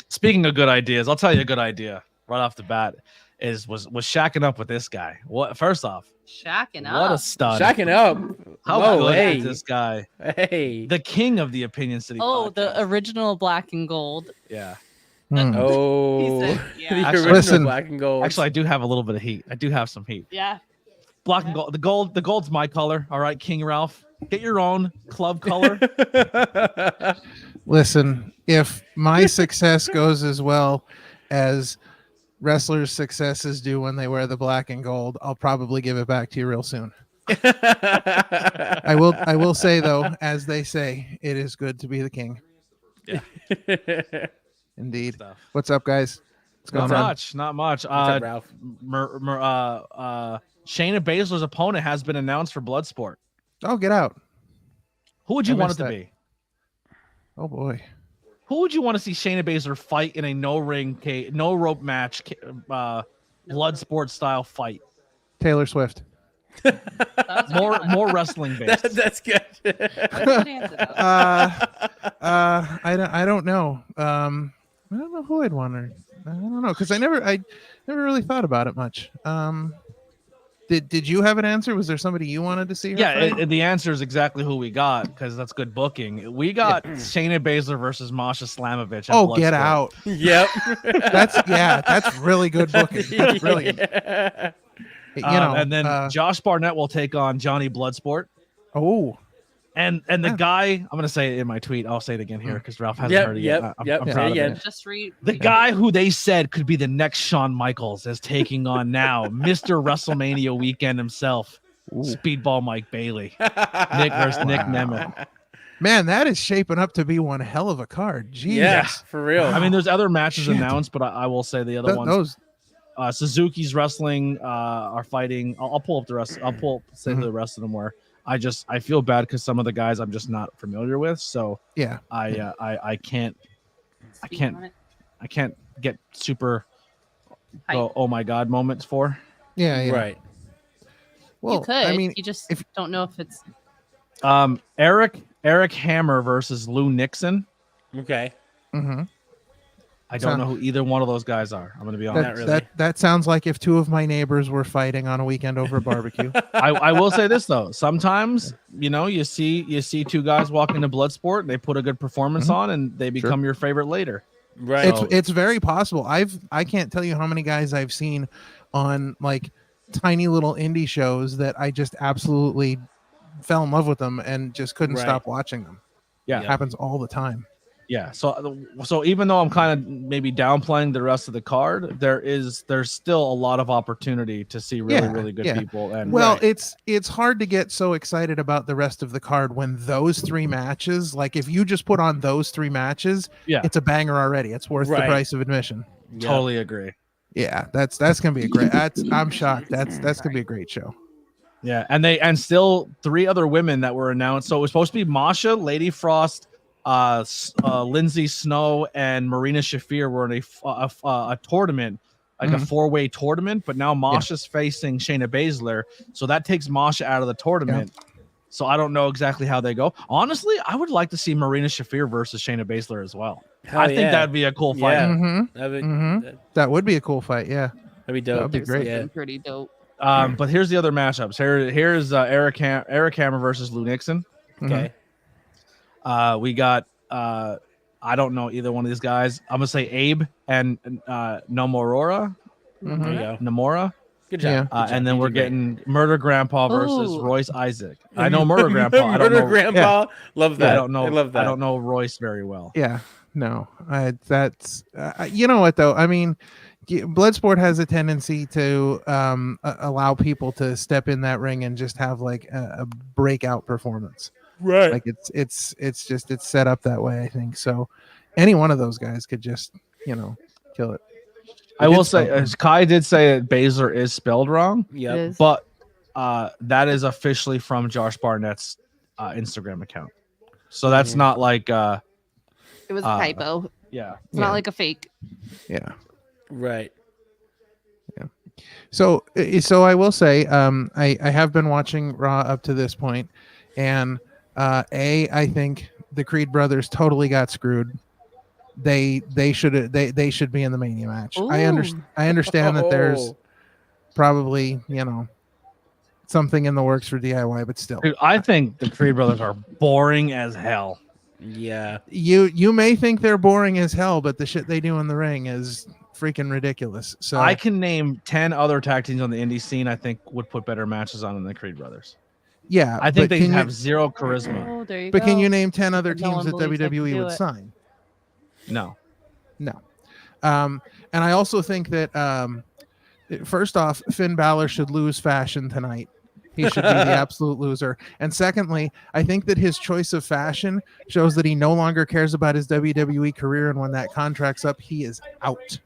S2: Speaking of good ideas, I'll tell you a good idea right off the bat was shacking up with this guy. What first off,
S3: Shacking
S2: what a
S3: up.
S2: stud.
S4: Shacking up.
S2: How
S4: Whoa,
S2: good
S4: hey.
S2: is this guy?
S4: Hey.
S2: The king of the Opinion City.
S3: Oh, the
S2: podcast.
S3: original black and gold.
S2: Yeah.
S4: Oh.
S3: He said, yeah.
S4: The
S2: Actually,
S4: original
S8: listen.
S4: black and gold.
S2: Actually, I do have a little bit of heat. I do have some heat.
S3: Yeah.
S2: Black and gold. The gold's my color. All right, King Ralph. Get your own club color.
S8: Listen, if my success goes as well as wrestlers' successes do when they wear the black and gold, I'll probably give it back to you real soon. I will say though, as they say, it is good to be the king.
S2: Yeah.
S8: Indeed.
S2: Stuff.
S8: What's up, guys? What's going
S2: Not
S8: on?
S2: much. Not much.
S4: What's up, Ralph?
S2: Shayna Baszler's opponent has been announced for Bloodsport.
S8: Oh, get out.
S2: Who would you
S8: I
S2: want it
S8: missed
S2: to
S8: that.
S2: be?
S8: Oh boy.
S2: Who would you want to see Shayna Baszler fight in a no rope match, Bloodsport style fight?
S8: Taylor Swift.
S3: That was a good one.
S2: More wrestling based.
S4: That's good.
S3: That's a good answer, though.
S8: I don't know. I don't know who I'd want her. I don't know because I never really thought about it much. Did you have an answer? Was there somebody you wanted to see her
S2: Yeah,
S8: fight?
S2: the answer is exactly who we got because that's good booking. We got Shayna Baszler versus Masha Slamovich. at
S8: Oh, get
S2: Bloodsport.
S8: out.
S4: Yep.
S8: That's really good booking. That's brilliant.
S4: Yeah.
S8: You know,
S2: and then Josh Barnett will take on Johnny Bloodsport.
S8: oh,
S2: And the
S8: Yeah.
S2: guy, I'm gonna say it in my tweet. I'll say it again here because Ralph hasn't heard it yet. I'm
S4: yep.
S2: proud
S4: Say
S2: of
S4: again.
S2: it.
S3: Just read.
S2: The guy who they said could be the next Shawn Michaels is taking on now Mr. WrestleMania Weekend himself, Speedball Mike Bailey. Nick versus Nick Nemeth.
S8: Man, that is shaping up to be one hell of a card. Jeez.
S4: Yeah, for real.
S2: I mean, there's other matches
S8: Shit.
S2: announced, but I will say the other ones.
S8: Those
S2: Suzuki's wrestling are fighting. I'll pull up the rest. I'll say who the rest of them were. I feel bad because some of the guys I'm just not familiar with. So
S8: yeah.
S2: I can't
S5: Speaking on it.
S2: get super
S5: Hype.
S2: oh my god moments for.
S8: Yeah.
S4: Right.
S8: Well,
S3: you could.
S8: I mean,
S3: you just
S8: if-
S3: don't know if it's.
S2: Eric Hammer versus Lou Nixon.
S4: Okay.
S8: mm-hmm.
S2: I don't know who either one of those guys are. I'm going to be honest.
S8: That sounds like if two of my neighbors were fighting on a weekend over a barbecue.
S2: I will say this though. Sometimes, you see two guys walking into Bloodsport and they put a good performance on and they become your favorite later.
S4: Right.
S8: It's very possible. I can't tell you how many guys I've seen on like tiny little indie shows that I just absolutely fell in love with them and just couldn't stop watching them.
S2: Yeah.
S8: It happens all the time.
S2: Yeah. So even though I'm kind of maybe downplaying the rest of the card, there's still a lot of opportunity to see really good people. And
S8: it's hard to get so excited about the rest of the card when those three matches, like if you just put on those three matches, it's a banger already. It's worth the price of admission.
S2: Totally agree.
S8: Yeah, that's gonna be a great. I'm shocked. That's gonna be a great show.
S2: Yeah, and still 3 other women that were announced. So it was supposed to be Masha, Lady Frost, Lindsay Snow, and Marina Shafir were in a tournament, like a 4-way tournament. But now Masha's facing Shayna Baszler, so that takes Masha out of the tournament. Yeah. So I don't know exactly how they go. Honestly, I would like to see Marina Shafir versus Shayna Baszler as well. I think that'd be a cool fight.
S8: Yeah. That would be a cool fight. Yeah,
S4: that'd be dope.
S8: That'd be great.
S3: Yeah. Pretty dope.
S2: But here's the other matchups. Here's Eric Hammer versus Lou Nixon.
S4: Okay.
S2: We got I don't know either one of these guys. I'm gonna say Abe and Nomura.
S4: There you go.
S2: Nomura.
S4: Good job.
S2: And then we're getting Murder Grandpa versus Royce Isaac. I know Murder Grandpa. I don't know
S4: Grandpa. Yeah. Love that.
S2: I don't know.
S4: I love that.
S2: I don't know Royce very well.
S8: Yeah. No. That's you know what though. I mean, Bloodsport has a tendency to allow people to step in that ring and just have like a breakout performance.
S4: Right.
S8: Like it's set up that way, I think. So any one of those guys could just, kill it.
S2: I will say, as Kai did say that Baszler is spelled wrong.
S4: Yeah.
S2: But that is officially from Josh Barnett's Instagram account. So that's not like
S3: it was a typo.
S2: Yeah.
S3: It's not like a fake.
S8: Yeah.
S4: Right.
S8: Yeah. So I will say, I have been watching Raw up to this point, and I think the Creed brothers totally got screwed. They should be in the Mania match.
S3: Ooh.
S8: I understand that there's probably something in the works for DIY, but still,
S2: Dude, I think the Creed brothers are boring as hell.
S4: Yeah.
S8: You may think they're boring as hell, but the shit they do in the ring is freaking ridiculous. So
S2: I can name 10 other tag teams on the indie scene I think would put better matches on than the Creed brothers.
S8: Yeah,
S2: I think they have zero charisma.
S3: Oh, there you
S8: but
S3: go.
S8: can you name 10 other
S3: No
S8: teams
S3: one
S8: that
S3: believes I can
S8: WWE
S3: do
S8: would
S3: it.
S8: sign?
S2: No.
S8: And I also think that first off, Finn Balor should lose fashion tonight. He should be the absolute loser. And secondly, I think that his choice of fashion shows that he no longer cares about his WWE career, and when that contract's up, he is out.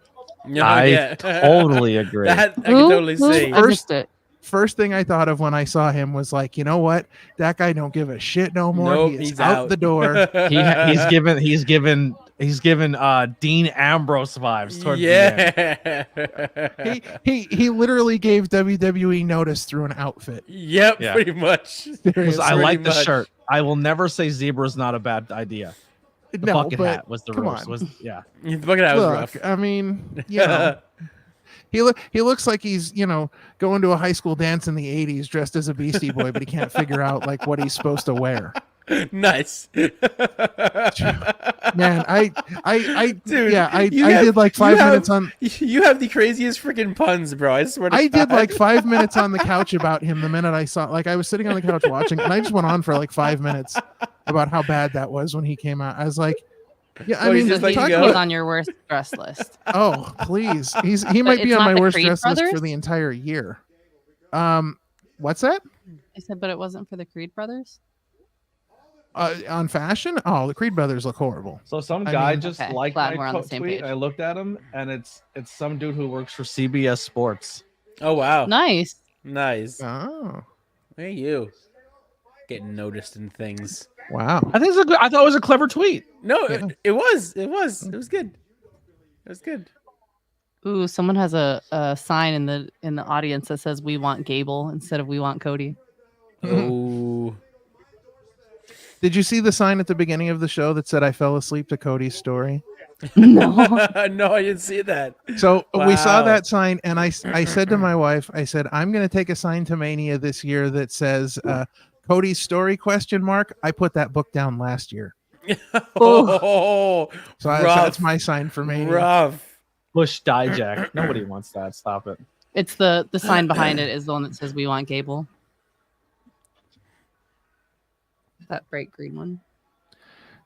S4: No,
S2: I totally agree.
S4: That I can totally see.
S3: I missed it.
S8: First thing I thought of when I saw him was like, you know what? That guy don't give a shit no more.
S4: Nope,
S8: he is
S4: he's
S8: out the door.
S2: He's given Dean Ambrose vibes towards the end.
S8: He literally gave WWE notice through an outfit.
S4: Yep,
S2: Yeah.
S4: pretty much.
S2: I like the
S4: much.
S2: shirt. I will never say zebra's not a bad idea. The bucket hat was the
S8: come
S2: roast.
S8: on.
S4: The bucket hat was
S8: Look,
S4: rough.
S8: I mean, he looks like he's going to a high school dance in the 80s dressed as a Beastie Boy, but he can't figure out like what he's supposed to wear.
S4: Nice.
S8: Man,
S4: Dude,
S8: I did like 5 minutes on.
S4: You have the craziest freaking puns, bro. I swear to
S8: I did
S4: God.
S8: like 5 minutes on the couch about him the minute I saw. Like I was sitting on the couch watching, and I just went on for like 5 minutes about how bad that was when he came out. I was like, yeah, I
S4: Oh, he's
S8: mean,
S4: just letting
S8: talk
S4: you go?
S3: He's
S8: about-
S3: on your worst dress list.
S8: oh please, he might be
S3: it's
S8: on
S3: not
S8: my
S3: the
S8: worst
S3: Creed
S8: dress list
S3: brothers?
S8: for the entire year. What's that?
S3: I said, but it wasn't for the Creed brothers.
S8: On fashion, the Creed brothers look horrible.
S2: So some
S8: I
S2: guy
S8: mean-
S2: just
S3: Okay,
S2: liked
S3: glad
S2: my
S3: we're on the same
S2: tweet,
S3: page.
S2: and I looked at him, and it's some dude who works for CBS Sports.
S4: Oh wow,
S3: Nice.
S4: nice.
S8: Oh,
S4: Hey you, getting noticed in things.
S8: wow.
S2: I think I thought it was a clever tweet.
S4: No,
S8: Yeah.
S4: it was good. It was good.
S3: Ooh, someone has a sign in the audience that says "We want Gable" instead of "We want Cody."
S4: Oh,
S8: Did you see the sign at the beginning of the show that said I fell asleep to Cody's story?
S3: No.
S4: no, I didn't see that.
S8: So we saw
S4: Wow.
S8: that sign, and I said to my wife, I said, I'm going to take a sign to Mania this year that says Cody's story ? I put that book down last year.
S4: Oh,
S8: So
S4: rough,
S8: that's my sign for Mania.
S4: rough.
S2: Bush Dijak. Nobody wants that. Stop it.
S3: It's the sign behind it is the one that says "We want Gable." That bright green one.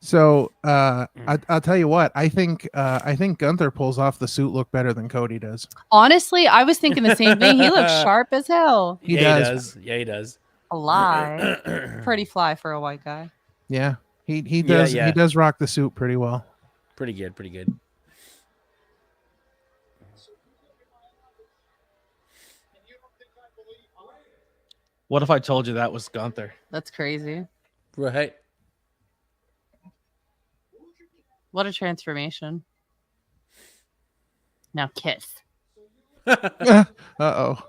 S8: So I'll tell you what, I think Gunther pulls off the suit look better than Cody does.
S3: Honestly, I was thinking the same thing. He looks sharp as hell.
S8: He
S4: Yeah,
S8: does.
S4: Yeah, he does.
S3: A lie. Pretty fly for a white guy.
S8: Yeah, he does.
S4: yeah.
S8: He does rock the suit pretty well.
S4: Pretty good. Pretty good.
S2: What if I told you that was Gunther?
S3: That's crazy.
S4: Right.
S3: What a transformation. Now kiss.
S8: Uh-oh.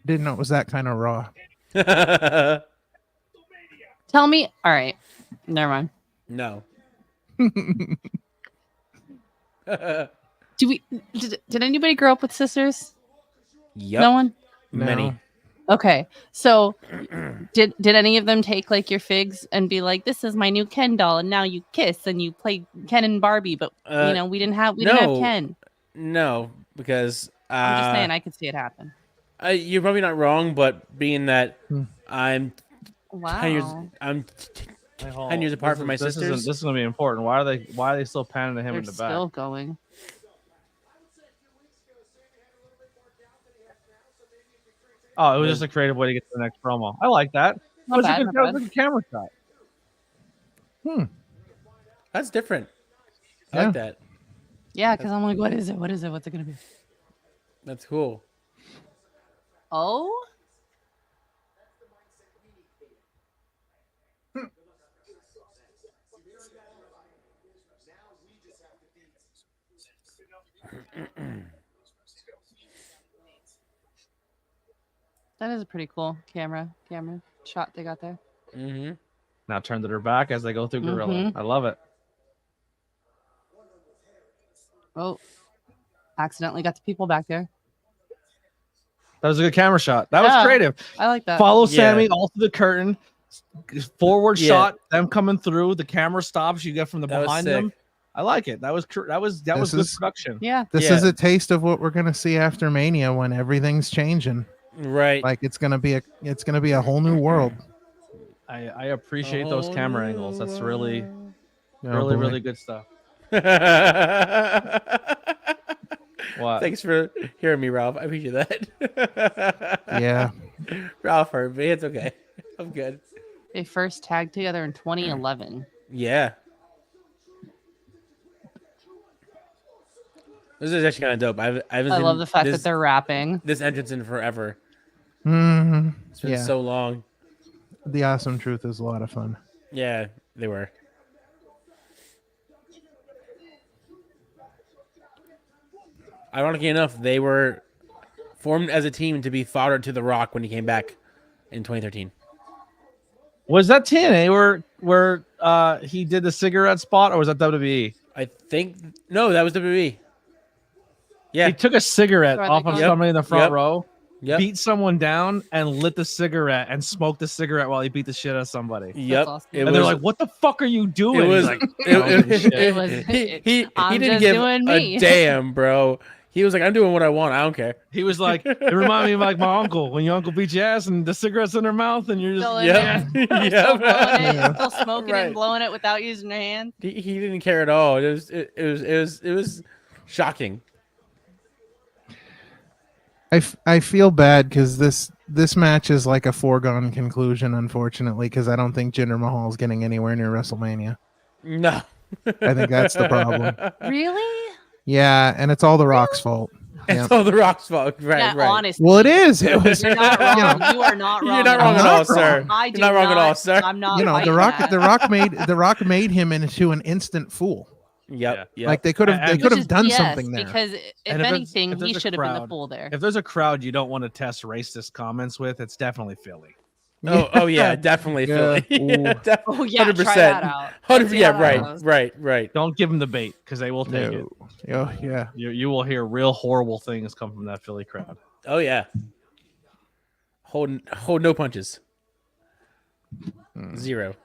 S8: Didn't know it was that kind of raw.
S3: Tell me. All right. Never mind.
S4: No.
S3: Did anybody grow up with sisters?
S4: Yep.
S3: No one?
S4: Many.
S8: No.
S3: Okay. So did any of them take like your figs and be like, this is my new Ken doll, and now you kiss and you play Ken and Barbie, but we didn't have
S4: no.
S3: Ken.
S4: No, because
S3: I'm just saying I could see it happen.
S4: you're probably not wrong, but being that I'm
S3: Wow.
S4: 10 years, I'm 10 years apart from my sisters.
S2: This is going to be important. Why are they still panning to him
S3: They're
S2: in the back?
S3: still going.
S2: Oh, it was just a creative way to get to the next promo. I like that.
S3: Not
S2: That
S3: bad,
S2: was
S3: not
S2: a
S3: bad.
S2: good camera shot.
S4: That's different. I
S8: Yeah.
S4: like that.
S3: Yeah, because I'm like, what is it? What is it? What's it gonna be?
S4: That's cool.
S3: Oh, that is a pretty cool camera shot they got there.
S4: Mm-hmm.
S2: Now turn to their back as they go through Gorilla.
S3: Mhm.
S2: I love it.
S3: Oh, accidentally got the people back there.
S2: That was a good camera shot. That
S3: Yeah.
S2: was creative.
S3: I like that.
S2: Follow
S4: Yeah.
S2: Sammy all through the curtain. Forward
S4: Yeah.
S2: shot, them coming through. The camera stops. You get from the
S4: That was
S2: behind
S4: sick.
S2: them. I like it. That was
S8: This
S2: good
S8: is-
S2: production.
S3: Yeah.
S8: This
S4: Yeah.
S8: is a taste of what we're gonna see after Mania when everything's changing.
S4: Right.
S8: Like it's gonna be a whole new world.
S2: I appreciate those camera angles. That's really
S8: Oh, boy.
S2: really good stuff. What?
S4: Thanks for hearing me, Ralph. I appreciate that.
S8: Yeah.
S4: Ralph hurt me. It's okay. I'm good.
S3: They first tagged together in 2011.
S4: Yeah. This is actually kind of dope. I haven't
S3: I
S4: seen
S3: love the fact
S4: this,
S3: that they're rapping.
S4: this entrance in forever.
S8: hmm
S4: It's been
S8: Yeah.
S4: so long.
S8: The awesome truth is a lot of fun.
S4: Yeah, they were. Ironically enough, they were formed as a team to be fodder to The Rock when he came back in 2013.
S2: Was that TNA where he did the cigarette spot, or was that WWE?
S4: I think no, that was WWE. Yeah.
S2: He took a cigarette
S3: Right,
S2: off
S3: they
S2: of
S3: go-
S2: somebody in the front
S4: Yep.
S2: row,
S4: Yep.
S2: beat someone down, and lit the cigarette and smoked the cigarette while he beat the shit out of somebody.
S4: Yep.
S3: awesome.
S4: It
S2: And they're
S4: was
S2: like, "What the fuck are you doing?"
S4: it was
S2: He's like,
S4: it,
S2: "Oh, shit."
S3: It was-
S4: he
S3: I'm
S4: didn't
S3: just
S4: give
S3: doing me.
S4: a damn, bro. He was like, I'm doing what I want. I don't care.
S2: He was like, "It reminded me of like my uncle when your uncle beats your ass and the cigarette's in their mouth and you're just
S3: Still in
S4: Yep.
S3: there. Still
S4: Yep.
S3: blowing it,
S8: Yeah.
S3: still smoking
S4: Right.
S3: and blowing it without using your hand.
S4: He didn't care at all. It was shocking.
S8: I feel bad because this match is like a foregone conclusion, unfortunately, because I don't think Jinder Mahal is getting anywhere near WrestleMania.
S4: No.
S8: I think that's the problem.
S3: Really?
S8: Yeah, and it's all The Rock's fault.
S4: It's
S8: Yep.
S4: all the Rock's fault. Right,
S3: Yeah,
S4: right.
S3: honestly.
S8: Well, it is. It was.
S3: You're not
S8: you know,
S3: wrong. You are not wrong.
S4: You're not
S3: at
S4: wrong at
S8: all,
S3: all,
S8: sir.
S3: I
S4: You're
S3: do
S4: not wrong at all, sir.
S3: I'm not.
S8: You know,
S3: fighting
S8: The
S3: that.
S8: Rock made him into an instant fool.
S4: Yep. Yep.
S8: Like they could have
S2: And-
S3: Which is
S8: done
S3: BS,
S8: something there.
S3: Because if
S2: And if there's-
S3: anything,
S2: if there's
S3: he
S2: a
S3: should have been the
S2: crowd-
S3: fool there.
S2: If there's a crowd you don't want to test racist comments with, it's definitely Philly.
S4: Oh yeah, definitely
S8: Yeah.
S4: Philly.
S8: Ooh.
S3: Oh yeah,
S4: 100%.
S3: try that out.
S4: 100%. Yeah,
S3: Let's see how that
S4: right,
S3: goes.
S4: right.
S2: Don't give them the bait because they will take it.
S8: Oh yeah.
S2: You will hear real horrible things come from that Philly crowd.
S4: Oh yeah. Hold no punches. Zero.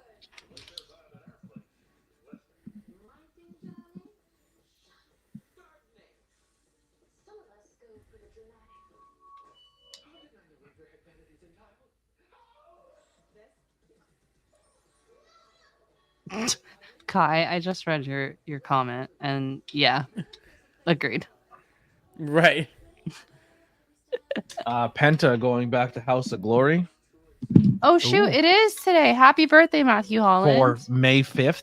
S3: Kai, I just read your comment, and yeah, agreed.
S4: Right.
S2: Penta going back to House of Glory
S3: Oh shoot,
S8: Ooh.
S3: it is today. Happy birthday, Matthew Holland.
S2: for May 5th.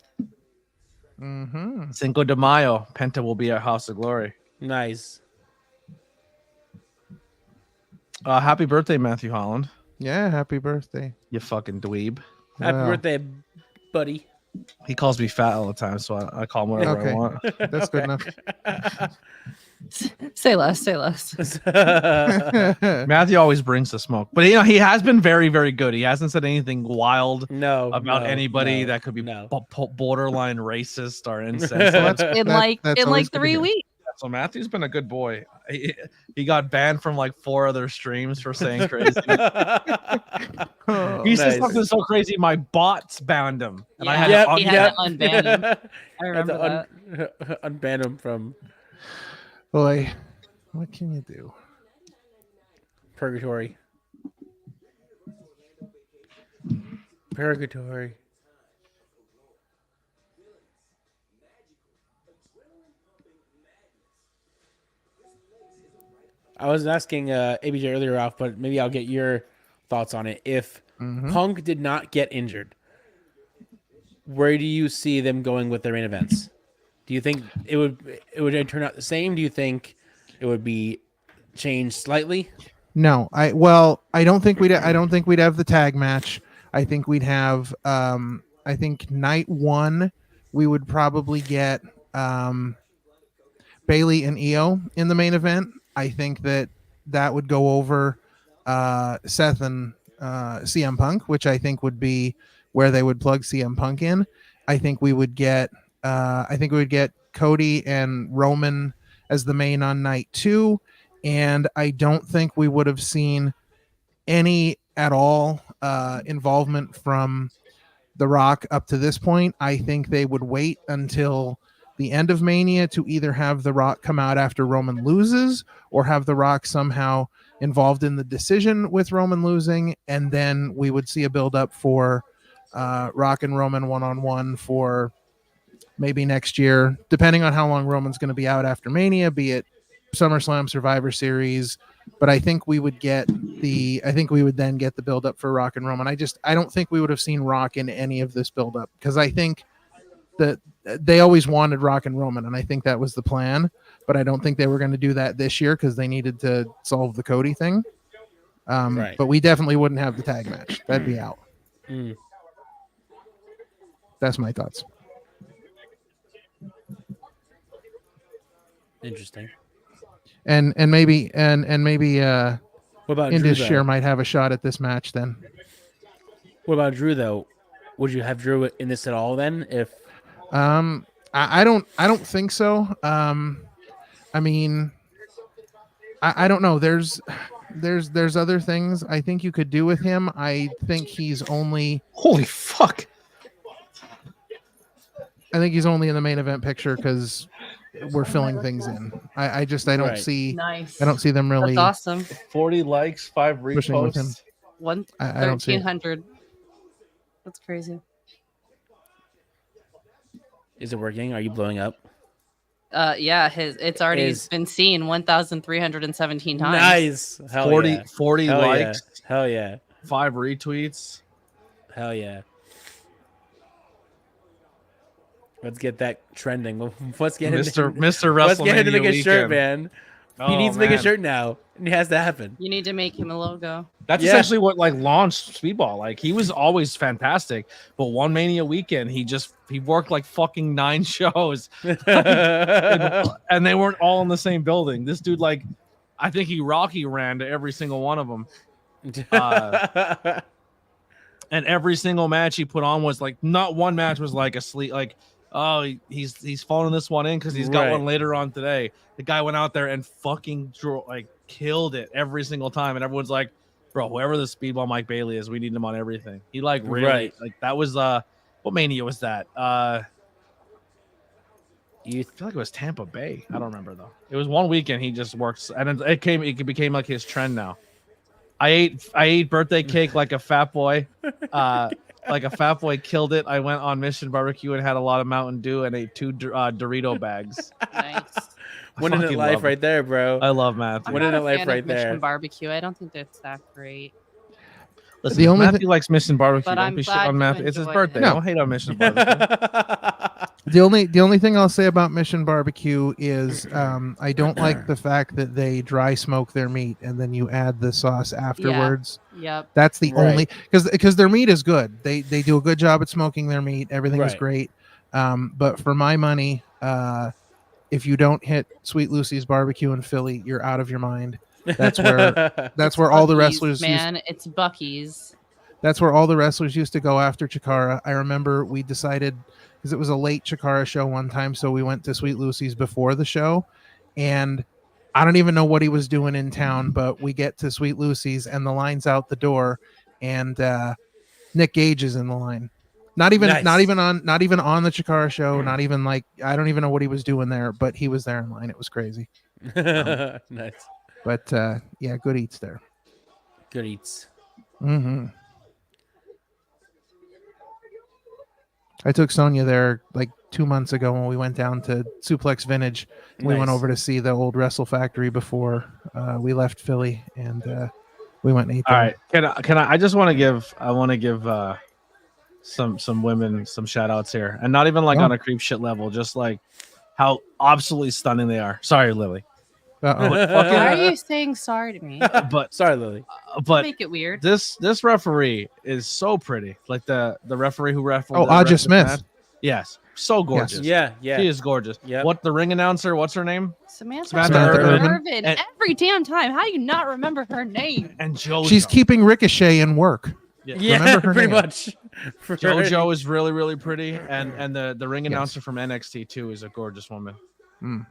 S8: Mm-hmm.
S2: Cinco de Mayo. Penta will be at House of Glory.
S4: Nice.
S2: Happy birthday, Matthew Holland.
S8: Yeah. Happy birthday.
S2: You fucking dweeb.
S4: Happy
S8: Wow.
S4: birthday, buddy.
S2: He calls me fat all the time, so I call him whatever
S8: Okay.
S2: I want.
S8: That's good enough.
S3: Say less, say less.
S2: Matthew always brings the smoke, but he has been very, very good. He hasn't said anything wild
S4: No.
S2: about
S4: no,
S2: anybody
S4: no,
S2: that could be
S4: no.
S2: borderline racist or
S8: Well,
S2: insensitive.
S8: that's-
S3: In
S8: that-
S3: like
S8: that's
S3: in
S8: always
S3: like
S8: good to
S3: 3
S8: hear.
S3: weeks.
S2: So Matthew's been a good boy. He got banned from like 4 other streams for saying crazy.
S8: Oh,
S2: He said
S4: Nice.
S2: something so crazy, my bots banned him, and I
S3: Yeah.
S2: had
S4: Yep,
S2: to un-
S3: He had to unban him. I
S4: Had
S3: remember that.
S4: to unban him from
S8: boy, what can you do?
S4: purgatory. Purgatory. I was asking ABJ earlier off, but maybe I'll get your thoughts on it. If
S8: Mhm.
S4: Punk did not get injured, where do you see them going with their main events? Do you think it would turn out the same? Do you think it would be changed slightly?
S8: No, I don't think we'd have the tag match. I think we'd have I think night 1 we would probably get Bailey and Io in the main event. I think that would go over Seth and CM Punk, which I think would be where they would plug CM Punk in. I think we would get Cody and Roman as the main on night 2. And I don't think we would have seen any at all involvement from The Rock up to this point. I think they would wait until the end of Mania to either have The Rock come out after Roman loses or have The Rock somehow involved in the decision with Roman losing. And then we would see a build up for Rock and Roman one-on-one for maybe next year, depending on how long Roman's going to be out after Mania, be it SummerSlam, Survivor Series. But I think we would then get the build up for Rock and Roman. I don't think we would have seen Rock in any of this build up because I think that they always wanted Rock and Roman, and I think that was the plan. But I don't think they were going to do that this year because they needed to solve the Cody thing.
S4: Right.
S8: But we definitely wouldn't have the tag match. That'd be out.
S4: Mm.
S8: That's my thoughts.
S4: Interesting.
S8: And maybe
S4: What about Drew,
S8: Indus
S4: though?
S8: Share might have a shot at this match then.
S4: What about Drew though? Would you have Drew in this at all then? If
S8: I don't think so. I mean, I don't know. There's other things I think you could do with him. I think he's only
S2: Holy fuck!
S8: in the main event picture because we're filling things in. I don't
S4: Right.
S8: see
S3: Nice.
S8: I don't see them really.
S3: That's awesome.
S2: 40 likes, 5
S8: Pushing with him.
S2: reposts.
S8: I don't see it.
S3: 1,300. That's crazy.
S4: is it working? Are you blowing up?
S3: Yeah, it's already been seen 1,317 times.
S4: Nice. Hell
S2: 40,
S4: yeah.
S2: 40
S4: Hell
S2: likes,
S4: Yeah. Hell yeah.
S2: 5 retweets.
S4: Hell yeah. Let's get that trending. Let's get
S2: Mr.
S4: him.
S2: WrestleMania
S4: Let's get him to make a shirt,
S2: weekend.
S4: man.
S2: Oh,
S4: He needs to make a
S2: man.
S4: shirt now. It has to happen.
S3: You need to make him a logo.
S2: That's
S4: Yeah.
S2: essentially what like launched Speedball. Like he was always fantastic, but one Mania weekend he worked like fucking 9 shows, and they weren't all in the same building. This dude, like, I think he Rocky ran to every single one of them, and every single match he put on was like, not one match was like a sleep like. Oh, he's phoning this one in because he's got one later on today. The guy went out there and fucking killed it every single time, and everyone's like, "Bro, whoever the Speedball Mike Bailey is, we need him on everything." He like really like that was what Mania was that? I feel like it was Tampa Bay. I don't remember though. It was one weekend he just works, and it became like his trend now. I ate birthday cake like a fat boy. Like a fat boy killed it. I went on Mission Barbecue and had a lot of Mountain Dew and ate 2 Dorito bags.
S3: Nice.
S4: Winning it life right there, bro.
S2: I love Matthew.
S4: Winning it life right
S3: Mission
S4: there.
S3: Barbecue. I don't think that's that great.
S2: Listen,
S8: The only
S2: Matthew likes Mission Barbecue.
S3: But
S2: Don't
S3: I'm
S2: be shit
S3: glad
S2: on
S3: you
S2: Matthew. It's his
S3: enjoyed
S2: birthday.
S3: it.
S8: No.
S2: Don't hate on Mission Barbecue.
S8: The only thing I'll say about Mission Barbecue is I don't like the fact that they dry smoke their meat and then you add the sauce afterwards.
S3: Yep.
S8: That's the
S4: Right.
S8: only because their meat is good. They do a good job at smoking their meat. Everything is
S4: Right.
S8: great. But for my money, if you don't hit Sweet Lucy's Barbecue in Philly, you're out of your mind. That's where all the
S3: Buc-ee's,
S8: wrestlers
S3: man, it's Buc-ee's.
S8: That's where all the wrestlers used to go after Chikara. I remember we decided because it was a late Chikara show one time, so we went to Sweet Lucy's before the show, and I don't even know what he was doing in town, but we get to Sweet Lucy's and the line's out the door, and Nick Gage is in the line. Not even on the Chikara show. Not even like I don't even know what he was doing there, but he was there in line. It was crazy.
S4: Nice.
S8: But yeah, good eats there.
S4: Good eats.
S8: Mm-hmm. I took Sonia there like 2 months ago when we went down to Suplex Vintage. We went over to see the old Wrestle Factory before we left Philly, and we went and ate
S2: All
S8: there.
S2: right, can I? I just want to give some women some shout outs here, and not even like on a creep shit level, just like how absolutely stunning they are. Sorry, Lily.
S8: Uh-oh.
S3: Why are you saying sorry to me?
S2: But
S4: Sorry, Lily.
S3: Make it weird.
S2: this referee is so pretty. Like the referee who refereed.
S8: Aja Smith.
S2: Yes, so gorgeous.
S4: Yeah, yeah.
S2: She is gorgeous.
S4: Yep.
S2: What the ring announcer? What's her name?
S3: Samantha
S2: Irvin.
S3: Irvin.
S2: And-
S3: Every damn time. How do you not remember her name?
S2: And JoJo.
S8: She's keeping Ricochet in work.
S4: Yeah,
S8: Remember her
S4: pretty
S8: name.
S4: much.
S2: JoJo is really really pretty, and the ring
S8: Yes.
S2: announcer from NXT too is a gorgeous woman.
S8: Mm.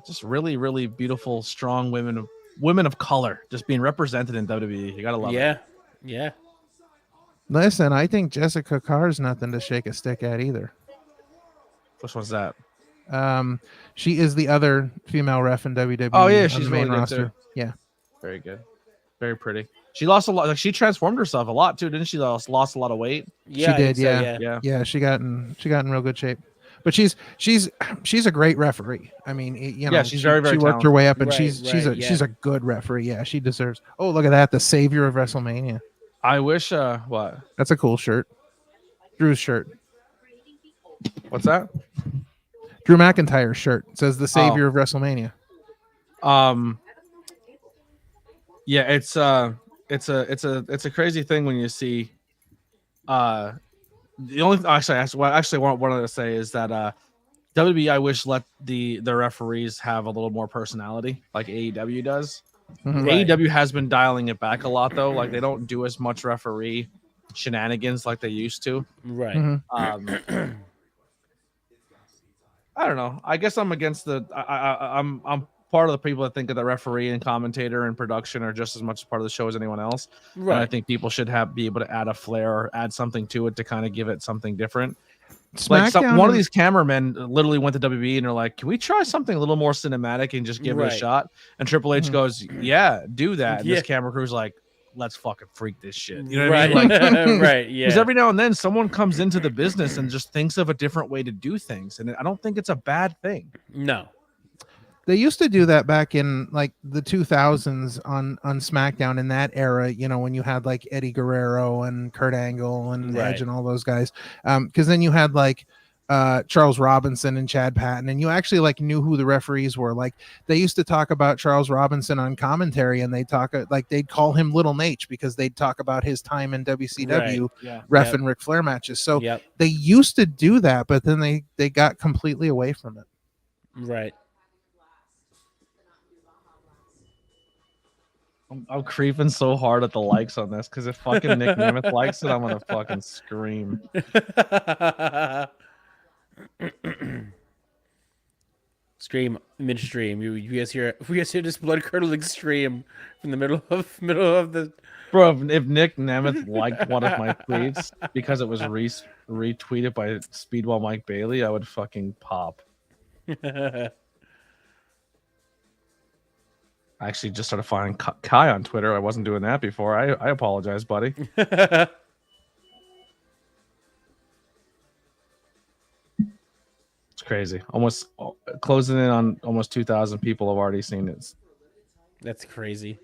S2: Just really really beautiful, strong women of color, just being represented in WWE. You gotta love it.
S4: Yeah, yeah.
S8: Listen, I think Jessica Carr's nothing to shake a stick at either.
S2: Which one's that?
S8: She is the other female ref in WWE.
S2: Oh, yeah,
S8: on
S2: she's
S8: the main
S2: really good,
S8: roster.
S2: too.
S8: Yeah.
S2: Very good, very pretty. She lost a lot. Like she transformed herself a lot too, didn't she? Lost a lot of weight.
S4: Yeah, I
S8: did,
S4: think so,
S8: yeah.
S2: Yeah.
S8: Yeah, she got in real good shape. But she's a great referee. I mean, you know,
S2: Yeah, she's very, very
S8: she worked her way up, and
S4: Right,
S8: she's
S4: right,
S8: she's a good referee. Yeah, she deserves. Oh, look at that, the savior of WrestleMania.
S2: I wish. What?
S8: That's a cool shirt. Drew's shirt.
S2: What's that?
S8: Drew McIntyre's shirt. It says the
S2: Oh.
S8: savior of WrestleMania.
S2: Yeah, it's a crazy thing when you see. The only actually what I wanted to say is that WWE I wish let the referees have a little more personality like AEW does.
S8: Mhm.
S4: Right.
S2: AEW has been dialing it back a lot though. Like they don't do as much referee shenanigans like they used to.
S4: Right.
S8: Mhm.
S2: I don't know. I guess I'm against the. I'm part of the people that think that the referee and commentator and production are just as much a part of the show as anyone else. And I
S4: Right.
S2: think people should be able to add a flair or add something to it to kind of give it something different. Like
S8: SmackDown
S2: one of
S8: and-
S2: these cameramen literally went to WWE and they're like, "Can we try something a little more cinematic and just give it a
S4: Right.
S2: shot?" And Triple H
S8: Mhm.
S2: goes, "Yeah, do that." And
S4: Yeah.
S2: this camera crew's like, let's fucking freak this shit. You know what I mean?
S4: Right. Right. Yeah.
S2: Because every now and then someone comes into the business and just thinks of a different way to do things, and I don't think it's a bad thing.
S4: No.
S8: They used to do that back in like the 2000s on SmackDown in that era, you know, when you had like Eddie Guerrero and Kurt Angle and
S4: Right.
S8: Edge and all those guys. Because then you had like Charles Robinson and Chad Patton, and you actually like knew who the referees were. Like they used to talk about Charles Robinson on commentary, and they'd talk like they'd call him Little Nate because they'd talk about his time in WCW
S2: Yeah.
S8: ref
S4: Yep.
S8: and Ric Flair matches. So
S4: Yep.
S8: they used to do that, but then they got completely away from it.
S4: Right.
S2: I'm creeping so hard at the likes on this because if fucking Nick Nemeth likes it, I'm gonna fucking scream.
S4: Scream midstream. You guys hear this blood curdling scream from the middle of the
S2: Bro, if Nick Nemeth liked one of my tweets because it was retweeted by Speedball Mike Bailey, I would fucking pop. I actually just started following Kai on Twitter. I wasn't doing that before. I apologize, buddy. It's crazy. Almost closing in on almost 2,000 people have already seen it.
S4: That's crazy.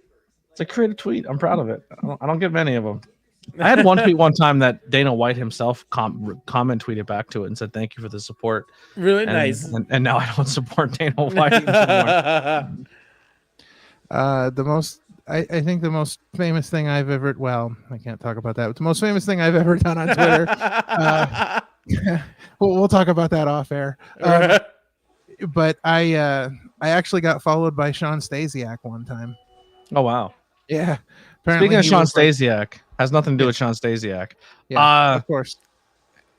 S2: It's a creative tweet. I'm proud of it. I don't get many of them. I had one tweet one time that Dana White himself comment tweeted back to it and said, "Thank you for the support."
S4: Really
S2: And,
S4: nice.
S2: And now I don't support Dana White anymore.
S8: I think the most famous thing I've ever, well, I can't talk about that, but the most famous thing I've ever done on Twitter, we'll talk about that off air. But I actually got followed by Sean Stasiak one time.
S2: Oh wow!
S8: Yeah.
S2: Speaking of
S8: he
S2: Sean
S8: was like-
S2: Stasiak, has nothing to do with Sean Stasiak.
S8: yeah, of course.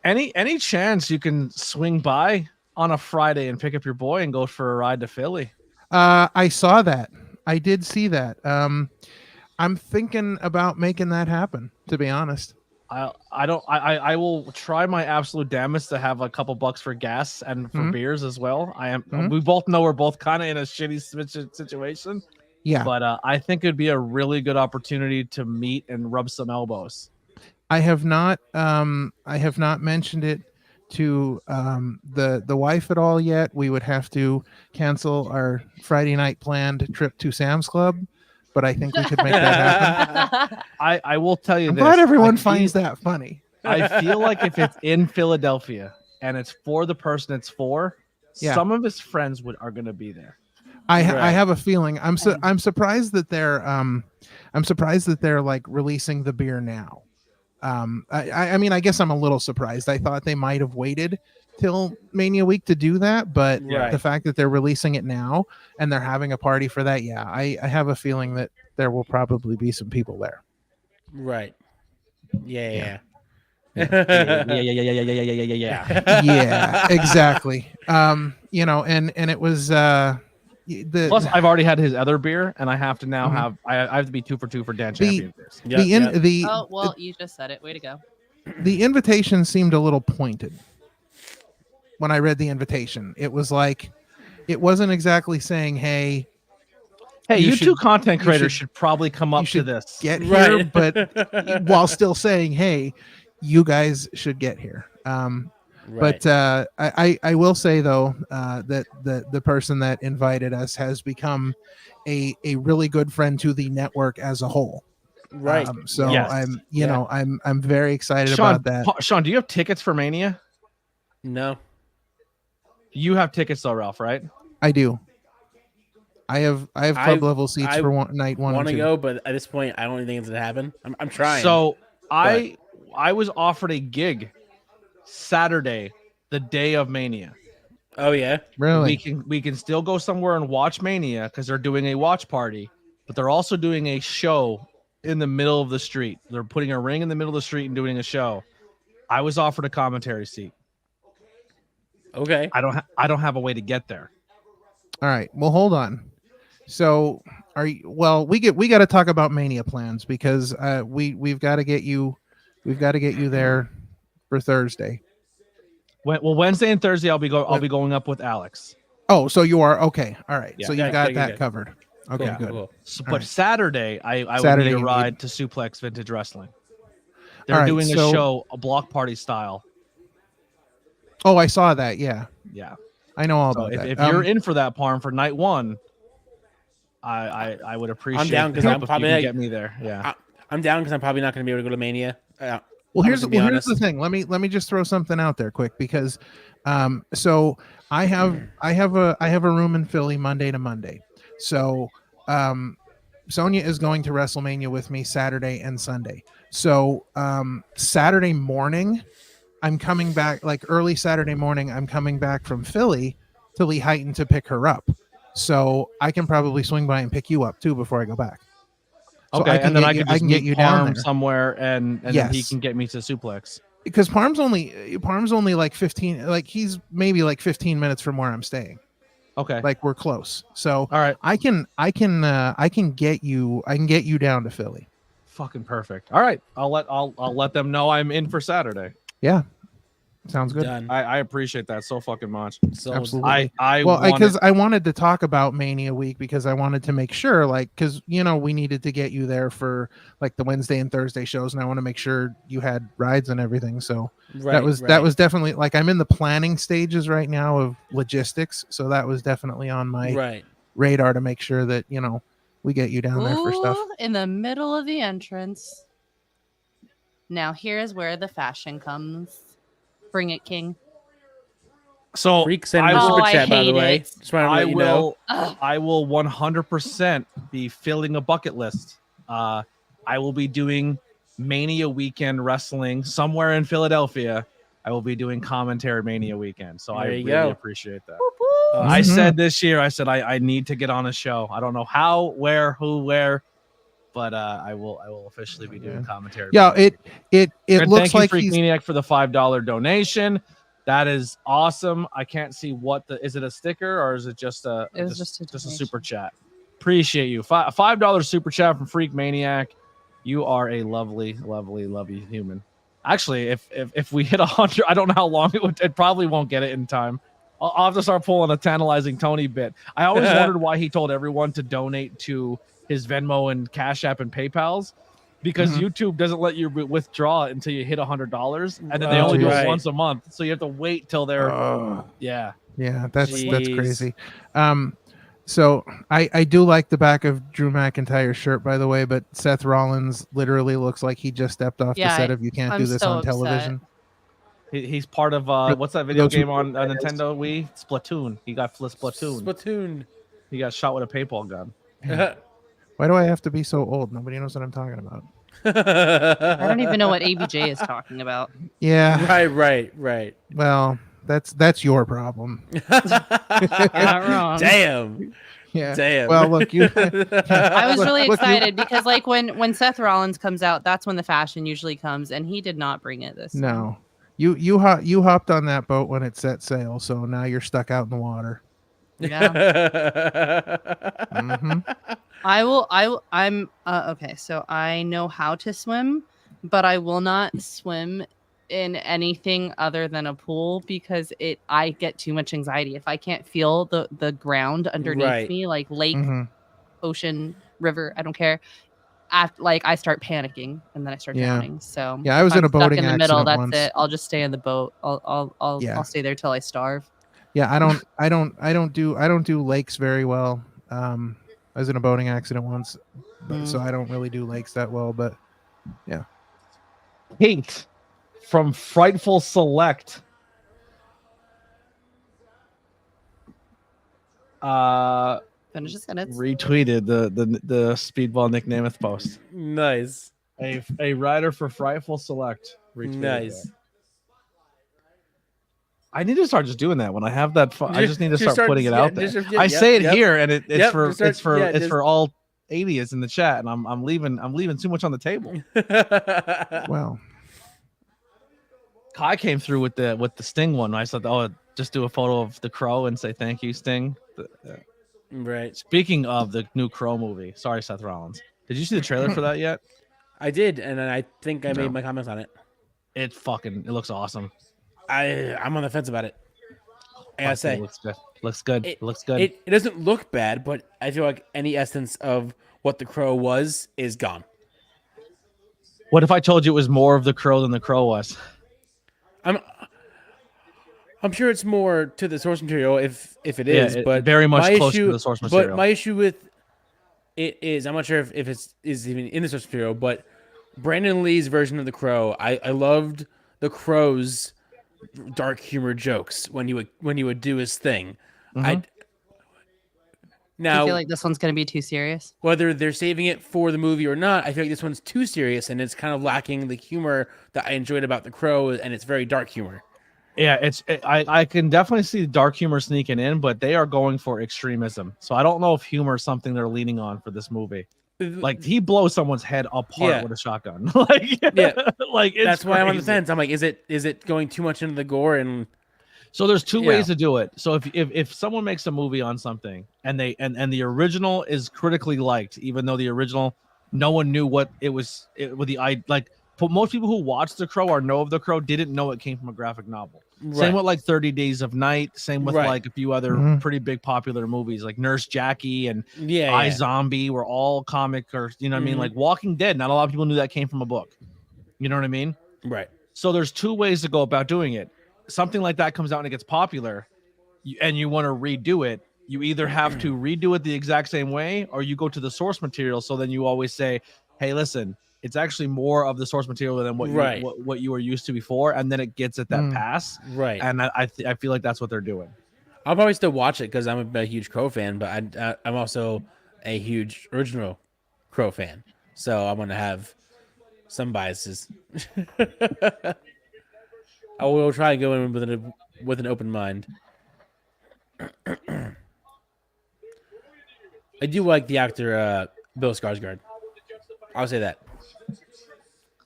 S2: Any chance you can swing by on a Friday and pick up your boy and go for a ride to Philly?
S8: I saw that. I did see that. I'm thinking about making that happen, to be honest.
S2: I will try my absolute damnedest to have a couple bucks for gas and for
S8: Mhm.
S2: beers as well.
S8: Mhm.
S2: We both know we're both kind of in a shitty situation,
S8: Yeah.
S2: but I think it'd be a really good opportunity to meet and rub some elbows.
S8: I have not mentioned it to the wife at all yet. We would have to cancel our Friday night planned trip to Sam's Club, but I think we could make that happen.
S2: I will tell you
S8: I'm
S2: this.
S8: glad everyone
S2: I
S8: finds
S2: feel-
S8: that funny.
S2: I feel like if it's in Philadelphia and it's for the person it's for,
S8: Yeah.
S2: some of his friends are going to be there.
S8: I
S4: Right.
S8: have a feeling. I'm surprised that they're like releasing the beer now. I mean, I guess I'm a little surprised. I thought they might have waited till Mania week to do that, but
S4: Right.
S8: the fact that they're releasing it now and they're having a party for that, yeah, I have a feeling that there will probably be some people there.
S4: Right. Yeah.
S8: Yeah, exactly. You know, and it was
S2: Plus, I've already had his other beer, and I have to now
S8: Mhm.
S2: have I have to be 2 for 2 for Dan Champion beers.
S3: Oh, well, you just said it. Way to go.
S8: The invitation seemed a little pointed when I read the invitation. It was like, it wasn't exactly saying, "Hey,
S2: Hey,
S8: You
S2: you
S8: should-
S2: two content
S8: you
S2: creators
S8: should-
S2: should probably come up to
S8: should
S2: this.
S8: get here,"
S4: Right.
S8: but while still saying, "Hey, you guys should get here." But I will say though that the person that invited us has become a really good friend to the network as a whole.
S4: right.
S8: So
S2: Yes.
S8: I'm very excited
S2: Sean,
S8: about that.
S2: Sean, do you have tickets for Mania?
S4: No.
S2: You have tickets though, Ralph, right?
S8: I do. I have club level seats
S4: I
S8: for night one
S4: Want
S8: and
S4: to
S8: two.
S4: go, but at this point, I don't even think it's gonna happen. I'm trying.
S2: So I was offered a gig Saturday, the day of Mania.
S4: oh yeah.
S8: Really?
S2: We can still go somewhere and watch Mania because they're doing a watch party, but they're also doing a show in the middle of the street. They're putting a ring in the middle of the street and doing a show. I was offered a commentary seat.
S4: Okay.
S2: I don't have a way to get there.
S8: All right. Well, hold on. So we got to talk about Mania plans because we've got to get you there for Thursday.
S2: Well, Wednesday and Thursday I'll be going up with Alex.
S8: Oh, so you are okay. All right.
S2: Yeah.
S8: So you've
S4: Yeah,
S8: got
S4: yeah,
S8: that
S4: yeah.
S8: covered. Okay,
S4: Cool,
S8: good.
S4: cool.
S2: So,
S8: All
S2: but
S8: right.
S2: Saturday, I would
S8: Saturday
S2: need a
S8: you
S2: ride to Suplex Vintage Wrestling. They're
S8: All right,
S2: doing a
S8: so-
S2: show, a block party style.
S8: Oh, I saw that. Yeah,
S2: Yeah.
S8: I know all
S2: So
S8: about that.
S2: if you're in for that, Parm, for night one, I would appreciate
S4: down
S2: the
S4: 'cause
S2: help
S4: I'm
S2: if
S4: probably
S2: you can
S4: like-
S2: get me there. Yeah.
S4: I'm down because I'm probably not going to be able to go to Mania.
S8: Well,
S4: I'm
S8: here's
S4: gonna be
S8: here's the
S4: honest.
S8: thing. Let me just throw something out there quick because, so I have a room in Philly Monday to Monday. So, Sonia is going to WrestleMania with me Saturday and Sunday. So, Saturday morning, I'm coming back like early Saturday morning. I'm coming back from Philly to Lehighton to pick her up. So I can probably swing by and pick you up too before I go back. So
S2: Okay,
S8: I can
S2: and then
S8: get
S2: I
S8: you-
S2: could
S8: I
S2: just
S8: can get
S2: meet
S8: you down
S2: Parm
S8: there.
S2: somewhere, and then he
S8: Yes.
S2: can get me to Suplex.
S8: Because Parm's only like 15, like he's maybe like 15 minutes from where I'm staying.
S2: Okay.
S8: Like we're close. So
S2: All right.
S8: I can get you down to Philly.
S2: Fucking perfect. All right. I'll let them know I'm in for Saturday.
S8: Yeah. Sounds good.
S4: Done.
S2: I appreciate that so fucking much.
S4: So
S8: Absolutely.
S2: I
S8: Well,
S2: wanted-
S8: because I wanted to talk about Mania week because I wanted to make sure, like, because we needed to get you there for like the Wednesday and Thursday shows, and I want to make sure you had rides and everything. So that was definitely like I'm in the planning stages right now of logistics, so that was definitely on my radar to make sure that we get you down there for stuff.
S3: Ooh, in the middle of the entrance. Now here's where the fashion comes. Bring it, King.
S2: So
S4: Freak sent
S2: I
S4: a
S2: will-
S4: super
S3: I
S4: chat, by the
S3: hate
S4: way.
S3: it.
S4: Just want to
S2: I
S4: let you know.
S3: Ugh.
S2: I will 100% be filling a bucket list. I will be doing Mania weekend wrestling somewhere in Philadelphia. I will be doing commentary Mania weekend. So I
S4: There you
S2: really
S4: go.
S2: appreciate that.
S4: Awesome.
S2: I
S8: Mhm.
S2: said this year, I need to get on a show. I don't know how, where, who, where, but I will officially be doing commentary.
S8: Yeah,
S2: Mania.
S8: it
S2: And
S8: looks
S2: thank you,
S8: like
S2: Freak
S8: he's
S2: Maniac, for the $5 donation. That is awesome. I can't see is it a sticker or is it just a
S3: It was just a
S2: just a
S3: donation.
S2: super chat? Appreciate you. $5 super chat from Freak Maniac. You are a lovely, lovely, lovely human. Actually, if we hit 100, I don't know how long it probably won't get it in time. I'll have to start pulling a tantalizing Tony bit. I always wondered why he told everyone to donate to his Venmo and Cash App and PayPal's, because
S8: Mhm.
S2: YouTube doesn't let you withdraw it until you hit $100, and then they only do it once a month, so you have to wait till they're
S8: yeah, that's
S4: Jeez.
S8: crazy. So I do like the back of Drew McIntyre's shirt, by the way, but Seth Rollins literally looks like he just stepped off the set of You Can't
S3: I'm
S8: Do This
S3: so
S8: on
S3: upset.
S8: television.
S2: He's part of what's that video game on Nintendo Wii? Splatoon. He got Splatoon.
S4: Splatoon.
S2: He got shot with a paintball gun.
S8: Why do I have to be so old? Nobody knows what I'm talking about.
S3: I don't even know what ABJ is talking about.
S8: Yeah.
S4: Right.
S8: Well, that's your problem.
S3: You're not wrong.
S4: Damn.
S8: Yeah.
S4: Damn.
S8: Well, look, you.
S3: I was really
S8: Look, you-
S3: excited because, like, when Seth Rollins comes out, that's when the fashion usually comes, and he did not bring it this time.
S8: No, you hopped on that boat when it set sail, so now you're stuck out in the water.
S3: Yeah.
S8: hmm
S3: I'm okay. So I know how to swim, but I will not swim in anything other than a pool because I get too much anxiety if I can't feel the ground underneath
S4: Right.
S3: me, like lake,
S8: hmm
S3: ocean, river. I don't care. I start panicking and then I start
S8: Yeah.
S3: drowning. So
S8: Yeah, I
S3: if
S8: was in
S3: I'm
S8: a
S3: stuck
S8: boating
S3: in the middle.
S8: accident
S3: That's
S8: once.
S3: it. I'll just stay in the boat. I'll stay there till I starve.
S8: Yeah, I don't do lakes very well. I was in a boating accident once, so I don't really do lakes that well. But
S2: Kate from Frightful Select.
S3: Finish the sentence.
S2: Retweeted the Speedball Nick Namath post.
S4: Nice.
S2: A rider for Frightful Select. Retweeted
S4: Nice.
S2: that. I need to start just doing that when I have that. I just need to start putting it out there. I say it here, and it's for all 80s in the chat, and I'm leaving too much on the table.
S8: well,
S2: Kai came through with the Sting one. I said, "Oh, just do a photo of the Crow and say thank you, Sting."
S4: Right.
S2: Speaking of the new Crow movie, sorry, Seth Rollins. Did you see the trailer for that yet?
S4: I did, and then I think I
S8: No.
S4: made my comments on it.
S2: It looks awesome.
S4: I'm on the fence about it. I gotta say,
S2: it looks good. Looks good.
S4: it
S2: Looks good.
S4: It doesn't look bad, but I feel like any essence of what the Crow was is gone.
S2: What if I told you it was more of the Crow than the Crow was?
S4: I'm sure it's more to the source material if it
S2: Yeah,
S4: is, but
S2: very much
S4: my
S2: closer
S4: issue,
S2: to the source material.
S4: But my issue with it is I'm not sure if it's is even in the source material, but Brandon Lee's version of the Crow, I loved the Crow's dark humor jokes when he would do his thing. I
S3: Do
S4: now
S3: you feel like this one's going to be too serious?
S4: whether they're saving it for the movie or not, I feel like this one's too serious and it's kind of lacking the humor that I enjoyed about the Crow, and it's very dark humor.
S2: Yeah, I can definitely see dark humor sneaking in, but they are going for extremism. So I don't know if humor is something they're leaning on for this movie. Like he blows someone's head apart
S4: Yeah.
S2: with a shotgun. Like
S4: Yeah.
S2: like it's
S4: That's why I'm on the
S2: crazy.
S4: fence. I'm like, is it going too much into the gore? And
S2: So there's two
S4: Yeah.
S2: ways to do it. So if someone makes a movie on something and and the original is critically liked, even though the original no one knew what it was with the like for most people who watched The Crow or know of The Crow didn't know it came from a graphic novel. Same
S4: Right.
S2: with like 30 Days of Night, same with
S4: Right.
S2: like a few other
S8: Mhm.
S2: pretty big popular movies like Nurse Jackie and
S4: yeah,
S2: I
S4: yeah.
S2: Zombie were all comic or you know what I mean?
S4: Mhm.
S2: Like Walking Dead, not a lot of people knew that came from a book. You know what I mean?
S4: Right.
S2: So there's two ways to go about doing it. Something like that comes out and it gets popular, and you want to redo it. You either have to redo it the exact same way, or you go to the source material. So then you always say, "Hey, listen, it's actually more of the source material than what
S4: Right.
S2: you what you were used to before," and then it gets at that
S8: Mm.
S2: pass.
S4: Right.
S2: And I feel like that's what they're doing.
S4: I'll probably still watch it because I'm a huge Crow fan, but I'm also a huge original Crow fan, so I'm gonna have some biases. I will try and go in with an open mind. I do like the actor Bill Skarsgård. I'll say that.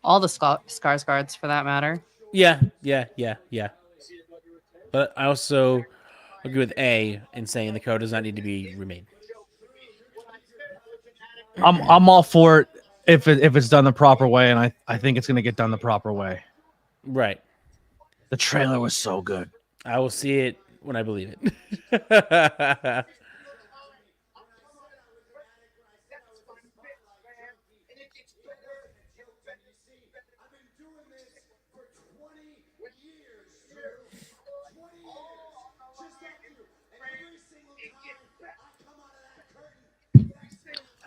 S3: All the Skarsgårds, for that matter.
S4: Yeah. But I also agree with A in saying the Crow does not need to be remade.
S2: I'm all for it if it's done the proper way, and I think it's gonna get done the proper way.
S4: Right.
S2: The trailer was so good.
S4: I will see it when I believe it.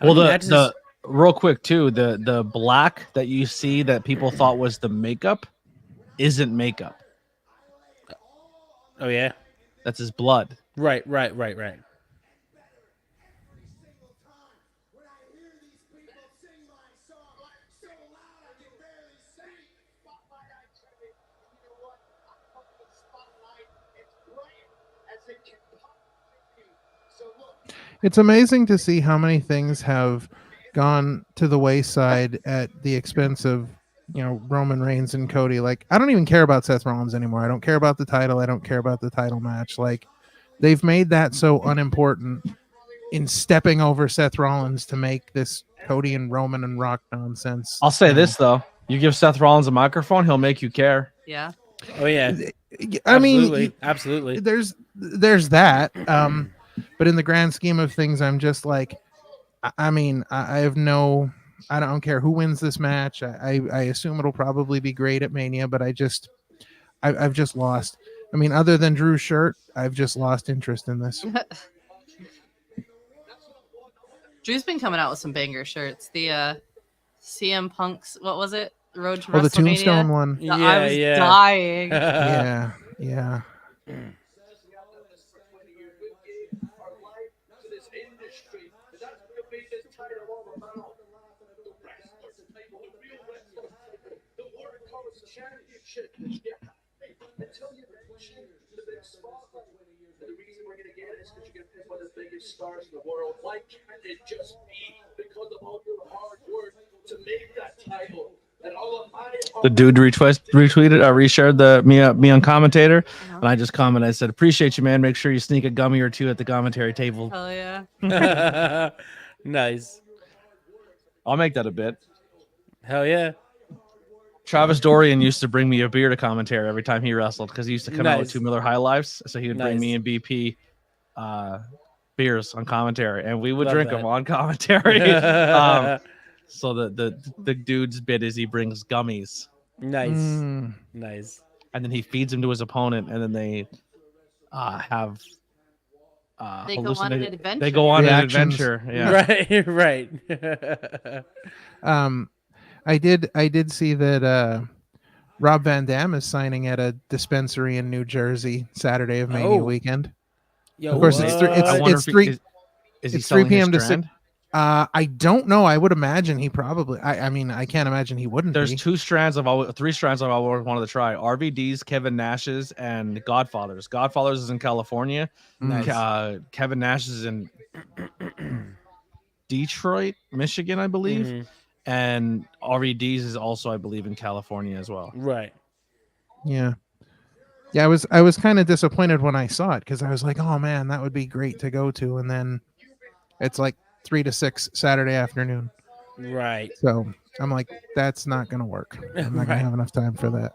S2: Well,
S4: How many matches-
S2: the real quick too, the black that you see that people thought was the makeup isn't makeup.
S4: Oh yeah.
S2: That's his blood.
S4: Right.
S8: It's amazing to see how many things have gone to the wayside at the expense of, Roman Reigns and Cody. Like, I don't even care about Seth Rollins anymore. I don't care about the title. I don't care about the title match. Like, they've made that so unimportant in stepping over Seth Rollins to make this Cody and Roman and Rock nonsense.
S2: I'll say this though: you give Seth Rollins a microphone, he'll make you care.
S3: Yeah.
S4: Oh yeah.
S8: I mean,
S4: Absolutely.
S8: there's that. But in the grand scheme of things, I'm just like, I mean, I don't care who wins this match. I assume it'll probably be great at Mania, but I've just lost. I mean, other than Drew's shirt, I've just lost interest in this.
S3: Drew's been coming out with some banger shirts. The CM Punk's, what was it? Road to
S8: Oh, the
S3: WrestleMania.
S8: Tombstone one.
S3: I was dying.
S8: Yeah.
S6: The reason we're gonna get it is because you're gonna pick one of the biggest stars in the world. Why can't it just be because of all your hard work to make that title? And all of my
S2: The dude retweeted or reshared the me on commentator, and I just commented. I said, "Appreciate you, man. Make sure you sneak a gummy or two at the commentary table."
S3: Hell yeah.
S4: Nice.
S2: I'll make that a bit.
S4: Hell yeah.
S2: Travis Dorian used to bring me a beer to commentary every time he wrestled because he used to come out with
S4: Nice.
S2: 2 Miller High Lifes. So he would bring
S4: Nice.
S2: me and BP beers on commentary, and we would
S4: Love
S2: drink
S4: that.
S2: them on commentary. So the dude's bit is he brings gummies,
S4: Nice.
S8: Mm.
S4: Nice.
S2: and then he feeds them to his opponent, and then they have
S3: They go on an
S2: hallucinated-
S3: adventure.
S2: They go on
S8: Reactions.
S2: an adventure. Yeah.
S4: Right.
S8: I did see that Rob Van Dam is signing at a dispensary in New Jersey Saturday of Mania
S4: Oh.
S8: weekend.
S4: Yo,
S8: Of course, it's
S4: what?
S8: it's-
S2: I wonder
S8: it's
S2: if
S8: three-
S2: is he
S8: it's 3
S2: selling his
S8: p.m. to 6.
S2: strand?
S8: I don't know. I would imagine he probably. I mean, I can't imagine he wouldn't.
S2: There's
S8: be.
S2: 3 strands I've always wanted to try: RVD's, Kevin Nash's, and Godfather's. Godfather's is in California.
S8: Nice.
S2: Kevin Nash's is in Detroit, Michigan, I believe,
S4: Mhm.
S2: and RVD's is also, I believe, in California as well.
S4: Right.
S8: Yeah. Yeah, I was kind of disappointed when I saw it because I was like, oh man, that would be great to go to, and then it's like 3 to 6 Saturday afternoon.
S4: Right.
S8: So I'm like, that's not gonna work. I'm not
S4: Right.
S8: gonna have enough time for that.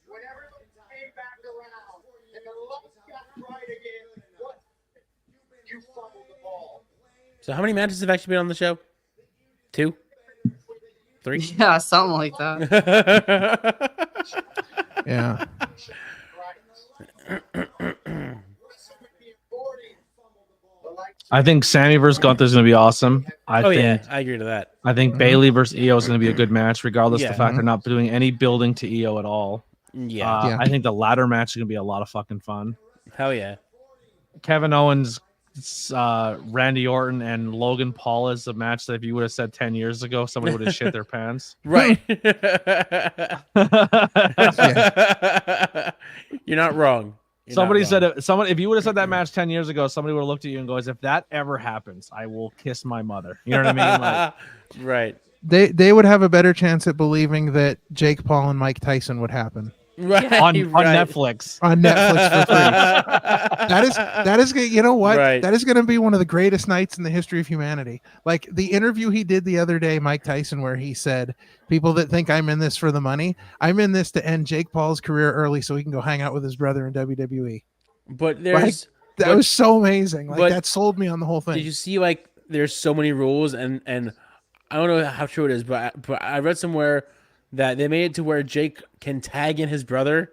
S6: When everything came back around and the luck got right again, what? You fumbled the ball.
S4: So how many matches have actually been on the show? 2? 3?
S3: Yeah, something like that.
S8: Yeah.
S2: I think Sammy versus Gunther's going to be awesome. I
S4: Oh
S2: think
S4: yeah, I agree to that.
S2: I think Bailey versus EO is going to be a good match, regardless of
S4: Yeah.
S2: the fact they're not doing any building to EO at all.
S4: Yeah.
S8: Yeah.
S2: I think the ladder match is going to be a lot of fucking fun.
S4: Hell yeah.
S2: Kevin Owens, Randy Orton, and Logan Paul is a match that if you would have said 10 years ago, somebody would have shit their pants.
S4: Right. You're not wrong. You're not
S2: Somebody
S4: wrong.
S2: said it. Someone, if you would have said that match 10 years ago, somebody would have looked at you and goes, "If that ever happens, I will kiss my mother." You know what I mean? Like,
S4: right.
S8: They would have a better chance at believing that Jake Paul and Mike Tyson would happen
S4: Right.
S2: on
S4: right.
S2: Netflix.
S8: on Netflix for free. That is you know what?
S4: Right.
S8: That is going to be one of the greatest nights in the history of humanity. Like the interview he did the other day, Mike Tyson, where he said, "People that think I'm in this for the money, I'm in this to end Jake Paul's career early so he can go hang out with his brother in WWE."
S4: But there's
S8: That
S4: But-
S8: was so amazing. Like
S4: but-
S8: that sold me on the whole thing.
S4: did you see like there's so many rules and I don't know how true it is, but I read somewhere that they made it to where Jake can tag in his brother.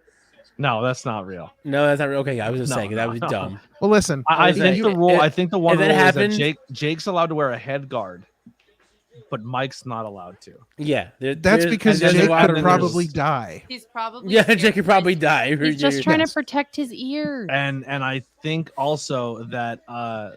S2: No, that's not real.
S4: No, that's not real. Okay, I was just
S2: No,
S4: saying that would be
S2: no.
S4: dumb.
S8: Well, listen,
S2: I
S4: was
S2: think
S4: like,
S2: the rule.
S4: if-
S2: I think the one
S4: if that
S2: rule is
S4: happened-
S2: that Jake's allowed to wear a head guard, but Mike's not allowed to.
S4: Yeah,
S8: that's because
S2: there's a
S8: Jake
S2: lot
S8: could
S2: of
S8: probably
S2: rules.
S8: die.
S3: He's probably
S4: Yeah,
S3: scared.
S4: Jake could probably die.
S3: He's just trying
S8: Yes.
S3: to protect his ears.
S2: And I think also that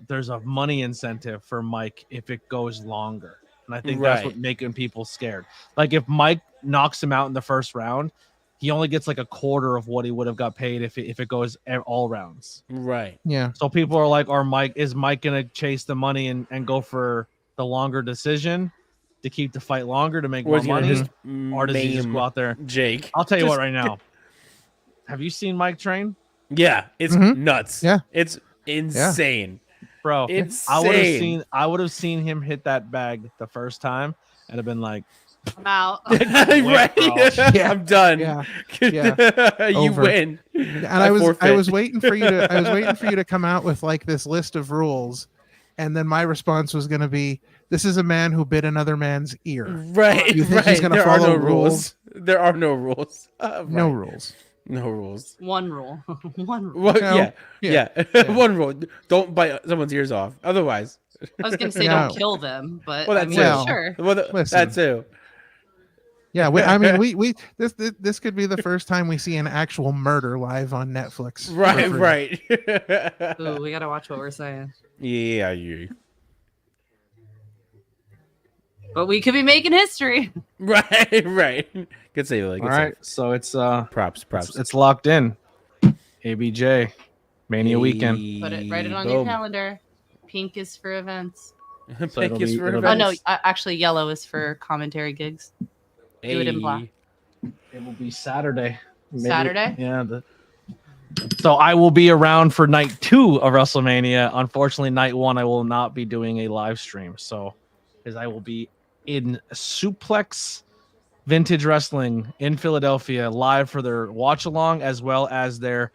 S2: there's a money incentive for Mike if it goes longer. And I think that's
S4: Right.
S2: what making people scared. Like if Mike knocks him out in the first round, he only gets like a quarter of what he would have got paid if it goes all rounds.
S4: Right.
S8: Yeah.
S2: So people are like, is Mike gonna chase the money and go for the longer decision to keep the fight longer to make
S4: Or
S2: more
S4: is he gonna
S2: money?
S4: just
S2: Or does he just
S4: maim
S2: go out there?
S4: Jake?
S2: I'll tell you
S4: Just-
S2: what right now. Have you seen Mike train?
S4: Yeah, it's
S8: Mhm.
S4: nuts.
S8: Yeah.
S4: It's insane.
S2: Bro,
S4: Insane.
S2: I would have seen him hit that bag the first time and have been like,
S3: I'm out.
S4: right.
S2: bro.
S8: Yeah.
S4: I'm done.
S8: Yeah.
S4: you
S8: Over.
S4: win.
S8: And I was
S4: forfeit.
S8: waiting for you to come out with like this list of rules, and then my response was going to be, "This is a man who bit another man's ear.
S4: Right.
S8: You think
S4: right.
S8: he's gonna
S4: there are
S8: follow
S4: no rules. There are no rules.
S8: No
S4: Right.
S8: rules."
S4: No rules.
S3: One rule. One rule.
S4: Well,
S8: No.
S4: yeah.
S8: Yeah.
S4: One rule. Don't bite someone's ears off. Otherwise.
S3: I was gonna say
S8: No.
S3: don't kill them, but
S4: Well,
S3: I
S4: that's
S3: mean,
S8: it.
S3: sure.
S4: Well,
S8: Listen.
S4: that too.
S8: Yeah, I mean, we this could be the first time we see an actual murder live on Netflix. for
S4: Right.
S8: free.
S4: Right.
S3: Ooh, we gotta watch what we're saying.
S4: yeah. You.
S3: But we could be making history.
S4: Right. Right. Good save. Like,
S2: all right, so it's
S4: Props. Props.
S2: it's locked in. ABJ Mania weekend.
S3: Put it, write it on your calendar. Pink is for events.
S2: So it'll be- it'll be-
S3: Oh no, actually yellow is for commentary gigs. Do it in black.
S2: It will be Saturday.
S3: Saturday?
S2: Yeah. So I will be around for night 2 of WrestleMania. Unfortunately, night 1 I will not be doing a live stream. So, because I will be in Suplex Vintage Wrestling in Philadelphia live for their watch along as well as their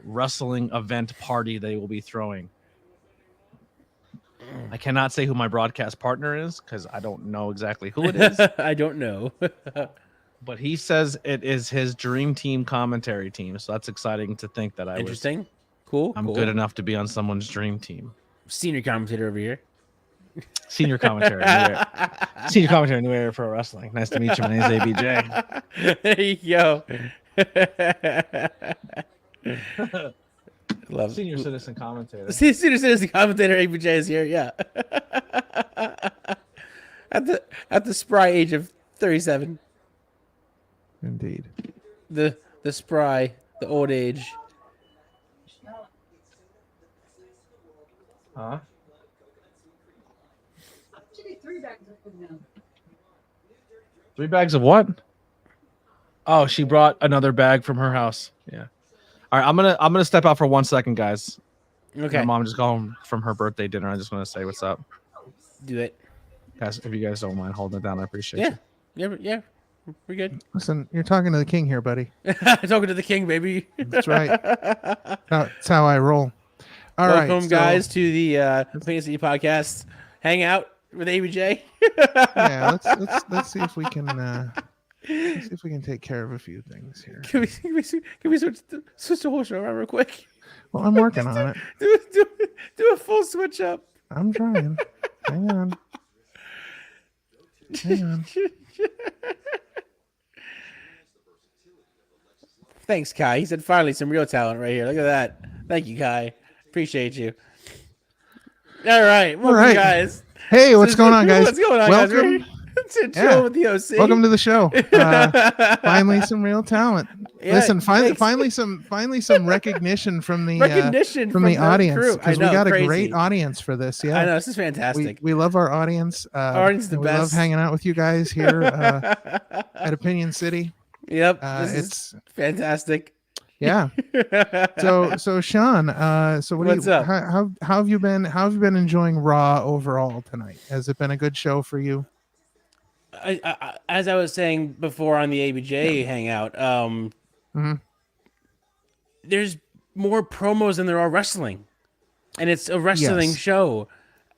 S2: wrestling event party they will be throwing. I cannot say who my broadcast partner is because I don't know exactly who it is.
S4: I don't know.
S2: But he says it is his dream team commentary team. So that's exciting to think that
S4: Interesting. Cool.
S2: I'm good enough to be on someone's dream team.
S4: Senior commentator over here.
S2: Senior commentary. Senior commentary in the area pro wrestling. Nice to meet you. My name is ABJ.
S4: There you go. Love
S2: Senior citizen commentator.
S4: Senior citizen commentator ABJ is here. Yeah. at the spry age of 37.
S8: Indeed.
S4: The spry, the old age.
S2: Huh?
S5: Actually, 3 bags of food now.
S2: 3 bags of what? Oh, she brought another bag from her house. Yeah. All right, I'm gonna step out for 1 second, guys.
S4: Okay.
S2: My mom just got home from her birthday dinner. I just want to say what's up,
S4: Do it.
S2: guys. If you guys don't mind holding it down, I appreciate you.
S4: Yeah. We're good.
S8: Listen, you're talking to the king here, buddy.
S4: Talking to the king, baby.
S8: That's right. That's how I roll. All right,
S4: Welcome, guys, to the Fantasy Podcast Hangout with ABJ.
S8: Yeah, let's see if we can take care of a few things here.
S4: Can we switch the whole show around real quick?
S8: Well, I'm working on it.
S4: Do a full switch up.
S8: I'm trying. Hang on.
S4: Thanks, Kai. He said finally some real talent right here. Look at that. Thank you, Kai. Appreciate you. All right. Welcome, guys.
S8: Hey, what's going on, guys?
S4: What's going on,
S8: Welcome.
S4: guys? We're here to chill with the OC.
S8: Welcome to the show. Finally, some real talent.
S4: Yeah,
S8: Listen,
S4: thanks.
S8: finally some recognition from the
S4: from
S8: the audience
S4: crew.
S8: because we got a great audience for this. Yeah,
S4: I know, this is fantastic.
S8: We love our audience.
S4: Our audience is the
S8: we
S4: best.
S8: love hanging out with you guys here at Opinion City.
S4: Yep,
S8: it's
S4: fantastic.
S8: Yeah. So Sean, so
S4: What's up?
S8: How have you been? How have you been enjoying Raw overall tonight? Has it been a good show for you?
S4: I as I was saying before on the ABJ Hangout, there's more promos than there are wrestling, and it's a wrestling show.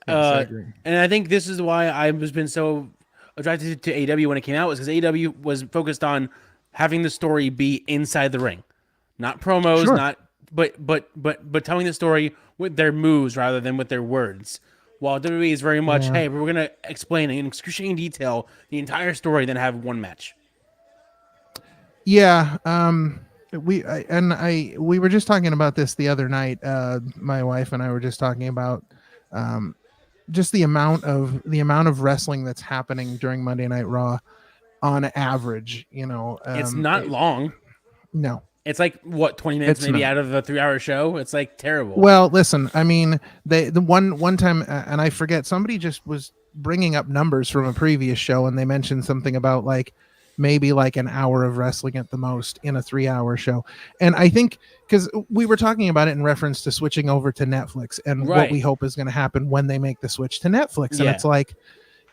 S8: Yes, I agree.
S4: And I think this is why I've been so attracted to AEW when it came out, was because AEW was focused on having the story be inside the ring, not promos,
S8: Sure.
S4: not but telling the story with their moves rather than with their words. While WWE is very much, hey, we're gonna explain in excruciating detail the entire story, then have one match.
S8: Yeah. We were just talking about this the other night. My wife and I were just talking about just the amount of wrestling that's happening during Monday Night Raw on average.
S4: It's not long.
S8: No.
S4: It's like what 20 minutes
S8: It's
S4: maybe
S8: not.
S4: out of a 3-hour show. It's like terrible.
S8: Well, listen, I mean, the one time, and I forget, somebody just was bringing up numbers from a previous show, and they mentioned something about maybe an hour of wrestling at the most in a 3-hour show. And I think because we were talking about it in reference to switching over to Netflix and what we hope is going to happen when they make the switch to Netflix. And it's like,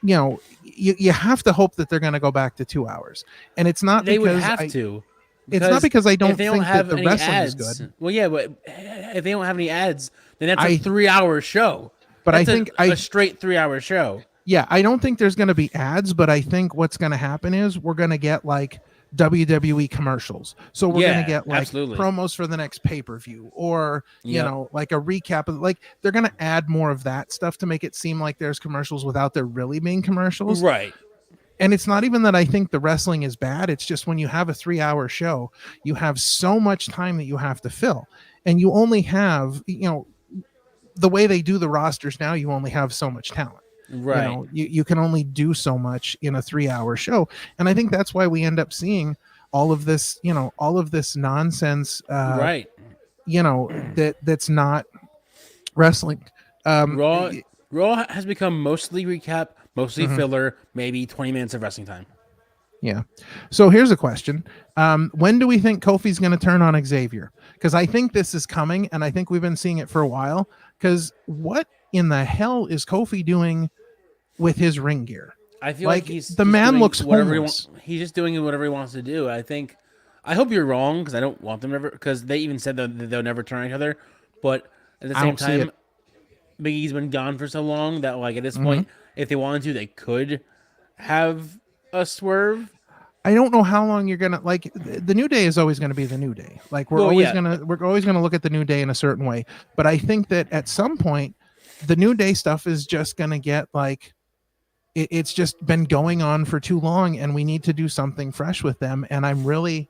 S8: you have to hope that they're going to go back to 2 hours. And it's not
S4: they
S8: because
S4: would have to.
S8: It's not because I don't
S4: if they
S8: think
S4: have
S8: that the
S4: any
S8: wrestling
S4: ads,
S8: is good.
S4: Well, yeah, but if they don't have any ads, then that's a 3-hour show.
S8: But
S4: That's
S8: I think
S4: a straight 3-hour show.
S8: Yeah, I don't think there's going to be ads, but I think what's going to happen is we're going to get WWE commercials. So we're going to get
S4: absolutely.
S8: promos for the next pay-per-view or, you know, a recap of they're going to add more of that stuff to make it seem like there's commercials without there really being commercials.
S4: Right.
S8: And it's not even that I think the wrestling is bad. It's just when you have a 3-hour show, you have so much time that you have to fill. And you only have, the way they do the rosters now, you only have so much talent.
S4: Right.
S8: You can only do so much in a 3-hour show. And I think that's why we end up seeing all of this nonsense, that's not wrestling.
S4: Raw has become mostly recap, mostly filler, maybe 20 minutes of wrestling time.
S8: Yeah. So here's a question. When do we think Kofi's going to turn on Xavier? Because I think this is coming, and I think we've been seeing it for a while. Because what in the hell is Kofi doing with his ring gear?
S4: I feel
S8: Like,
S4: like he's
S8: the
S4: just
S8: man
S4: doing
S8: looks
S4: whatever
S8: homeless.
S4: he's just doing whatever he wants to do. I hope you're wrong because I don't want them to ever, because they even said that they'll never turn on each other. But at the
S8: I
S4: same
S8: don't see
S4: time,
S8: it.
S4: Big E's been gone for so long that like at this
S8: Mhm.
S4: point, if they wanted to, they could have a swerve.
S8: I don't know how long you're gonna like. The New Day is always gonna be the New Day. Like we're
S4: Well,
S8: always
S4: yeah.
S8: gonna look at the New Day in a certain way. But I think that at some point, the New Day stuff is just gonna get like, it's just been going on for too long, and we need to do something fresh with them. And I'm really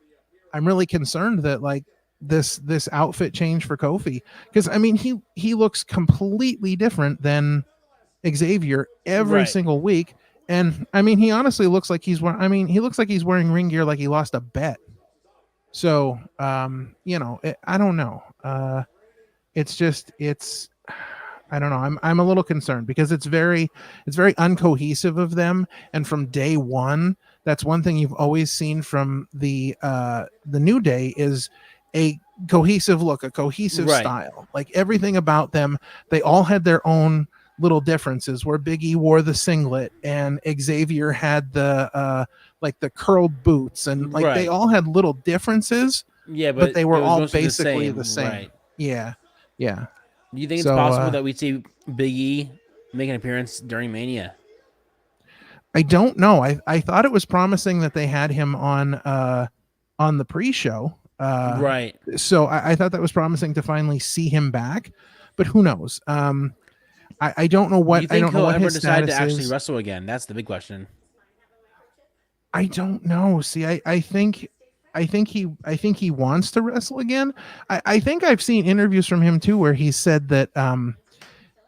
S8: concerned that like this outfit change for Kofi, because I mean he looks completely different than Xavier every
S4: Right.
S8: single week. And I mean, he honestly looks like he looks like he's wearing ring gear like he lost a bet. So, I don't know. I don't know. I'm a little concerned because it's very uncohesive of them. And from day one, that's one thing you've always seen from the New Day is a cohesive look, a cohesive
S4: Right.
S8: style. Like everything about them, they all had their own little differences, where Big E wore the singlet and Xavier had the like the curled boots, and like they
S4: Right.
S8: all had little differences,
S4: Yeah,
S8: but they were
S4: it was
S8: all
S4: mostly
S8: basically the same.
S4: Right.
S8: Yeah.
S4: Do you think it's
S8: So,
S4: possible that we see Big E make an appearance during Mania?
S8: I don't know. I thought it was promising that they had him on the pre-show.
S4: Right.
S8: So I thought that was promising to finally see him back, but who knows? I don't know what
S4: Do you think
S8: I don't know
S4: he'll
S8: what
S4: ever
S8: his
S4: decide to
S8: status
S4: actually
S8: is.
S4: wrestle again? That's the big question.
S8: I don't know. See, I think he wants to wrestle again. I think I've seen interviews from him too where he said that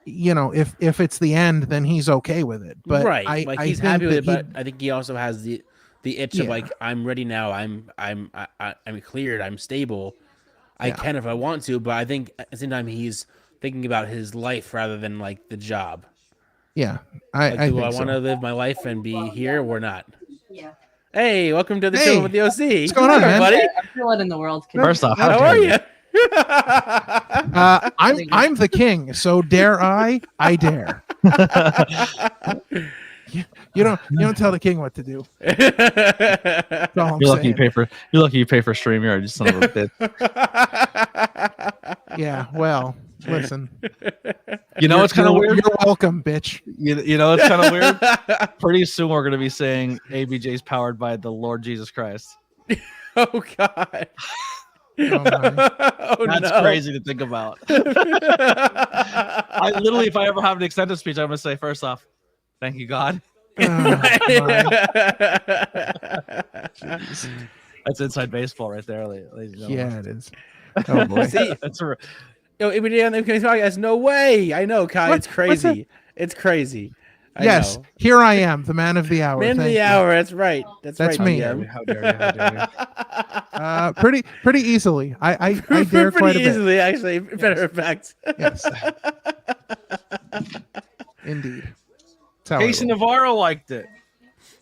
S8: if it's the end, then he's okay with it. But
S4: right,
S8: I
S4: he's
S8: think
S4: happy with it,
S8: that
S4: but I think he also has the itch of like, I'm ready now. I'm cleared. I'm stable. I
S8: Yeah.
S4: can if I want to, but I think at the same time he's thinking about his life rather than like the job.
S8: yeah,
S4: Like,
S8: I
S4: do
S8: think
S4: I want to
S8: so.
S4: live my life and be here or not?
S5: Yeah.
S4: Hey, welcome to the
S8: Hey,
S4: show with the OC.
S8: what's going on, man?
S4: buddy?
S5: I feel it in the world.
S2: First off,
S4: How
S2: how
S4: are
S2: dare
S4: you?
S8: I'm the king, so dare I? I dare. You don't tell the king what to do. That's all I'm
S2: You're lucky you
S8: saying.
S2: pay for StreamYard, you son of a bitch.
S8: Yeah, well, listen.
S2: You know what's kind of weird?
S8: You're welcome, bitch.
S2: You know it's kind of weird? Pretty soon we're gonna be saying ABJ's powered by the Lord Jesus Christ.
S4: Oh God.
S8: Oh, my.
S4: Oh,
S2: That's
S4: no.
S2: crazy to think about. I literally, if I ever have an extended speech, I'm gonna say first off, thank you, God.
S8: Oh, my.
S2: That's inside baseball right there, ladies and gentlemen.
S8: Yeah, it is. Oh boy.
S4: See,
S2: That's a,
S4: yo, every day on the podcast, no way. I know, Kai.
S8: What-
S4: It's crazy. It's crazy. I
S8: Yes,
S4: know.
S8: here I am, the man of the hour.
S4: Man of
S8: Thank
S4: the
S8: you.
S4: hour. That's right. That's
S8: That's
S4: right.
S8: me.
S4: DM.
S2: how dare you? How dare you?
S8: Pretty easily. I dare
S4: Pretty
S8: quite a bit.
S4: easily, actually. Matter of fact.
S8: Yes. Indeed. That's how I
S2: Casey
S8: roll.
S2: Navarro liked it.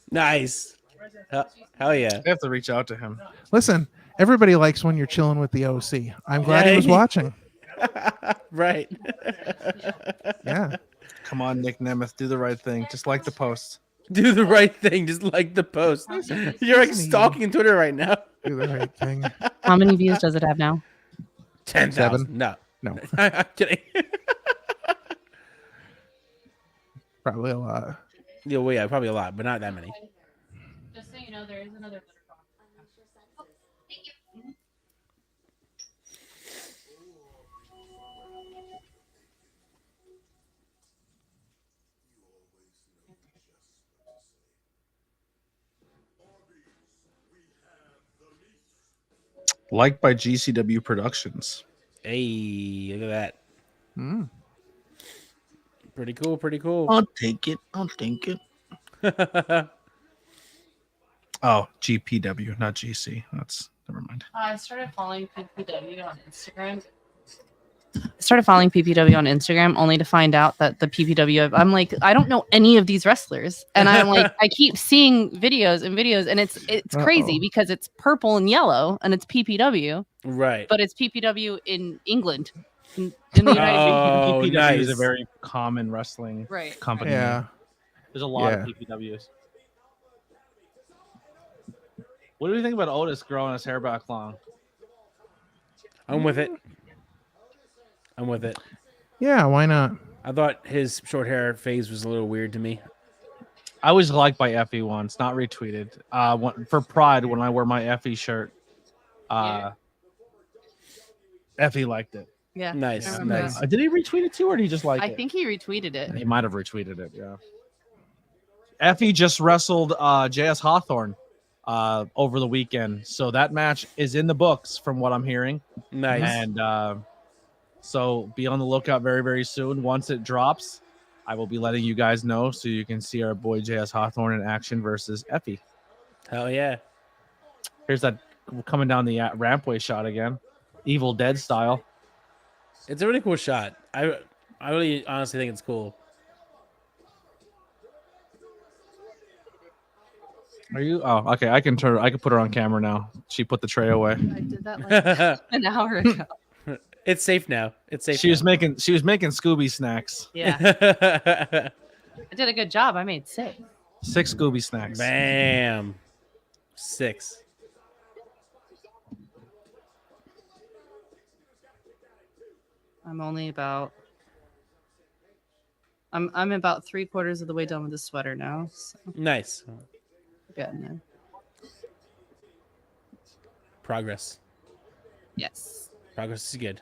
S4: Nice. Hell yeah.
S2: I have to reach out to him.
S8: Listen, everybody likes when you're chilling with the OC. I'm glad he was
S4: Yeah.
S8: watching.
S4: Right.
S8: Yeah.
S2: Come on, Nick Nemeth, do the right thing. Just like the post.
S4: Do the right thing, just like the post. You're like
S8: listen to
S4: stalking Twitter right now.
S8: Do the right thing.
S3: How many views does it have now?
S4: 10,000.
S8: 7.
S4: No.
S8: No,
S4: I'm kidding.
S8: probably a lot.
S4: Yeah, well, yeah, probably a lot, but not that many.
S3: Just so you know, there is another.
S2: Liked by GCW Productions.
S4: Hey, look at
S8: Mm.
S4: that. Pretty cool, pretty cool.
S2: I'll take it. I'll take it. Oh, GPW, not GC. That's never mind.
S3: I started following PPW on Instagram. Started following PPW on Instagram only to find out that the PPW. I'm like, I don't know any of these wrestlers, and I'm like, I keep seeing videos, and it's crazy because it's purple and yellow, and it's PPW,
S4: Right.
S3: but it's PPW in England, in the United
S4: Oh,
S2: PPW
S4: nice.
S2: is a very common wrestling
S3: Right.
S2: company.
S8: Yeah.
S2: There's a lot
S8: Yeah.
S2: of PPWs. What do you think about Otis growing his hair back long?
S4: I'm with it. I'm with it.
S8: Yeah, why not?
S4: I thought his short hair phase was a little weird to me.
S2: I was liked by Effie once, not retweeted. For Pride, when I wear my Effie shirt, Effie liked it.
S3: Yeah.
S4: Nice,
S3: I remember
S4: nice.
S3: that.
S2: Did he retweet it too, or did he just like
S3: I
S2: it?
S3: think he retweeted it.
S2: He might have retweeted it. Yeah. Effie just wrestled JS Hawthorne over the weekend, so that match is in the books, from what I'm hearing.
S4: Nice.
S2: And so be on the lookout very, very soon. Once it drops, I will be letting you guys know so you can see our boy JS Hawthorne in action versus Effie.
S4: Hell yeah.
S2: Here's that coming down the rampway shot again, Evil Dead style.
S4: It's a really cool shot. I really honestly think it's cool.
S2: Are you? Oh, okay. I can put her on camera now. She put the tray away.
S3: I did that like an hour ago.
S4: It's safe now. It's safe.
S2: She was making Scooby snacks.
S3: Yeah. I did a good job. I made 6.
S2: 6 Scooby snacks.
S4: Bam. 6.
S3: I'm only about I'm about 3/4 of the way done with the sweater now. So
S4: Nice.
S3: getting there.
S4: Progress.
S3: Yes.
S4: Progress is good.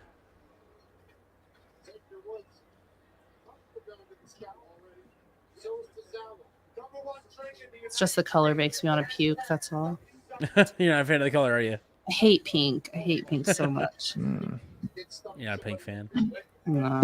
S3: It's just the color makes me want to puke. That's all.
S4: You're not a fan of the color, are you?
S3: I hate pink. I hate pink so much.
S4: You're not a pink fan.
S3: No.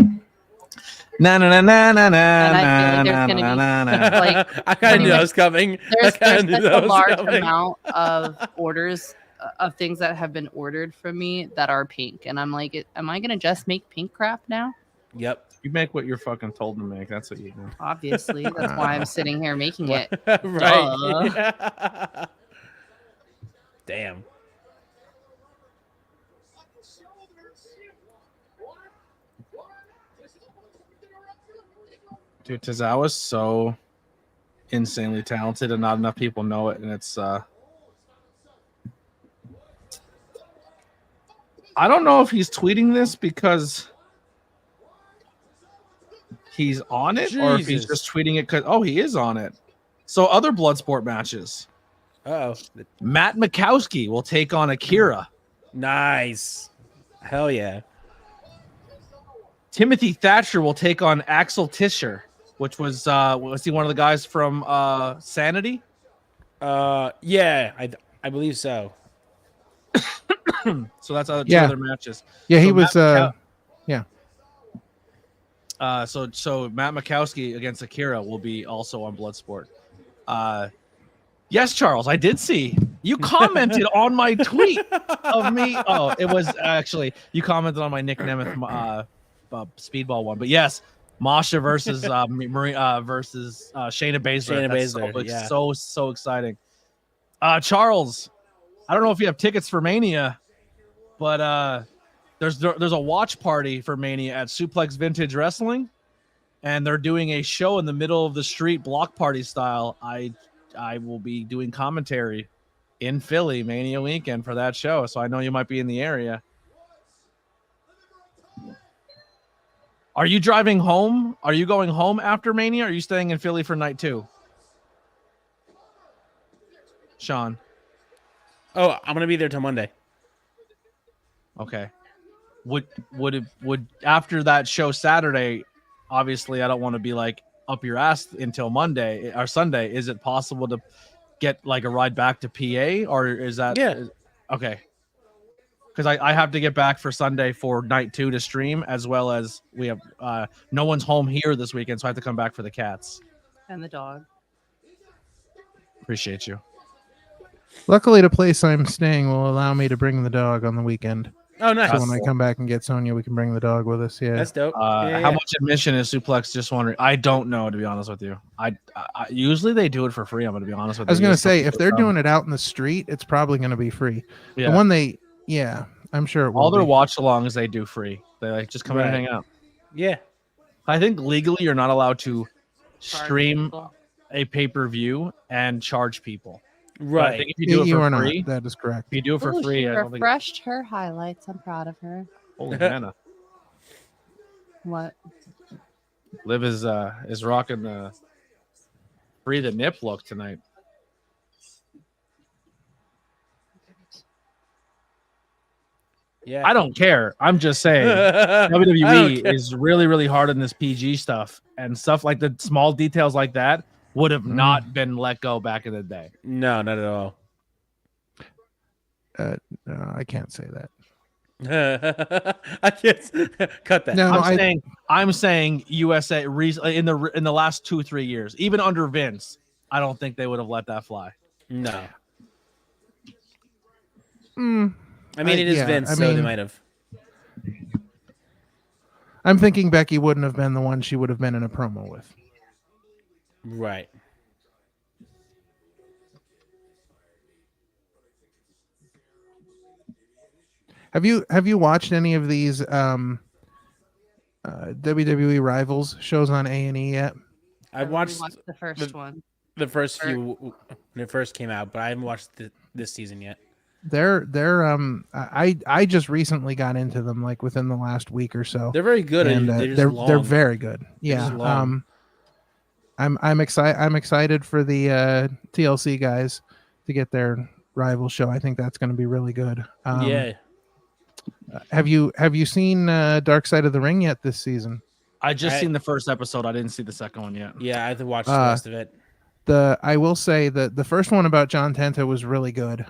S2: Na na na na na na
S3: And I feel
S2: na
S3: like there's gonna
S2: na
S3: be
S2: na.
S3: like
S4: I kind of knew that was coming.
S3: there's
S4: I kinda
S3: such
S4: knew that
S3: a
S4: was
S3: large
S4: coming.
S3: amount of orders of things that have been ordered from me that are pink, and I'm like, am I gonna just make pink crap now?
S4: Yep.
S2: You make what you're fucking told to make. That's what you do.
S3: Obviously, that's why I'm sitting here making it.
S4: Right. Damn.
S2: Dude, Tozawa's so insanely talented, and not enough people know it. And it's I don't know if he's tweeting this because he's on it, or if he's
S4: Jesus.
S2: just tweeting it because he is on it. So other Bloodsport matches.
S4: Oh,
S2: Matt Mikowski will take on Akira.
S4: nice. Hell yeah.
S2: Timothy Thatcher will take on Axel Tischer, which was he one of the guys from Sanity?
S4: Yeah, I believe so.
S2: So that's two
S8: Yeah.
S2: other matches.
S8: Yeah, he
S2: So
S8: was.
S2: Matt
S8: Yeah.
S2: So Matt Mikowski against Akira will be also on Bloodsport. Yes, Charles, I did see you commented on my tweet of me. Oh, it was actually you commented on my Nick Nemeth speedball one, but yes, Masha versus versus Shayna Baszler.
S4: Shayna Baszler,
S2: so exciting. Charles, I don't know if you have tickets for Mania, but there's a watch party for Mania at Suplex Vintage Wrestling, and they're doing a show in the middle of the street, block party style. I will be doing commentary in Philly Mania weekend for that show, so I know you might be in the area. Are you driving home? Are you going home after Mania? Or are you staying in Philly for night 2? Sean.
S4: Oh, I'm gonna be there till Monday.
S2: Okay. Would after that show Saturday, obviously I don't want to be like up your ass until Monday or Sunday. Is it possible to get like a ride back to PA, or is that okay? Because I have to get back for Sunday for night 2 to stream, as well as we have no one's home here this weekend, so I have to come back for the cats.
S3: And the dog.
S2: Appreciate you.
S8: Luckily, the place I'm staying will allow me to bring the dog on the weekend.
S4: Oh, nice.
S8: So when I come back and get Sonya, we can bring the dog with us. Yeah.
S4: That's dope.
S2: How much admission is Suplex? Just wondering. I don't know, to be honest with you. I usually they do it for free. I'm going to be honest with you.
S8: I was going to say, if they're doing it out in the street, it's probably going to be free.
S2: Yeah.
S8: The one I'm sure it will
S2: All their
S8: be.
S2: watch alongs they do free. They like just come in and
S4: Right.
S2: hang out.
S4: Yeah.
S2: I think legally you're not allowed to stream. a pay-per-view and charge people. But I
S4: Right.
S2: think if you do it
S8: You
S2: for
S8: are not.
S2: free,
S8: That is correct.
S2: if you do it for
S3: Ooh,
S2: free,
S3: she
S2: I don't think.
S3: refreshed her highlights. I'm proud of her.
S2: Holy Hannah.
S3: What?
S2: Liv is rocking the free the nip look tonight.
S4: Yeah.
S2: I don't care. I'm just saying
S4: I don't
S2: WWE
S4: care.
S2: is really, really hard on this PG stuff, and stuff like the small details like that would have not been let go back in the day.
S4: No, not at all.
S8: No, I can't say that.
S4: I can't cut that.
S8: No,
S2: I'm saying USA in the last 2-3 years, even under Vince, I don't think they would have let that fly.
S4: No.
S8: Mm,
S4: I mean, it is
S8: yeah,
S4: Vince,
S8: I
S4: so they
S8: mean-
S4: might have.
S8: I'm thinking Becky wouldn't have been the one she would have been in a promo with.
S4: Right.
S8: Have you watched any of these WWE Rivals shows on A&E yet?
S4: I watched
S3: the first one.
S4: the first few when it first came out, but I haven't watched this season yet.
S8: They're I just recently got into them like within the last week or so.
S4: They're very good,
S8: and
S4: they're just
S8: they're
S4: long.
S8: very good.
S4: They're just
S8: Yeah.
S4: long.
S8: I'm excited for the TLC guys to get their rival show. I think that's going to be really good.
S4: Yeah.
S8: Have you seen Dark Side of the Ring yet this season?
S2: I just seen the first episode. I didn't see the second one yet.
S4: Yeah, I have to watch the rest of it.
S8: I will say that the first one about John Tenta was really good.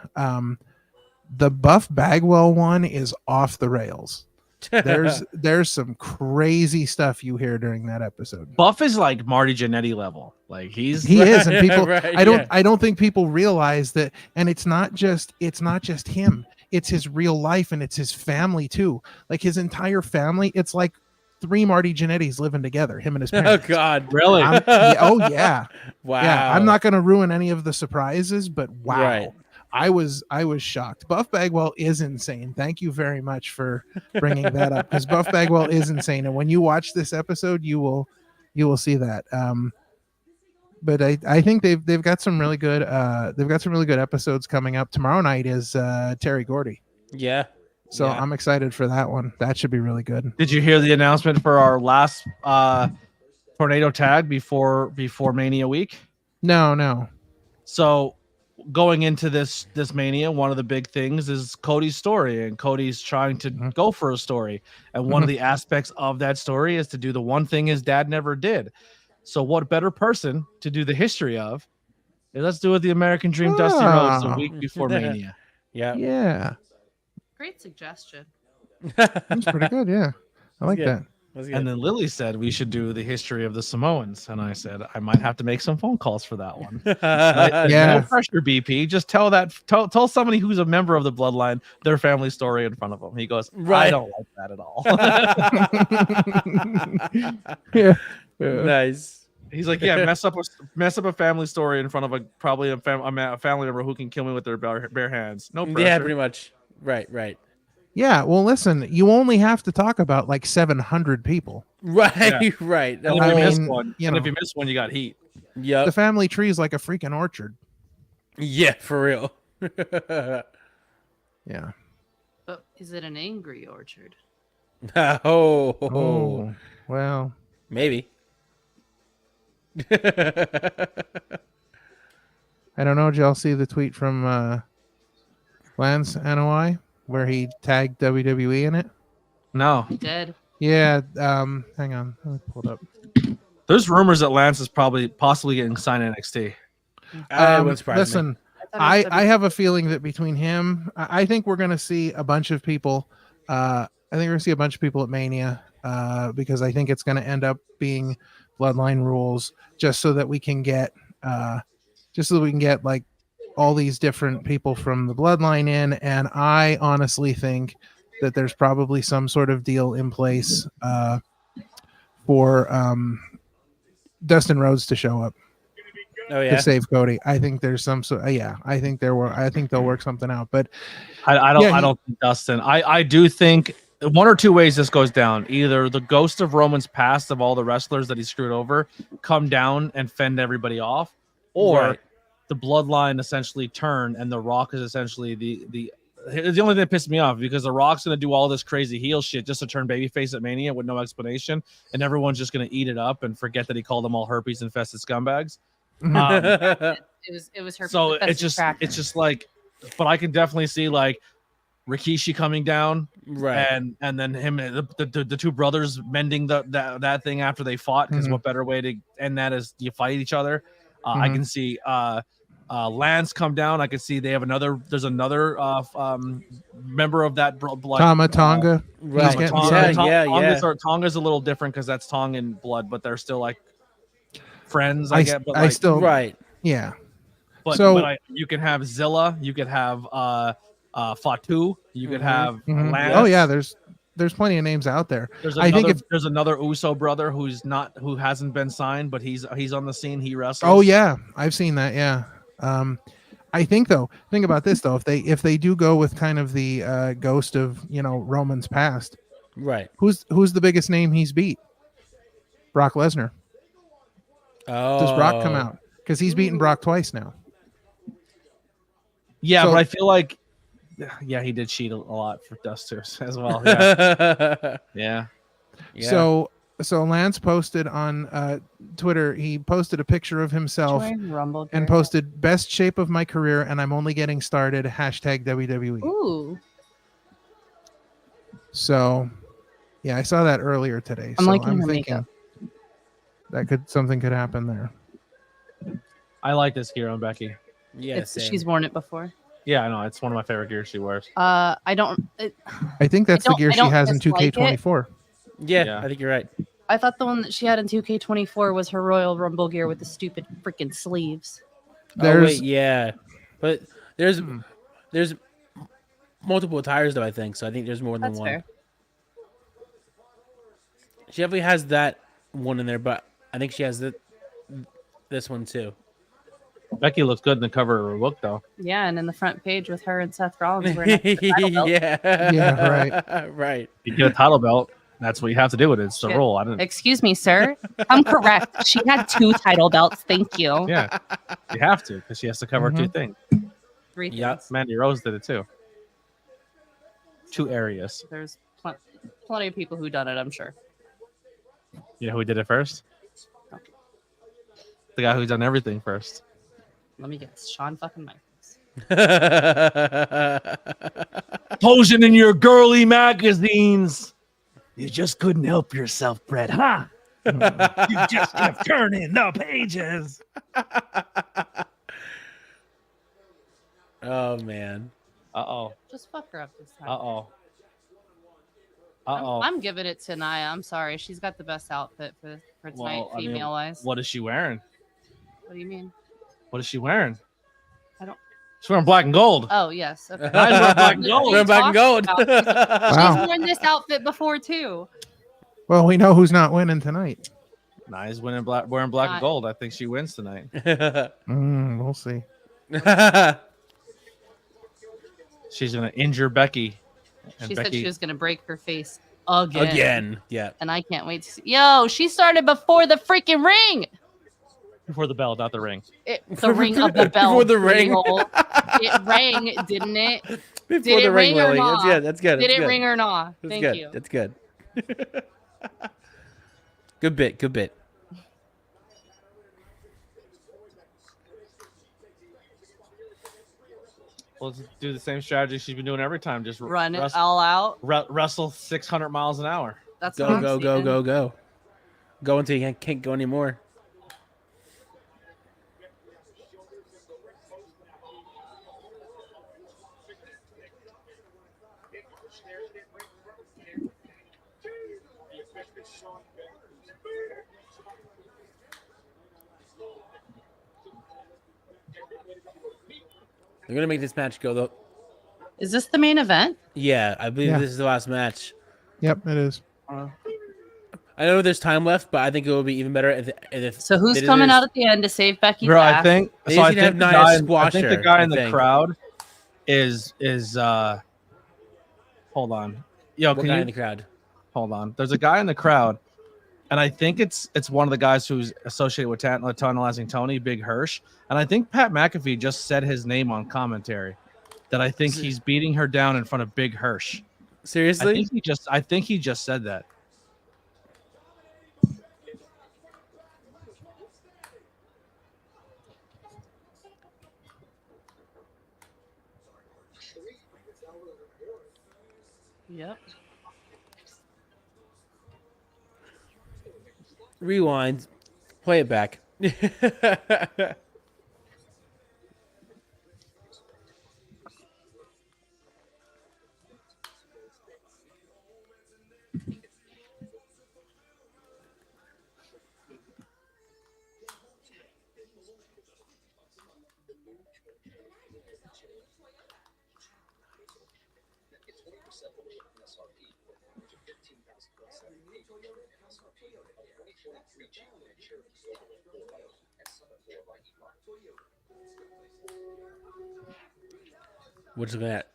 S8: The Buff Bagwell one is off the rails. There's some crazy stuff you hear during that episode.
S2: Buff is like Marty Jannetty level. Like
S8: He is, and people
S4: Right,
S8: I don't think people realize that, and it's not just him. It's his real life and it's his family too. Like his entire family, it's like 3 Marty Jannettis living together, him and his
S4: Oh
S8: parents.
S4: God,
S2: really?
S8: Oh yeah.
S4: Wow.
S8: Yeah, I'm not going to ruin any of the surprises, but wow.
S4: Right.
S8: I was shocked. Buff Bagwell is insane. Thank you very much for bringing that up, because Buff Bagwell is insane, and when you watch this episode, you will see that. But I think they've got some really good episodes coming up. Tomorrow night is Terry Gordy,
S4: Yeah.
S8: so
S4: Yeah.
S8: I'm excited for that one. That should be really good.
S2: Did you hear the announcement for our last tornado tag before Mania week?
S8: No.
S2: So going into this Mania, one of the big things is Cody's story, and Cody's trying to go for a story. And one of the aspects of that story is to do the one thing his dad never did. So what better person to do the history of? Let's do it the American Dream Dusty Rhodes the week before Mania.
S4: Yeah.
S8: Yeah,
S3: Great suggestion.
S8: that's pretty good. Yeah, I like
S4: good.
S8: that.
S4: That's good.
S2: And then Lily said we should do the history of the Samoans. And I said, I might have to make some phone calls for that one.
S8: Yeah.
S2: No pressure, BP. Just tell somebody who's a member of the bloodline their family story in front of them. He goes,
S4: Right.
S2: I don't like that at all.
S8: Yeah.
S4: Nice.
S2: He's like, yeah, mess up a family story in front of a family member who can kill me with their bare hands. No pressure.
S4: Yeah, pretty much. Right.
S8: Yeah, well, listen, you only have to talk about like 700 people.
S4: Right.
S2: Yeah.
S4: Right.
S2: And if
S8: I
S2: you miss
S8: mean,
S2: one,
S8: you
S2: and if
S8: know.
S2: you miss one, you got heat.
S4: Yep.
S8: The family tree is like a freaking orchard.
S4: Yeah, for real.
S8: Yeah.
S3: But is it an angry orchard?
S4: Oh.
S8: Well,
S4: Maybe.
S8: I don't know. Did y'all see the tweet from Lance Anoa'i where he tagged WWE in it?
S2: No.
S3: Dead.
S8: Yeah. Hang on. Let me pull it up.
S2: There's rumors that Lance is possibly getting signed to NXT.
S4: Wouldn't surprise me.
S8: Listen, I have a feeling that between him, I think we're going to see a bunch of people. I think we're going to see a bunch of people at Mania because I think it's going to end up being Bloodline rules, just so that we can get like all these different people from the Bloodline in. And I honestly think that there's probably some sort of deal in place for Dustin Rhodes to show up.
S4: Oh yeah.
S8: To save Cody. I think there's some sort. Yeah, I think they'll work something out. But
S2: I don't think Dustin. I do think one or two ways this goes down. Either the ghost of Roman's past of all the wrestlers that he screwed over come down and fend everybody off, or
S4: Right.
S2: the bloodline essentially turn and the Rock is essentially the only thing that pissed me off because the Rock's gonna do all this crazy heel shit just to turn babyface at Mania with no explanation, and everyone's just gonna eat it up and forget that he called them all herpes infested scumbags.
S3: It was her.
S2: So it's just like, but I can definitely see like Rikishi coming down,
S4: Right.
S2: and then him the two brothers mending that thing after they fought, because what better way to end that is you fight each other. I can see Lance come down. I can see there's another member of that blood.
S8: Tama Tonga.
S4: Right.
S8: getting
S2: Tonga's a little different because that's Tongan blood, but they're still like friends. I get, but
S8: I
S2: like,
S8: still
S4: Right.
S8: yeah.
S2: but,
S8: so-
S2: but you can have Zilla, you could have Fatu, you could have
S8: Mhm.
S2: Lance.
S8: Oh yeah, there's plenty of names out there.
S2: I think
S8: if
S2: there's another Uso brother who hasn't been signed, but he's on the scene. He wrestles.
S8: Oh yeah, I've seen that. Yeah. I think about this though. If they do go with kind of the ghost of Roman's past,
S4: Right.
S8: who's the biggest name he's beat? Brock Lesnar.
S4: Oh.
S8: Does Brock come out? Because he's beaten Brock twice now.
S2: Yeah,
S8: So-
S2: but I feel like, yeah, he did cheat a lot for Duster as well. Yeah. Yeah.
S8: So Lance posted on Twitter. He posted a picture of himself
S3: Join Rumble
S8: and
S3: Gear.
S8: posted "best shape of my career, and I'm only getting started." #WWE.
S3: Ooh,
S8: So, yeah, I saw that earlier today.
S3: I'm
S8: so
S3: liking
S8: I'm
S3: her
S8: thinking that something could happen there.
S2: I like this gear on Becky.
S4: Yeah. Same.
S3: she's worn it before.
S2: Yeah, I know. It's one of my favorite gears she wears.
S3: I don't.
S8: I think that's the
S3: don't-
S8: gear
S3: I
S8: she
S3: don't
S8: has in
S3: dislike it.
S8: 2K24.
S4: Yeah, I think you're right.
S3: I thought the one that she had in 2K24 was her Royal Rumble gear with the stupid freaking sleeves.
S4: Oh wait, yeah, but there's multiple tires though. I think so. I think there's more than
S3: That's
S4: one.
S3: fair.
S4: She definitely has that one in there, but I think she has this one too.
S2: Becky looks good in the cover of her book, though.
S3: Yeah, and in the front page with her and Seth Rollins wearing the title belt.
S4: Yeah,
S8: right.
S4: Right.
S2: You get a title belt. That's what you have to do with it. It's the
S3: Shit.
S2: rule. I didn't.
S3: Excuse me, sir. I'm correct. She had 2 title belts. Thank you.
S2: Yeah, you have to because she has to cover 2 things.
S3: 3
S4: Yeah.
S3: things.
S2: Mandy Rose did it too. 2 areas.
S3: There's plenty of people who done it, I'm sure.
S2: You know who did it first? The guy who's done everything first.
S3: Let me guess. Shawn fucking Michaels.
S2: Posing in your girly magazines. You just couldn't help yourself, Brett, huh? You just kept turning the pages.
S4: Oh man.
S2: Uh-oh.
S3: Just fuck her up this time.
S2: Uh-oh.
S3: I'm giving it to Nia. I'm sorry. She's got the best outfit for tonight,
S2: Well, I mean,
S3: female wise.
S2: What is she wearing?
S3: What do you mean?
S2: What is she wearing?
S3: I don't-
S2: She's wearing black and gold.
S3: Oh, yes. Okay.
S2: Nice wearing black and gold.
S4: Wearing black and gold.
S8: Wow.
S3: She's worn this outfit before, too.
S8: Well, we know who's not winning tonight.
S2: Nice wearing black and gold. I think she wins tonight.
S8: We'll see.
S2: She's gonna injure Becky. And
S3: She
S2: Becky,
S3: said she was going to break her face again.
S4: Again. Yeah.
S3: And I can't wait to see. Yo, she started before the freaking ring.
S2: before the bell, not the ring.
S3: The ring of the bell.
S4: Before the ring.
S3: booty-hole. It rang, didn't it?
S4: Before
S3: Did
S4: the
S3: it
S4: ring,
S3: ring or
S4: Lily.
S3: not?
S4: That's good.
S3: Did
S4: That's
S3: it
S4: good.
S3: ring or not?
S4: That's
S3: Thank
S4: good.
S3: you.
S4: That's good. Good bit. Good bit.
S2: We'll just do the same strategy she's been doing every time. Just
S3: Run it all out.
S2: wrestle 600 miles an hour.
S3: That's what
S4: Go,
S3: I'm
S4: go, go,
S3: seeing.
S4: go, go. Go until you can't go anymore. They're gonna make this match go though.
S3: Is this the main event?
S4: Yeah, I believe
S8: Yeah.
S4: this is the last match.
S8: Yep, it is.
S4: I know there's time left, but I think it will be even better if
S3: So who's
S4: they did
S3: coming
S4: this-
S3: out at the end to save Becky?
S2: Bro, I
S3: back?
S2: think
S4: They
S2: so.
S4: just
S2: I
S4: need to have
S2: think, the
S4: Nia
S2: guy,
S4: squash
S2: I think the
S4: her,
S2: guy
S4: I
S2: in the
S4: think.
S2: crowd is hold on. Yo,
S4: What
S2: can
S4: guy
S2: you
S4: in the crowd?
S2: hold on? There's a guy in the crowd, and I think it's one of the guys who's associated with Tantalizing Tony, Big Hirsch, and I think Pat McAfee just said his name on commentary. That I think he's beating her down in front of Big Hirsch.
S4: Seriously?
S2: I think he just said that.
S3: Yep.
S4: Rewind. Play it back. What's that?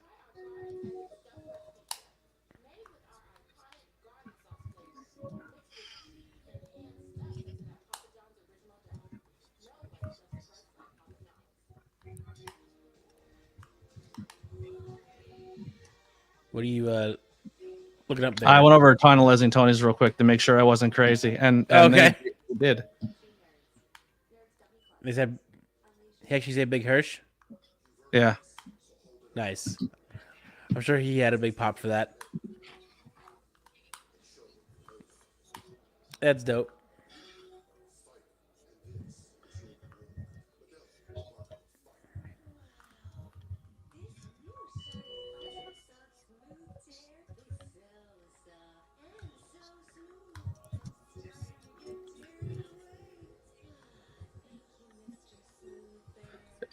S4: What are you looking up there?
S2: I went over to Tantalizing Tony's real quick to make sure I wasn't crazy, and
S4: Okay.
S2: they did.
S4: They said he actually said Big Hirsch.
S2: Yeah.
S4: Nice. I'm sure he had a big pop for that. That's dope.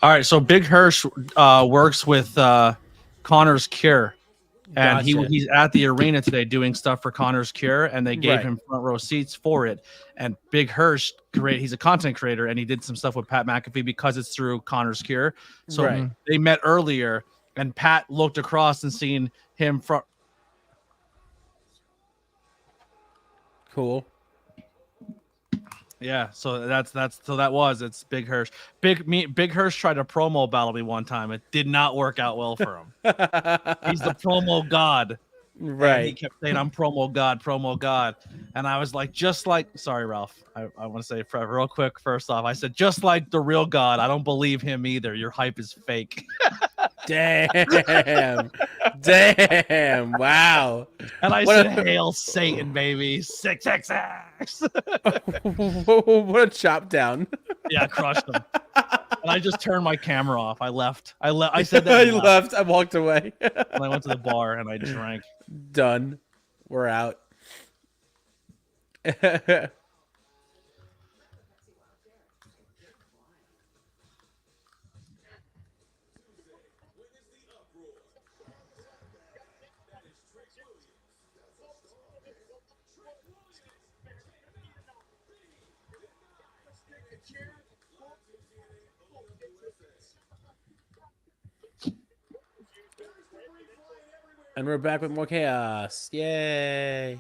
S2: All right, so Big Hirsch works with Connor's Cure, and
S4: Gotcha.
S2: he's at the arena today doing stuff for Connor's Cure, and they gave
S4: Right.
S2: him front row seats for it. And Big Hirsch, he's a content creator, and he did some stuff with Pat McAfee because it's through Connor's Cure. So
S4: Right.
S2: they met earlier, and Pat looked across and seen him from.
S4: Cool.
S2: Yeah, so it's Big Hirsch. Big Hirsch tried to promo battle me one time. It did not work out well for him. He's the promo god. And he
S4: Right.
S2: kept saying, I'm promo god. And I was like, sorry, Ralph. I want to say real quick, first off, I said, just like the real God, I don't believe him either. Your hype is fake.
S4: Damn. Damn. Wow.
S2: And I
S4: What
S2: said,
S4: a-
S2: Hail Satan, baby. 666.
S4: What a chop down.
S2: Yeah, I crushed him. And I just turned my camera off. I left. I said that.
S4: I left. I walked away.
S2: And I went to the bar and I drank.
S4: Done. We're out. And we're back with more chaos. Yay.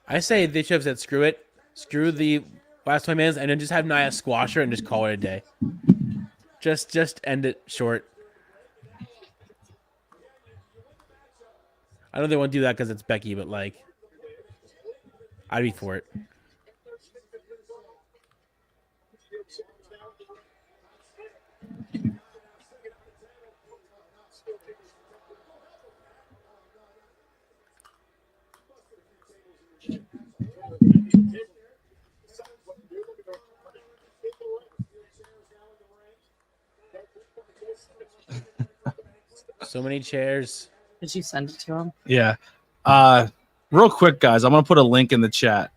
S4: I say they should have said screw it. Screw the last 20 minutes and then just have Nia squash her and just call it a day. Just end it short. I know they won't do that because it's Becky, but like I'd be for it. So many chairs.
S3: Did you send it to him?
S2: Yeah. Real quick, guys, I'm going to put a link in the chat.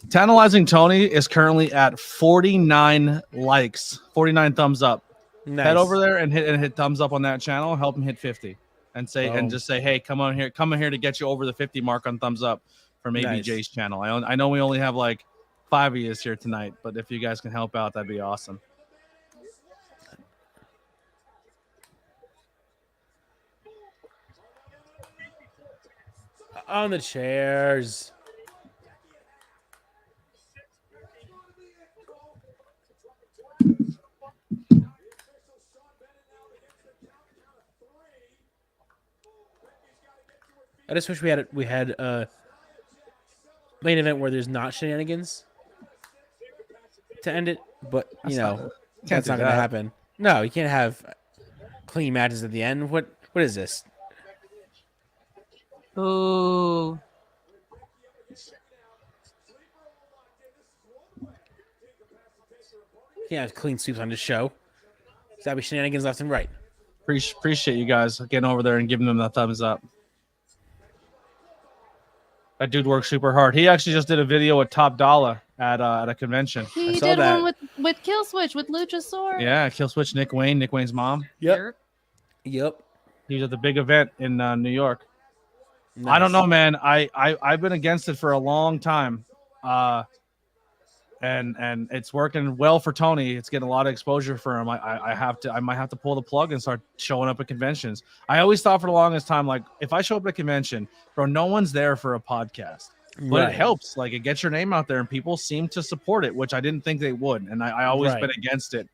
S2: Tantalizing Tony is currently at 49 likes, 49 thumbs up.
S4: Nice.
S2: Head over there and hit thumbs up on that channel. Help him hit 50, and
S4: Boom.
S2: just say, hey, come on here to get you over the 50 mark on thumbs up from ABJ's
S4: Nice.
S2: channel. I know we only have like 5 of you here tonight, but if you guys can help out, that'd be awesome.
S4: On the chairs. I just wish we had a main event where there's not shenanigans to end it, but you know that's not going to happen. No, you can't have clean matches at the end. What is this?
S3: Ooh.
S4: You can't have clean sweeps on this show. There's got to be shenanigans left and right.
S2: Appreciate you guys getting over there and giving them the thumbs up. That dude works super hard. He actually just did a video with Top Dollar at a convention.
S3: He
S4: saw
S3: did
S4: that.
S3: one with Killswitch with Luchasaurus.
S2: Yeah, Killswitch, Nick Wayne's mom.
S4: Yep.
S2: He was at the big event in New York.
S4: Nice.
S2: I don't know, man. I've been against it for a long time. And it's working well for Tony. It's getting a lot of exposure for him. I might have to pull the plug and start showing up at conventions. I always thought for the longest time, like, if I show up at a convention, bro, no one's there for a podcast. But it helps. Like, it gets your name out there and people seem to support it, which I didn't think they would. And I always been against it.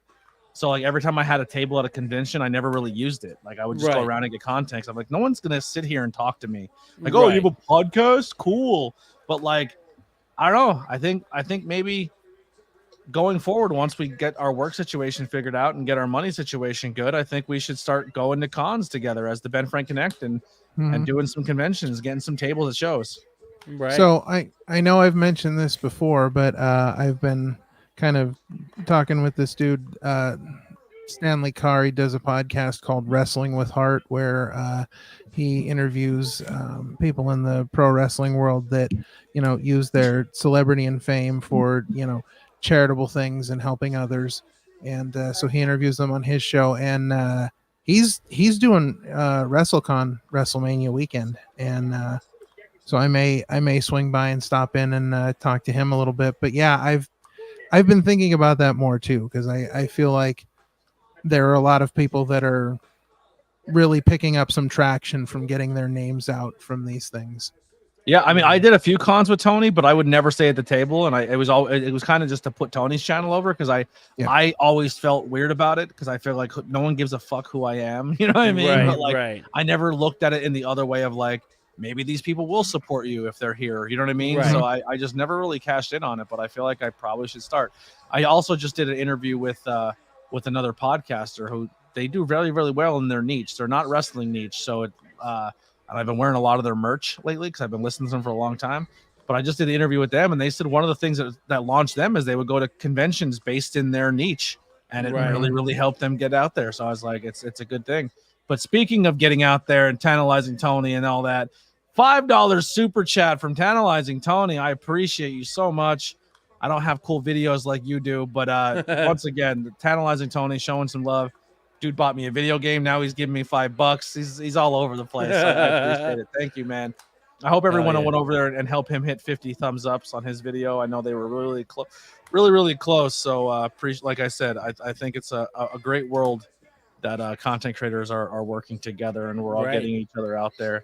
S2: So like every time I had a table at a convention, I never really used it. Like I would just go around and get content. I'm like, no one's gonna sit here and talk to me. Like, oh, you have a podcast? Cool. But like, I don't know. I think maybe going forward, once we get our work situation figured out and get our money situation good, I think we should start going to cons together as the Ben Frank Connect and doing some conventions, getting some tables at shows.
S4: Right.
S8: So I know I've mentioned this before, but I've been kind of talking with this dude, Stanley Carr. He does a podcast called Wrestling with Heart, where he interviews people in the pro wrestling world that, you know, use their celebrity and fame for, you know, charitable things and helping others. And so he interviews them on his show, and he's doing WrestleCon WrestleMania weekend. And so I may swing by and stop in and talk to him a little bit. But yeah, I've been thinking about that more too, because I feel like there are a lot of people that are really picking up some traction from getting their names out from these things.
S2: Yeah, I mean, I did a few cons with Tony, but I would never stay at the table, and it was kind of just to put Tony's channel over, because I always felt weird about it, because I feel like no one gives a fuck who I am, you know what I mean?
S4: Right,
S2: but like,
S4: right.
S2: I never looked at it in the other way of like, maybe these people will support you if they're here, you know what I mean?
S4: Right.
S2: So I just never really cashed in on it, but I feel like I probably should start. I also just did an interview with another podcaster who they do really, really well in their niche. They're not wrestling niche, so it and I've been wearing a lot of their merch lately because I've been listening to them for a long time. But I just did the interview with them, and they said one of the things that launched them is they would go to conventions based in their niche, and it really, really helped them get out there. So I was like, it's a good thing. But speaking of getting out there and tantalizing Tony and all that, $5 super chat from Tantalizing Tony. I appreciate you so much. I don't have cool videos like you do, but once again, Tantalizing Tony showing some love. Dude bought me a video game. Now he's giving me $5. He's all over the place. I appreciate it. Thank you, man. I hope everyone went over there and helped him hit 50 thumbs ups on his video. I know they were really close, really close. So like I said, I think it's a great world that content creators are working together, and we're all getting each other out there.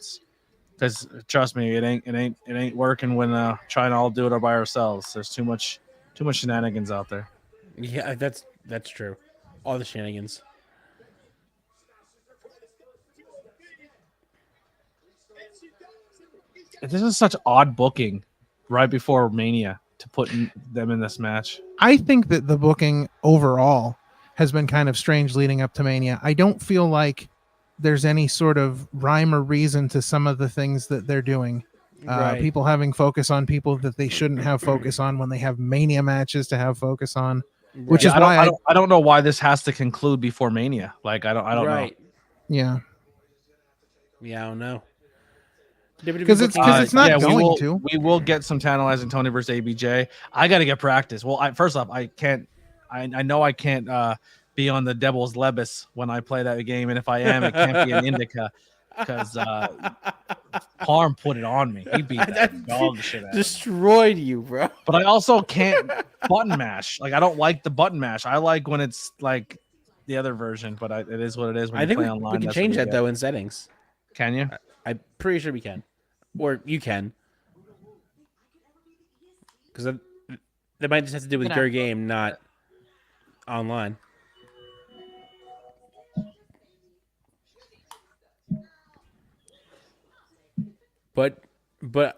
S2: Because trust me, it ain't working when trying to all do it by ourselves. There's too much shenanigans out there.
S4: Yeah, that's true. All the shenanigans.
S2: This is such odd booking right before Mania to put them in this match.
S8: I think that the booking overall has been kind of strange leading up to Mania. I don't feel like there's any sort of rhyme or reason to some of the things that they're doing. People having focus on people that they shouldn't have focus on when they have Mania matches to have focus on, which is why
S2: I don't know why this has to conclude before Mania. Like I don't know.
S8: Yeah,
S4: I don't know.
S8: Because it's not going to.
S2: We will get some Tantalizing Tony versus ABJ. I got to get practice. Well, first off, I can't. I know I can't be on the Devil's Lebus when I play that game, and if I am, it can't be an Indica because Parm put it on me. He beat that dog shit out.
S4: Destroyed you, bro.
S2: But I also can't button mash. Like I don't like the button mash. I like when it's like the other version, but it is what it is. When
S4: I think
S2: play online,
S4: we can change that though in settings.
S2: Can you?
S4: I'm pretty sure we can. or you can, because that might just have to do with
S3: Gonna-
S4: your game, not online. But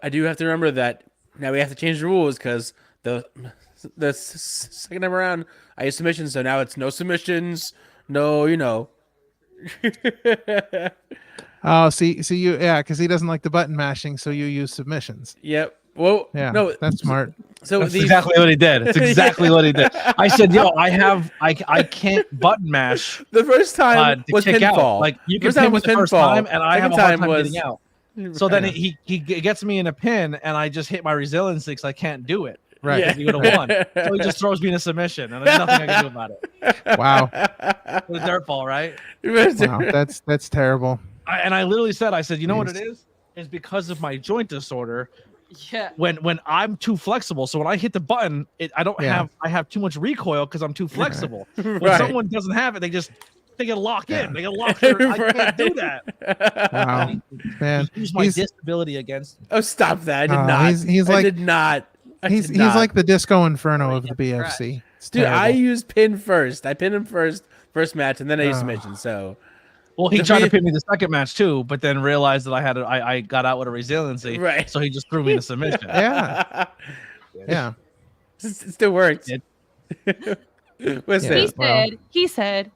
S4: I do have to remember that now we have to change the rules because the second time around I used submissions, so now it's no submissions, no,
S8: Oh, see, you, yeah, because he doesn't like the button mashing, so you use submissions.
S4: Yep. Well,
S8: Yeah,
S4: no,
S8: that's smart.
S4: So
S2: That's exactly what he did. It's exactly what he did. I said, "Yo, I can't button mash
S4: the first time
S2: to
S4: was
S2: kick
S4: pinfall.
S2: out. Like you can
S4: First time
S2: pin me
S4: was
S2: the first
S4: pinfall.
S2: time, and I have
S4: Second
S2: a hard
S4: time
S2: time
S4: was-
S2: getting out. So then he gets me in a pin, and I just hit my resiliency because I can't do it.
S8: Right.
S2: He would have won. So he just throws me in a submission, and there's nothing I can do about it.
S8: Wow.
S2: It was dirt ball, right?
S8: Wow, that's terrible.
S2: I literally said, I said, you know what it is? It's because of my joint disorder.
S3: Yeah.
S2: When I'm too flexible, so when I hit the button,
S8: Yeah.
S2: I have too much recoil because I'm too flexible. When
S4: Right.
S2: someone doesn't have it, they get locked in. They get locked. I can't do that.
S8: Wow, man.
S2: Use my disability against.
S4: Oh, stop that! I did
S8: Oh,
S4: not.
S8: he's
S4: I
S8: like-
S4: did not. I
S8: He's
S4: did not.
S8: like the Disco Inferno of the BFC. It's
S4: Dude, I
S8: terrible.
S4: used pin first. I pinned him first match, and then I used submission. So
S2: Well, he
S4: The
S2: tried to
S4: re-
S2: pin me the second match too, but then realized that I got out with a resiliency,
S4: Right.
S2: So he just threw me in a submission.
S8: Yeah. Yeah.
S4: it still worked.
S2: It
S4: Listen,
S8: Yeah.
S3: He said.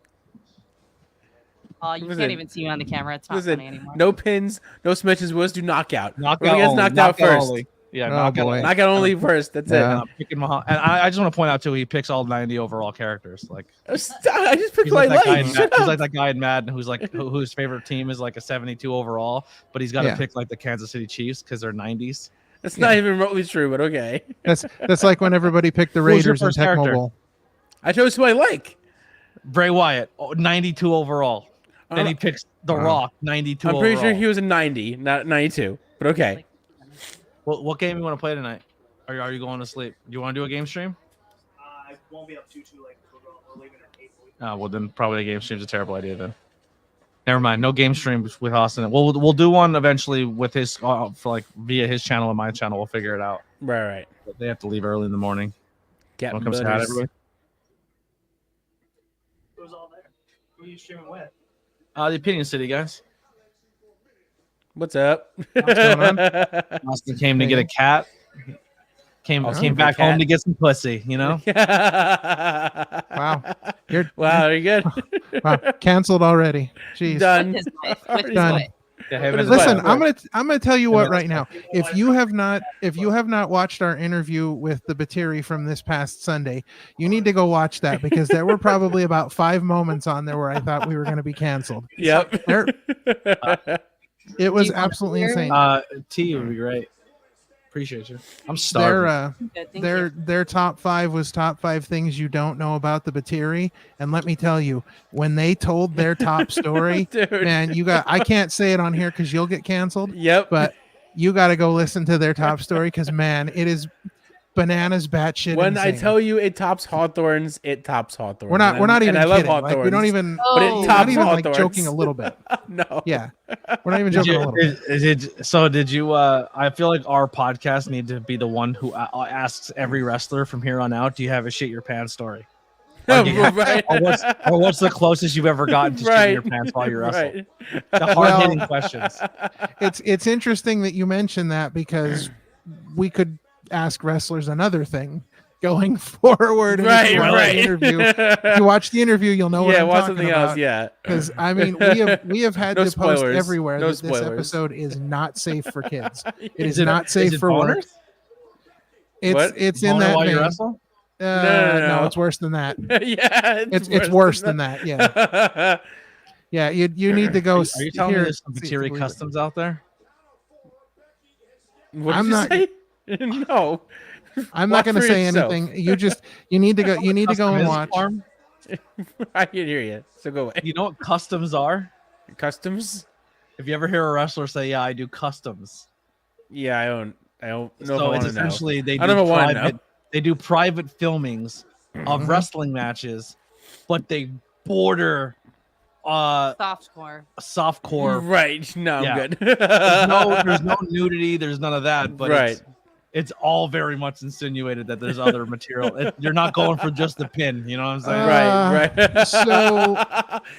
S3: Oh, you
S4: Listen.
S3: can't even see me on the camera. It's not
S4: listen.
S3: funny anymore.
S4: No pins, no submissions. We'll just do knockout.
S2: Knockout
S4: Whoever gets
S2: only,
S4: knocked out first.
S2: only. Yeah,
S8: Oh,
S2: knockout
S8: boy.
S2: only.
S4: Knockout only first. That's
S8: Yeah.
S2: And I'm picking and I just want to point out too, he picks all 90 overall characters. Like
S4: it. Stop. I just picked
S2: he's
S4: my
S2: like that guy in
S4: life.
S2: Madden,
S4: Shut
S2: he's
S4: up.
S2: like that guy in Madden who's like whose favorite team is like a 72 overall, but he's got to
S8: Yeah.
S2: pick like the Kansas City Chiefs because they're 90s.
S4: That's not even remotely true, but okay.
S8: That's like when everybody picked the
S2: Who's your
S8: Raiders in
S2: first
S8: Tech
S2: character?
S8: Mobile.
S4: I chose who I like.
S2: Bray Wyatt, 92 overall. Then he picks The
S8: Wow.
S2: Rock, 92
S4: I'm pretty
S2: overall.
S4: sure he was a 90, not 92. But okay.
S2: What game you want to play tonight? Are you going to sleep? Do you want to do a game stream?
S6: I won't be up too late. We're leaving at 8.
S2: Oh, well then probably a game stream's a terrible idea then. Never mind. No game streams with Austin. We'll do one eventually with his for like via his channel and my channel. We'll figure it out.
S4: Right.
S2: But they have to leave early in the morning.
S4: Captain
S2: Wanna come say hi to
S4: Butters.
S2: everybody?
S6: Who's all there? Who are you streaming with?
S2: The Opinion City guys.
S4: What's up?
S8: What's going on?
S2: Austin came to get a cat. Came
S4: Austin
S2: back
S4: cat.
S2: home to get some pussy. You know.
S8: Wow. You're
S4: Wow, are you good?
S8: wow. Canceled already. Jeez.
S4: Done.
S3: With his wife. With his
S8: Done.
S3: wife.
S8: Listen, I'm gonna tell you what right now. If you have not watched our interview with the Batiri from this past Sunday, you need to go watch that because there were probably about 5 moments on there where I thought we were going to be canceled.
S4: Yep.
S8: There, it was
S3: Do you want
S8: absolutely
S3: beer?
S8: insane.
S2: Tea would be great. Appreciate you. I'm starving.
S3: Good, thank you.
S8: Their top 5 was top 5 things you don't know about the Batiri, and let me tell you, when they told their top story,
S4: Dude.
S8: man, I can't say it on here because you'll get canceled.
S4: Yep.
S8: But you got to go listen to their top story because man, it is bananas batshit.
S4: when I
S8: insane.
S4: tell you it tops Hawthorns, it tops Hawthorns.
S8: we're not even
S4: And I love
S8: kidding. Like,
S4: Hawthorns.
S8: we don't even
S4: But it
S3: Oh.
S8: we're
S4: tops
S8: not even like
S4: Hawthorns.
S8: joking a little bit.
S4: No.
S8: Yeah, we're not even joking a little bit.
S2: So did you? I feel like our podcast need to be the one who asks every wrestler from here on out. Do you have a shit your pants story? Or, do you have-
S4: Right.
S2: or what's the closest you've ever gotten to shitting your
S4: Right.
S2: pants while you wrestle?
S4: Right.
S2: The hard hitting questions.
S8: It's interesting that you mentioned that because we could ask wrestlers another thing going forward. in
S4: Right,
S8: this
S4: right.
S8: interview. If you watch the interview, you'll know what
S4: Yeah,
S8: I'm
S4: watch
S8: talking
S4: something
S8: about.
S4: else. Yeah.
S8: Because I mean, we have had
S4: No
S8: to post
S4: spoilers.
S8: everywhere
S4: No
S8: that
S4: spoilers.
S8: this episode is not safe for kids. It is
S2: it-
S8: not safe
S2: is it
S8: for work.
S2: boners?
S8: It's
S4: What?
S8: it's in
S2: Boner
S8: that
S2: while you
S8: vein.
S2: wrestle?
S8: No, it's worse than that.
S4: Yeah.
S8: It's worse than that. Yeah,
S4: that.
S8: yeah. You need to go.
S2: Are you telling me
S8: here,
S2: there's some
S8: see if you
S2: Batiri
S8: believe it.
S2: customs out there?
S4: What did
S8: I'm
S4: you
S8: not-
S4: say? No.
S8: I'm not going to
S4: Watch for
S8: say
S4: yourself.
S8: anything. You need to go. You need to go and watch.
S2: Farm?
S4: I can hear you. So go away.
S2: You know what customs are?
S4: Customs?
S2: If you ever hear a wrestler say, "Yeah, I do customs,"
S4: Yeah, I don't know if I
S2: so
S4: want
S2: it's
S4: to know.
S2: essentially they
S4: I don't know
S2: do
S4: if I wanna
S2: private.
S4: know.
S2: They do private filmings of
S8: Mhm.
S2: wrestling matches, but they border
S3: Softcore.
S2: Right.
S4: No, I'm
S2: Yeah.
S4: good.
S2: There's no nudity. There's none of that. But
S4: Right.
S2: it's all very much insinuated that there's other material. You're not going for just the pin. You know what I'm saying?
S4: Right.
S8: so-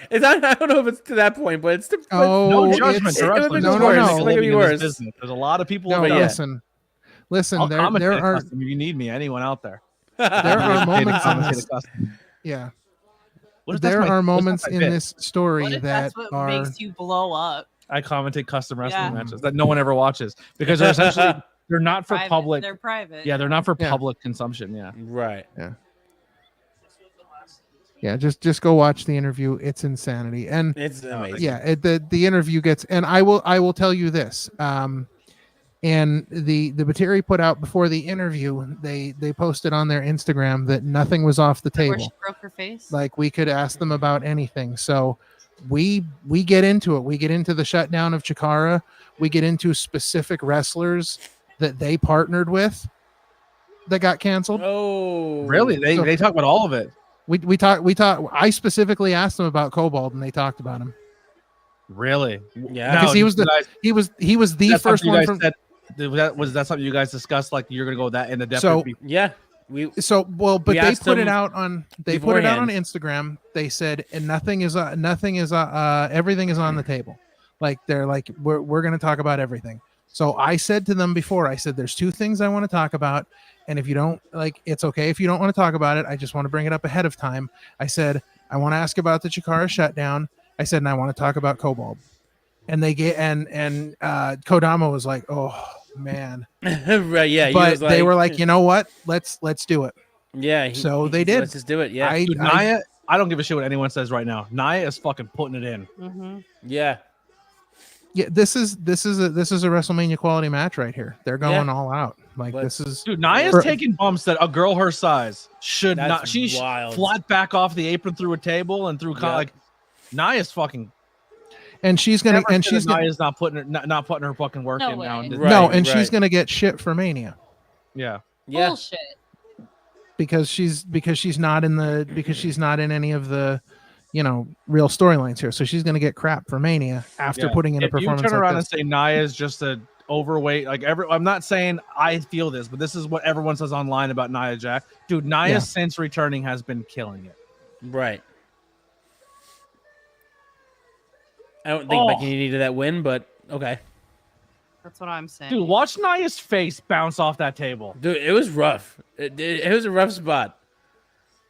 S4: it's not, I don't know if it's to that point, but it's to,
S2: No
S8: Oh,
S2: judgment.
S8: it's-
S2: to wrestling.
S4: no,
S2: It's
S4: no,
S2: hard to
S4: no.
S2: make a
S4: It's gonna
S2: living
S4: be
S2: in this
S4: worse.
S2: business. There's a lot of people.
S8: No,
S4: But yeah.
S8: listen.
S2: I'll
S8: There
S2: commentate
S8: are
S2: custom if you need me. Anyone out there?
S8: there are moments in
S2: Commentate
S8: this.
S2: custom.
S8: Yeah,
S2: What if that's
S8: there
S2: my-
S8: are
S2: what if
S8: moments
S2: that's my
S8: in
S2: bit?
S8: this story
S5: What if
S8: that
S5: that's what
S8: are.
S5: makes you blow up?
S2: I commentate custom wrestling
S5: Yeah.
S2: matches that no one ever watches because they're essentially they're not for
S5: Private.
S2: public.
S5: They're private.
S2: Yeah, they're not for
S8: Yeah.
S2: public consumption. Yeah.
S4: Right.
S8: Yeah, just go watch the interview. It's insanity, and
S4: It's amazing.
S8: yeah, the interview gets. And I will tell you this. And the Bateri put out before the interview, they posted on their Instagram that nothing was off the
S5: Where she
S8: table.
S5: broke her face.
S8: Like we could ask them about anything. So we get into it. We get into the shutdown of Chikara. We get into specific wrestlers that they partnered with that got canceled.
S4: Oh,
S2: Really? They talk about all of it.
S8: We talked. I specifically asked them about Cobalt, and they talked about him
S2: Really?
S4: Yeah.
S8: because he was the first one from.
S2: Was that something you guys discussed? Like you're gonna go that into depth?
S8: So-
S4: Yeah. We
S8: So well, but
S4: We
S8: they
S4: asked
S8: put it
S4: them
S8: out on
S4: beforehand.
S8: Instagram. They said, and everything is on the table. Like they're like we're gonna talk about everything. So I said to them before, I said there's two things I want to talk about, and if you don't like, it's okay if you don't want to talk about it. I just want to bring it up ahead of time. I said I want to ask about the Chikara shutdown. I said, and I want to talk about Cobalt. And they get and Kodama was like, oh man,
S4: right. Yeah. he
S8: but
S4: was
S8: they were like, you know what? Let's do it.
S4: yeah.
S8: So they did.
S4: Let's just do it. Yeah.
S2: Dude, Nia, I don't give a shit what anyone says right now. Nia is fucking putting it in.
S5: Mm-hmm.
S4: yeah.
S8: Yeah, this is a WrestleMania quality match right here. They're going all out. Like
S4: But-
S8: this is
S2: Dude, Nia's
S8: For-
S2: taking bumps that a girl her size should
S4: That's
S2: not. She's
S4: wild.
S2: flat back off the apron through a table and through
S4: Yep.
S2: like Nia's fucking.
S8: and she's gonna
S2: Nia's not putting her fucking work
S5: No
S2: in now.
S5: way.
S2: And-
S4: Right,
S8: no, and
S4: right.
S8: she's gonna get shit for Mania
S2: Yeah.
S4: Yeah.
S5: Bullshit.
S8: because she's not in any of the real storylines here. So she's gonna get crap for Mania after
S2: Yeah.
S8: putting in a
S2: If you
S8: performance
S2: turn around
S8: like
S2: and
S8: this.
S2: say Nia is just a overweight, like I'm not saying I feel this, but this is what everyone says online about Nia Jax. Dude, Nia
S8: Yeah.
S2: since returning has been killing it.
S4: Right. I don't think Becky
S2: Oh.
S4: needed that win, but okay.
S5: That's what I'm saying.
S2: Dude, watch Nia's face bounce off that table.
S4: Dude, it was rough. It was a rough spot.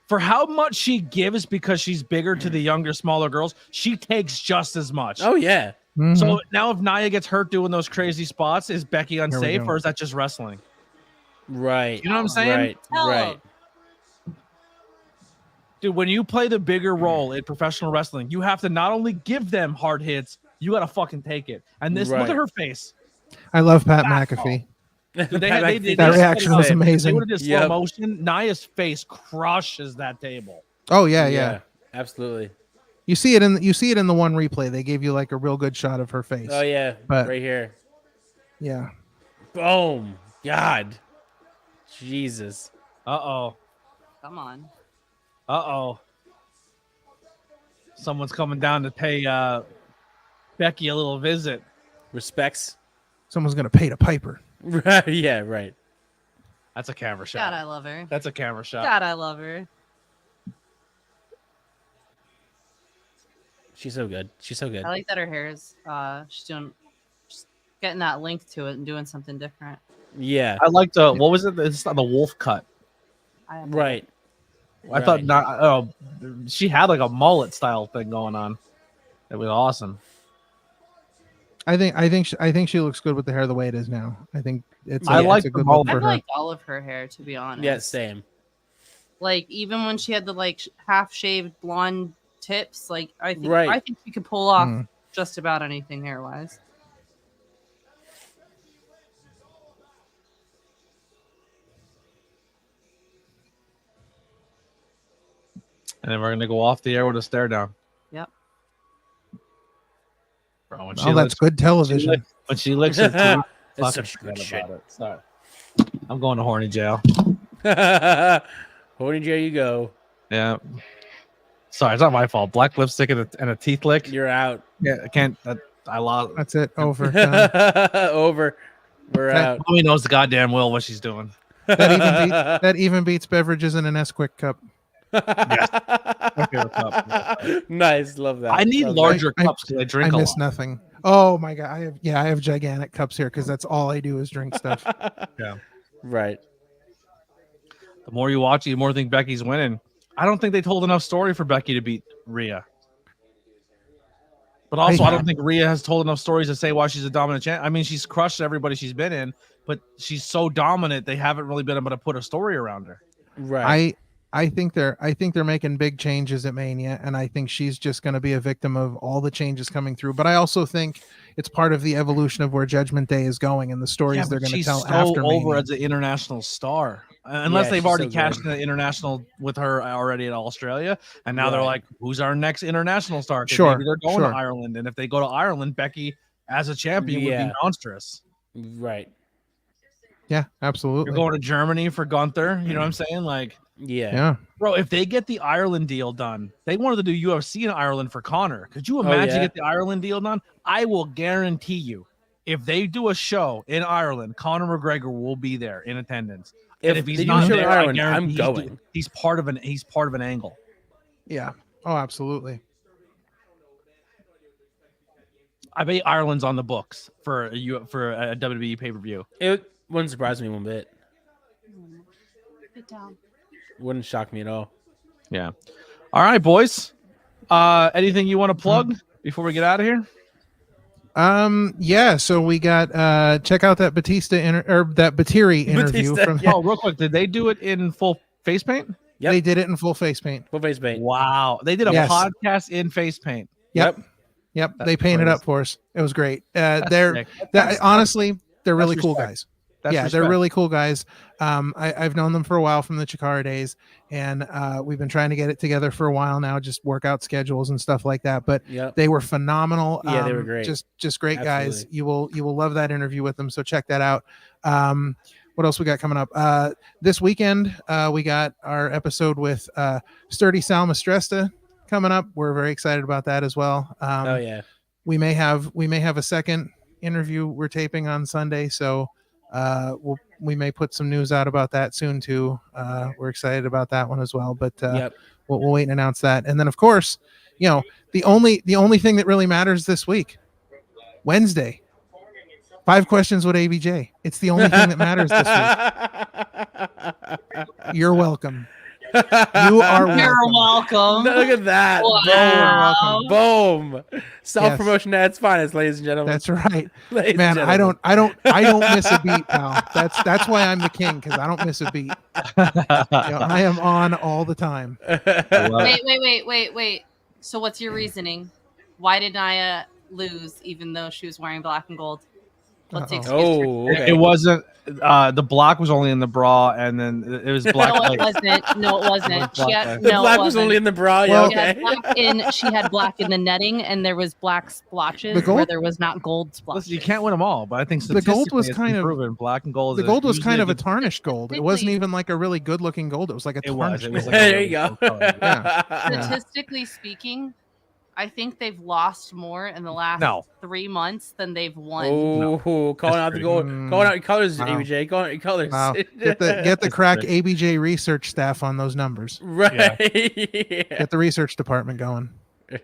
S2: For how much she gives because she's bigger to the younger, smaller girls, she takes just as much.
S4: Oh yeah.
S8: Mhm.
S2: So now if Nia gets hurt doing those crazy spots, is Becky unsafe
S8: go.
S2: or is that just wrestling?
S4: Right.
S2: You know what I'm saying?
S4: Right.
S5: Tell
S4: Right.
S5: him.
S2: Dude, when you play the bigger role in professional wrestling, you have to not only give them hard hits, you got to fucking take it. And this, look
S4: Right.
S2: at her face.
S8: I love Pat
S2: Back
S8: McAfee.
S2: Dude,
S8: That reaction was amazing.
S2: They would have did slow
S4: Yep.
S2: motion. Nia's face crushes that table.
S8: Oh yeah.
S4: Absolutely.
S8: You see it in the one replay. They gave you like a real good shot of her face.
S4: Oh yeah.
S8: But-
S4: right here.
S8: Yeah.
S4: Boom. God. Jesus.
S2: Uh-oh.
S5: Come on.
S2: Uh-oh. Someone's coming down to pay Becky a little visit.
S4: Respects.
S8: Someone's gonna pay to Piper.
S4: Right. Yeah. Right.
S2: That's a camera shot.
S5: God, I love her.
S2: That's a camera shot.
S5: God, I love her.
S4: She's so good. She's so good.
S5: I like that her hair is she's getting that length to it and doing something different.
S4: Yeah.
S2: I liked what was it? It's not the wolf cut.
S4: Right.
S2: I thought not. Oh, she had like a mullet style thing going on. It was awesome.
S8: I think she looks good with the hair the way it is now. I think it's
S2: I like
S8: it's a
S2: the
S8: good
S2: mullet.
S8: look for
S5: I've
S8: her.
S5: liked all of her hair, to be honest.
S4: Yeah. Same.
S5: Like even when she had the like half shaved blonde tips, like I
S4: Right.
S5: think she could pull off
S8: Mm.
S5: just about anything hair wise.
S2: And then we're gonna go off the air with a stare down.
S5: Yep.
S2: Bro, when
S8: Oh, that's good television.
S2: when she licks her teeth,
S4: That's
S2: fucking
S4: such good
S2: forget
S4: shit.
S2: about it. Sorry. I'm going to horny jail.
S4: Holding jail you go.
S2: Yeah. Sorry, it's not my fault. Black lipstick and a teeth lick.
S4: You're out.
S2: Yeah, I can't. I lost.
S8: That's it. Over. Done.
S4: Over. We're
S8: Okay.
S4: out.
S2: Mommy knows the goddamn well what she's doing.
S8: That even beats beverages in an Nesquik cup.
S2: Okay, what's up?
S4: Nice, love that.
S2: I need
S4: Love
S2: larger
S8: I-
S2: cups because I drink
S8: I
S2: a
S8: miss
S2: lot.
S8: nothing. Oh my god, I have gigantic cups here because that's all I do is drink stuff.
S4: that. Right.
S2: The more you watch it, the more you think Becky's winning. I don't think they told enough story for Becky to beat Rhea. But also, I don't think Rhea has told enough stories to say why she's a dominant champ. I mean, she's crushed everybody she's been in, but she's so dominant they haven't really been able to put a story around her.
S4: Right.
S8: I think they're making big changes at Mania, and I think she's just going to be a victim of all the changes coming through. But I also think it's part of the evolution of where Judgment Day is going and the stories they're going to tell
S2: so
S8: after
S2: over
S8: Mania.
S2: as an international star. Unless
S4: Yeah,
S2: they've
S4: she's
S2: already
S4: so
S2: cashed
S4: good.
S2: in the international with her already in Australia, and now they're
S4: Right.
S2: like, "Who's our next international star?" 'Cause
S8: Sure,
S2: maybe they're going
S8: sure.
S2: to Ireland, and if they go to Ireland, Becky as a champion would
S4: Yeah.
S2: be monstrous.
S4: Right.
S8: Yeah, absolutely.
S2: You're going to Germany for Gunther. You know what I'm saying? Like,
S4: Yeah.
S8: Yeah.
S2: bro, if they get the Ireland deal done, they wanted to do UFC in Ireland for Connor. Could you imagine
S4: yeah.
S2: get the Ireland deal done? I will guarantee you, if they do a show in Ireland, Conor McGregor will be there in attendance. And if he's
S4: they do
S2: not
S4: a show in
S2: there, I
S4: Ireland,
S2: guarantee
S4: I'm going.
S2: He's part of an angle.
S8: Yeah. Oh, absolutely.
S2: I bet Ireland's on the books for a WWE pay per view.
S4: It wouldn't surprise me one bit.
S5: Sit down.
S4: Wouldn't shock me at all.
S2: Yeah. All right, boys. Anything you want to plug before we get out of here?
S8: Yeah, so we got check out that that Batiri interview
S4: Batista,
S8: from
S4: yeah.
S2: Oh, real quick, did they do it in full face paint?
S4: Yep.
S8: They did it in full face paint.
S4: Full face paint.
S2: Wow, they did a
S8: Yes.
S2: podcast in face paint.
S8: Yep. Yep,
S2: That's
S8: they painted
S2: crazy.
S8: up for us. It was great.
S2: That's
S8: They're
S2: sick.
S8: honestly, they're really cool
S2: respect.
S8: guys.
S2: That's
S8: yeah, they're
S2: respect.
S8: really cool guys. I've known them for a while from the Chikara days, and we've been trying to get it together for a while now, just workout schedules and stuff like that. But
S4: Yep.
S8: they were phenomenal.
S4: Yeah, they were great.
S8: Just great guys.
S4: Absolutely.
S8: You will love that interview with them. So check that out. What else we got coming up? This weekend, we got our episode with Sturdy Sal Mastresta coming up. We're very excited about that as well.
S4: Oh yeah.
S8: We may have a second interview we're taping on Sunday, so we may put some news out about that soon too. We're excited about that one as well, but
S4: Yep.
S8: we'll wait and announce that. And then of course, the only thing that really matters this week, Wednesday, 5 questions with ABJ. It's the only thing that matters this week. You're welcome. You are welcome.
S5: You're welcome.
S4: Look at that.
S5: Wow.
S4: Boom. Self promotion at its finest, ladies and gentlemen.
S8: That's right.
S4: Ladies
S8: Man,
S4: and
S8: I
S4: gentlemen.
S8: don't miss a beat, pal. That's why I'm the king, because I don't miss a beat. I am on all the time.
S5: Wait. So what's your reasoning? Why did Naya lose even though she was wearing black and gold? What's the excuse?
S4: Oh, okay.
S2: It wasn't. The block was only in the bra, and then it was black.
S5: No, it
S2: light.
S5: wasn't. No, it wasn't.
S2: Black
S5: She had,
S2: light.
S4: The
S5: no,
S4: black
S5: it
S4: was only
S5: wasn't.
S4: in the bra.
S8: Well-
S5: She
S4: Yeah,
S5: had
S4: okay.
S5: she had black in the netting, and there was black splotches
S8: The gold-
S5: where there was not gold splotches.
S2: Listen, you can't win them all, but I think
S8: The gold was
S2: statistically it's
S8: kind
S2: been
S8: of-
S2: proven. Black and gold.
S8: The
S2: is
S8: gold was
S2: usually
S8: kind of a
S2: good-
S8: tarnished gold. It wasn't even like a really good looking gold. It was like a
S2: It was.
S8: tarnished
S2: It was
S8: gold.
S2: like a
S4: There you
S2: really
S4: go.
S2: cool color.
S8: Yeah.
S5: Statistically speaking, I think they've lost more in the last
S2: No.
S5: 3 months than they've won.
S4: Oh, calling
S2: That's
S4: out the
S2: true.
S4: gold, calling out your colors,
S8: Wow.
S4: ABJ. Calling out your colors.
S8: Wow. Get the
S2: That's
S8: crack
S2: great.
S8: ABJ research staff on those numbers.
S4: right.
S8: Get the research department going.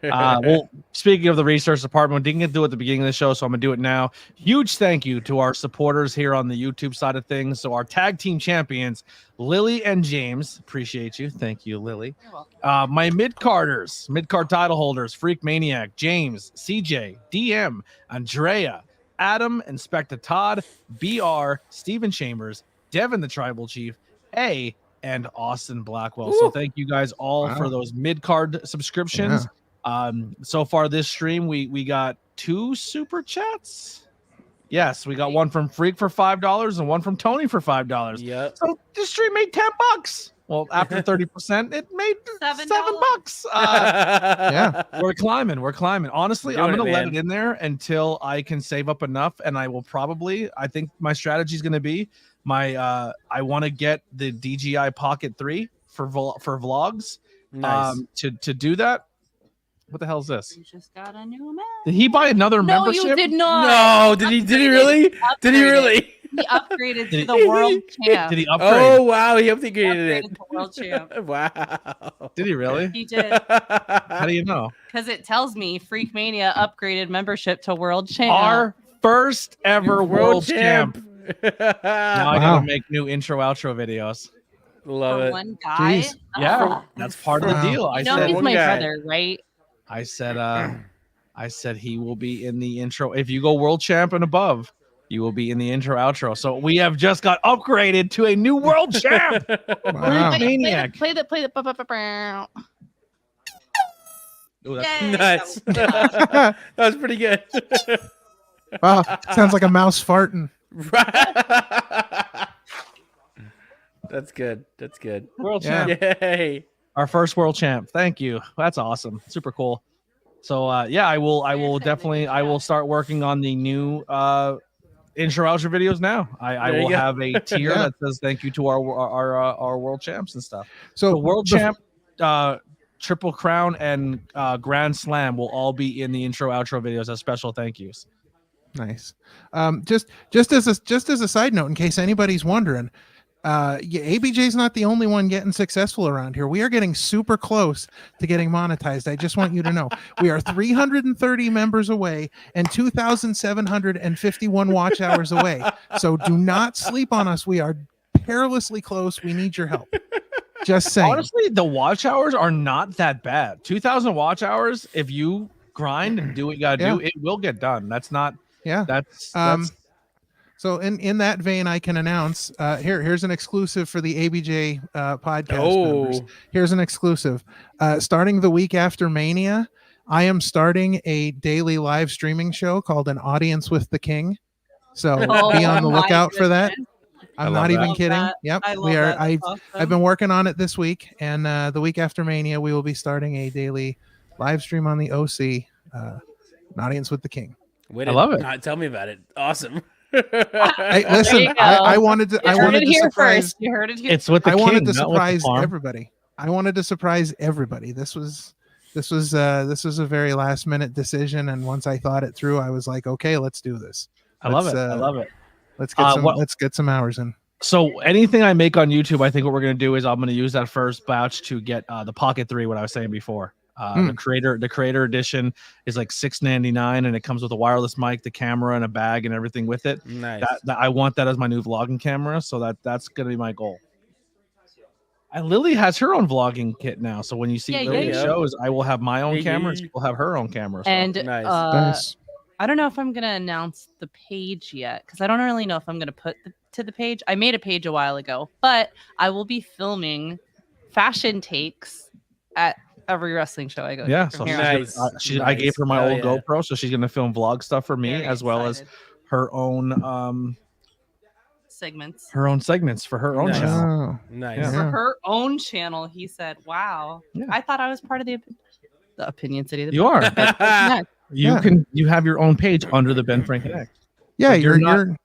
S2: Well, speaking of the research department, we didn't do it at the beginning of the show, so I'm gonna do it now. Huge thank you to our supporters here on the YouTube side of things. So our tag team champions, Lily and James, appreciate you. Thank you, Lily.
S5: You're welcome.
S2: My mid card title holders, Freak Maniac, James, CJ, DM, Andrea, Adam, Inspector Todd, BR, Stephen Chambers, Devin the Tribal Chief, A, and Austin Blackwell. So
S4: Ooh.
S2: thank you guys all
S8: Wow.
S2: for those mid card subscriptions. So far this stream, we got 2 super chats. Yes, we got one from Freak for $5 and one from Tony for $5.
S4: Yep.
S2: So this stream made $10. Well, after 30%, it made
S5: $7.
S2: $7.
S8: Yeah.
S2: We're climbing. Honestly,
S4: Doing
S2: I'm
S4: it,
S2: gonna let
S4: man.
S2: it in there until I can save up enough, and I will probably. I think my strategy is gonna be I want to get the DJI Pocket 3 for vlogs,
S4: Nice.
S2: to do that. What the hell is this?
S5: You just got a new man.
S2: Did he buy another
S5: No,
S2: membership?
S5: you did not.
S4: No, did he really? Did he really?
S5: He upgraded to
S2: Did
S5: the world champ.
S2: Did he upgrade?
S4: Oh wow, he upgraded
S5: Upgraded
S4: it.
S5: to world champ.
S4: Wow.
S2: Did he really?
S5: He did.
S2: How do you know?
S5: Because it tells me Freak Mania upgraded membership to world champ.
S2: Our first ever world champ. Now I
S8: Wow.
S2: gotta make new intro outro videos.
S4: Love
S5: for
S4: it.
S5: one guy.
S8: Jeez.
S2: Yeah, that's part of the
S8: Wow.
S2: deal. I
S5: You know
S2: said
S5: he's
S4: one
S5: my
S4: guy.
S5: brother, right?
S2: I said he will be in the intro. If you go world champ and above, you will be in the intro outro. So we have just got upgraded to a new world champ.
S8: Wow.
S2: Maniac.
S5: Play the.
S2: Ooh, that's-
S5: Yay.
S4: Nice.
S5: That
S4: That was pretty good.
S8: Wow. Sounds like a mouse farting.
S4: That's good. That's good.
S2: world
S8: Yeah.
S2: champ.
S4: Yay.
S2: Our first world champ. Thank you. That's awesome. Super cool. So yeah, I will definitely start working on the new intro outro videos now. I
S4: There you
S2: will
S4: go.
S2: have a tier
S8: Yeah.
S2: that says thank you to our world champs and stuff.
S8: So
S2: The world
S8: bef-
S2: champ, Triple Crown, and Grand Slam will all be in the intro outro videos as special thank yous.
S8: Nice. Just as a side note, in case anybody's wondering, ABJ's not the only one getting successful around here. We are getting super close to getting monetized. I just want you to know we are 330 members away and 2,751 watch hours away. So do not sleep on us. We are perilously close. We need your help. Just saying.
S2: Honestly, the watch hours are not that bad. 2,000 watch hours, if you grind and do what you gotta do, it will get done. That's not.
S8: Yeah.
S2: That's
S8: So in that vein, I can announce here's an exclusive for the ABJ podcast members.
S4: Oh,
S8: Here's an exclusive. Starting the week after Mania, I am starting a daily live streaming show called An Audience with the King. So
S5: Oh
S8: be on the
S5: my
S8: lookout for that.
S5: goodness.
S8: I'm
S2: love
S8: not even
S2: that.
S8: kidding.
S5: Love
S8: Yep,
S5: I love
S8: we are.
S5: that. That's awesome.
S8: I've been working on it this week, and the week after Mania, we will be starting a daily live stream on the OC. An Audience with the King.
S4: wait
S2: I love it.
S4: Tell me about it. Awesome.
S8: Hey, listen,
S5: you go.
S8: I wanted to.
S5: You
S8: I
S5: heard
S8: wanted
S5: it
S8: to
S5: here
S8: surprise.
S5: first. You heard it here.
S2: it's with the
S8: I
S2: king,
S8: wanted to
S2: not with the
S8: surprise
S2: farm.
S8: everybody. I wanted to surprise everybody. This was a very last minute decision, and once I thought it through, I was like, okay, let's do this.
S2: I love
S8: Let's,
S2: it. I love it.
S8: Let's get some.
S2: what-
S8: Let's get some hours in.
S2: So anything I make on YouTube, I think what we're gonna do is I'm gonna use that first batch to get the Pocket 3. What I was saying before, the creator edition is like $6.99, and it comes with a wireless mic, the camera, and a bag and everything with it.
S4: Nice.
S2: That I want that as my new vlogging camera, so that's gonna be my goal. And Lily has her own vlogging kit now, so when you see
S5: Yeah,
S2: Lily's
S4: yeah.
S2: shows, I will have my own
S4: Yeah,
S2: camera,
S4: yeah.
S2: and she will have her own camera. So.
S5: And
S4: Nice.
S8: Nice.
S5: I don't know if I'm gonna announce the page yet because I don't really know if I'm gonna put to the page. I made a page a while ago, but I will be filming fashion takes at every wrestling show I go.
S2: Yeah,
S5: to
S2: so
S5: from
S2: she's
S5: here on.
S4: Nice.
S2: I gave her my
S4: Hell
S2: old
S4: yeah.
S2: GoPro, so she's gonna film vlog stuff for me
S5: Very
S2: as well as
S5: excited.
S2: her own
S5: Segments
S2: segments for her own
S4: Nice.
S2: channel.
S8: Oh,
S4: Nice.
S2: Yeah.
S5: for her own channel. He said, "Wow,
S2: Yeah.
S5: I thought I was part of the Opinion City."
S2: You are.
S5: Yeah.
S2: You have your own page under the Ben Frank Connect.
S8: yeah,
S2: But you're
S8: you're
S2: not-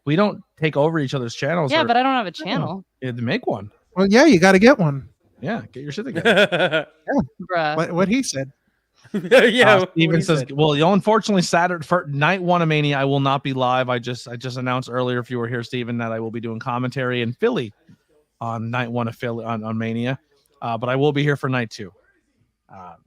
S2: We don't take over each other's channels.
S5: Yeah,
S2: or-
S5: but I don't have a channel,
S2: Yeah, to make one.
S8: well, yeah, you got to get one.
S2: Yeah, get your shit together.
S5: bruh.
S8: What he said.
S4: yeah. what
S2: Steven
S4: he
S2: says,
S4: said.
S2: "Well, unfortunately, Saturday for night one of Mania, I will not be live. I just announced earlier, if you were here, Steven, that I will be doing commentary in Philly on night one of Philly on Mania, but I will be here for night two.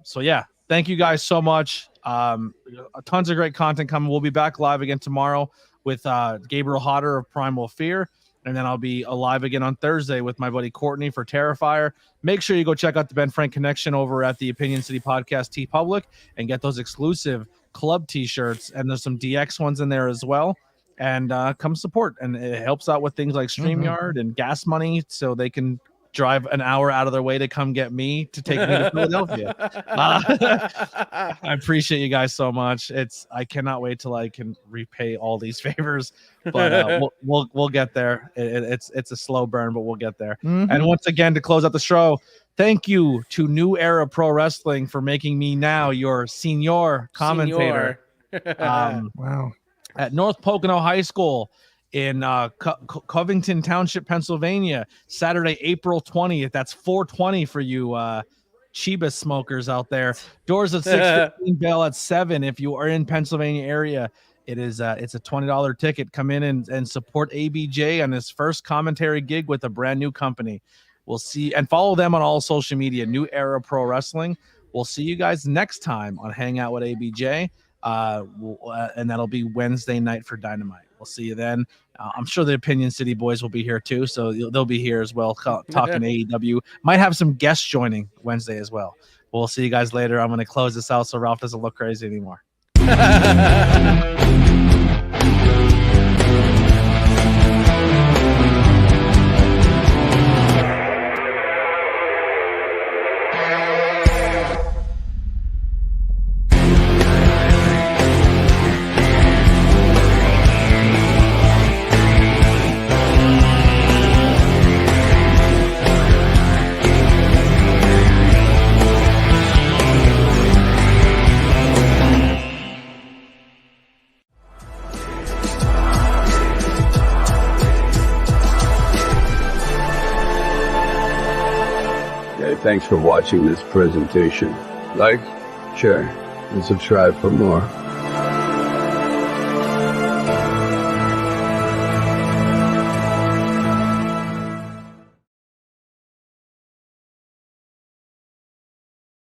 S2: So yeah, thank you guys so much. Tons of great content coming. We'll be back live again tomorrow with Gabriel Hodder of Primal Fear. And then I'll be live again on Thursday with my buddy Courtney for Terrifier. Make sure you go check out the Ben Frank Connection over at the Opinion City Podcast T Public and get those exclusive club t-shirts. And there's some DX ones in there as well. And come support. And it helps out with things like StreamYard and gas money so they can drive an hour out of their way to come get me to take me to Philadelphia. I appreciate you guys so much. I cannot wait till I can repay all these favors, but we'll get there. It's a slow burn, but we'll get there.
S8: Mhm.
S2: And once again, to close out the show, thank you to New Era Pro Wrestling for making me now your senior commentator
S8: Wow.
S2: at North Pocono High School in Covington Township, Pennsylvania, Saturday, April 20th. That's 420 for you Chiba smokers out there. Doors at 6:15, bell at 7. If you are in Pennsylvania area, it's a $20 ticket. Come in and support ABJ on his first commentary gig with a brand new company. We'll see, and follow them on all social media, New Era Pro Wrestling. We'll see you guys next time on Hangout with ABJ. And that'll be Wednesday night for Dynamite. We'll see you then. I'm sure the Opinion City boys will be here too, so they'll be here as well, talking AEW. Might have some guests joining Wednesday as well. We'll see you guys later. I'm going to close this out so Ralph doesn't look crazy anymore.
S9: Thanks for watching this presentation. Like, share, and subscribe for more.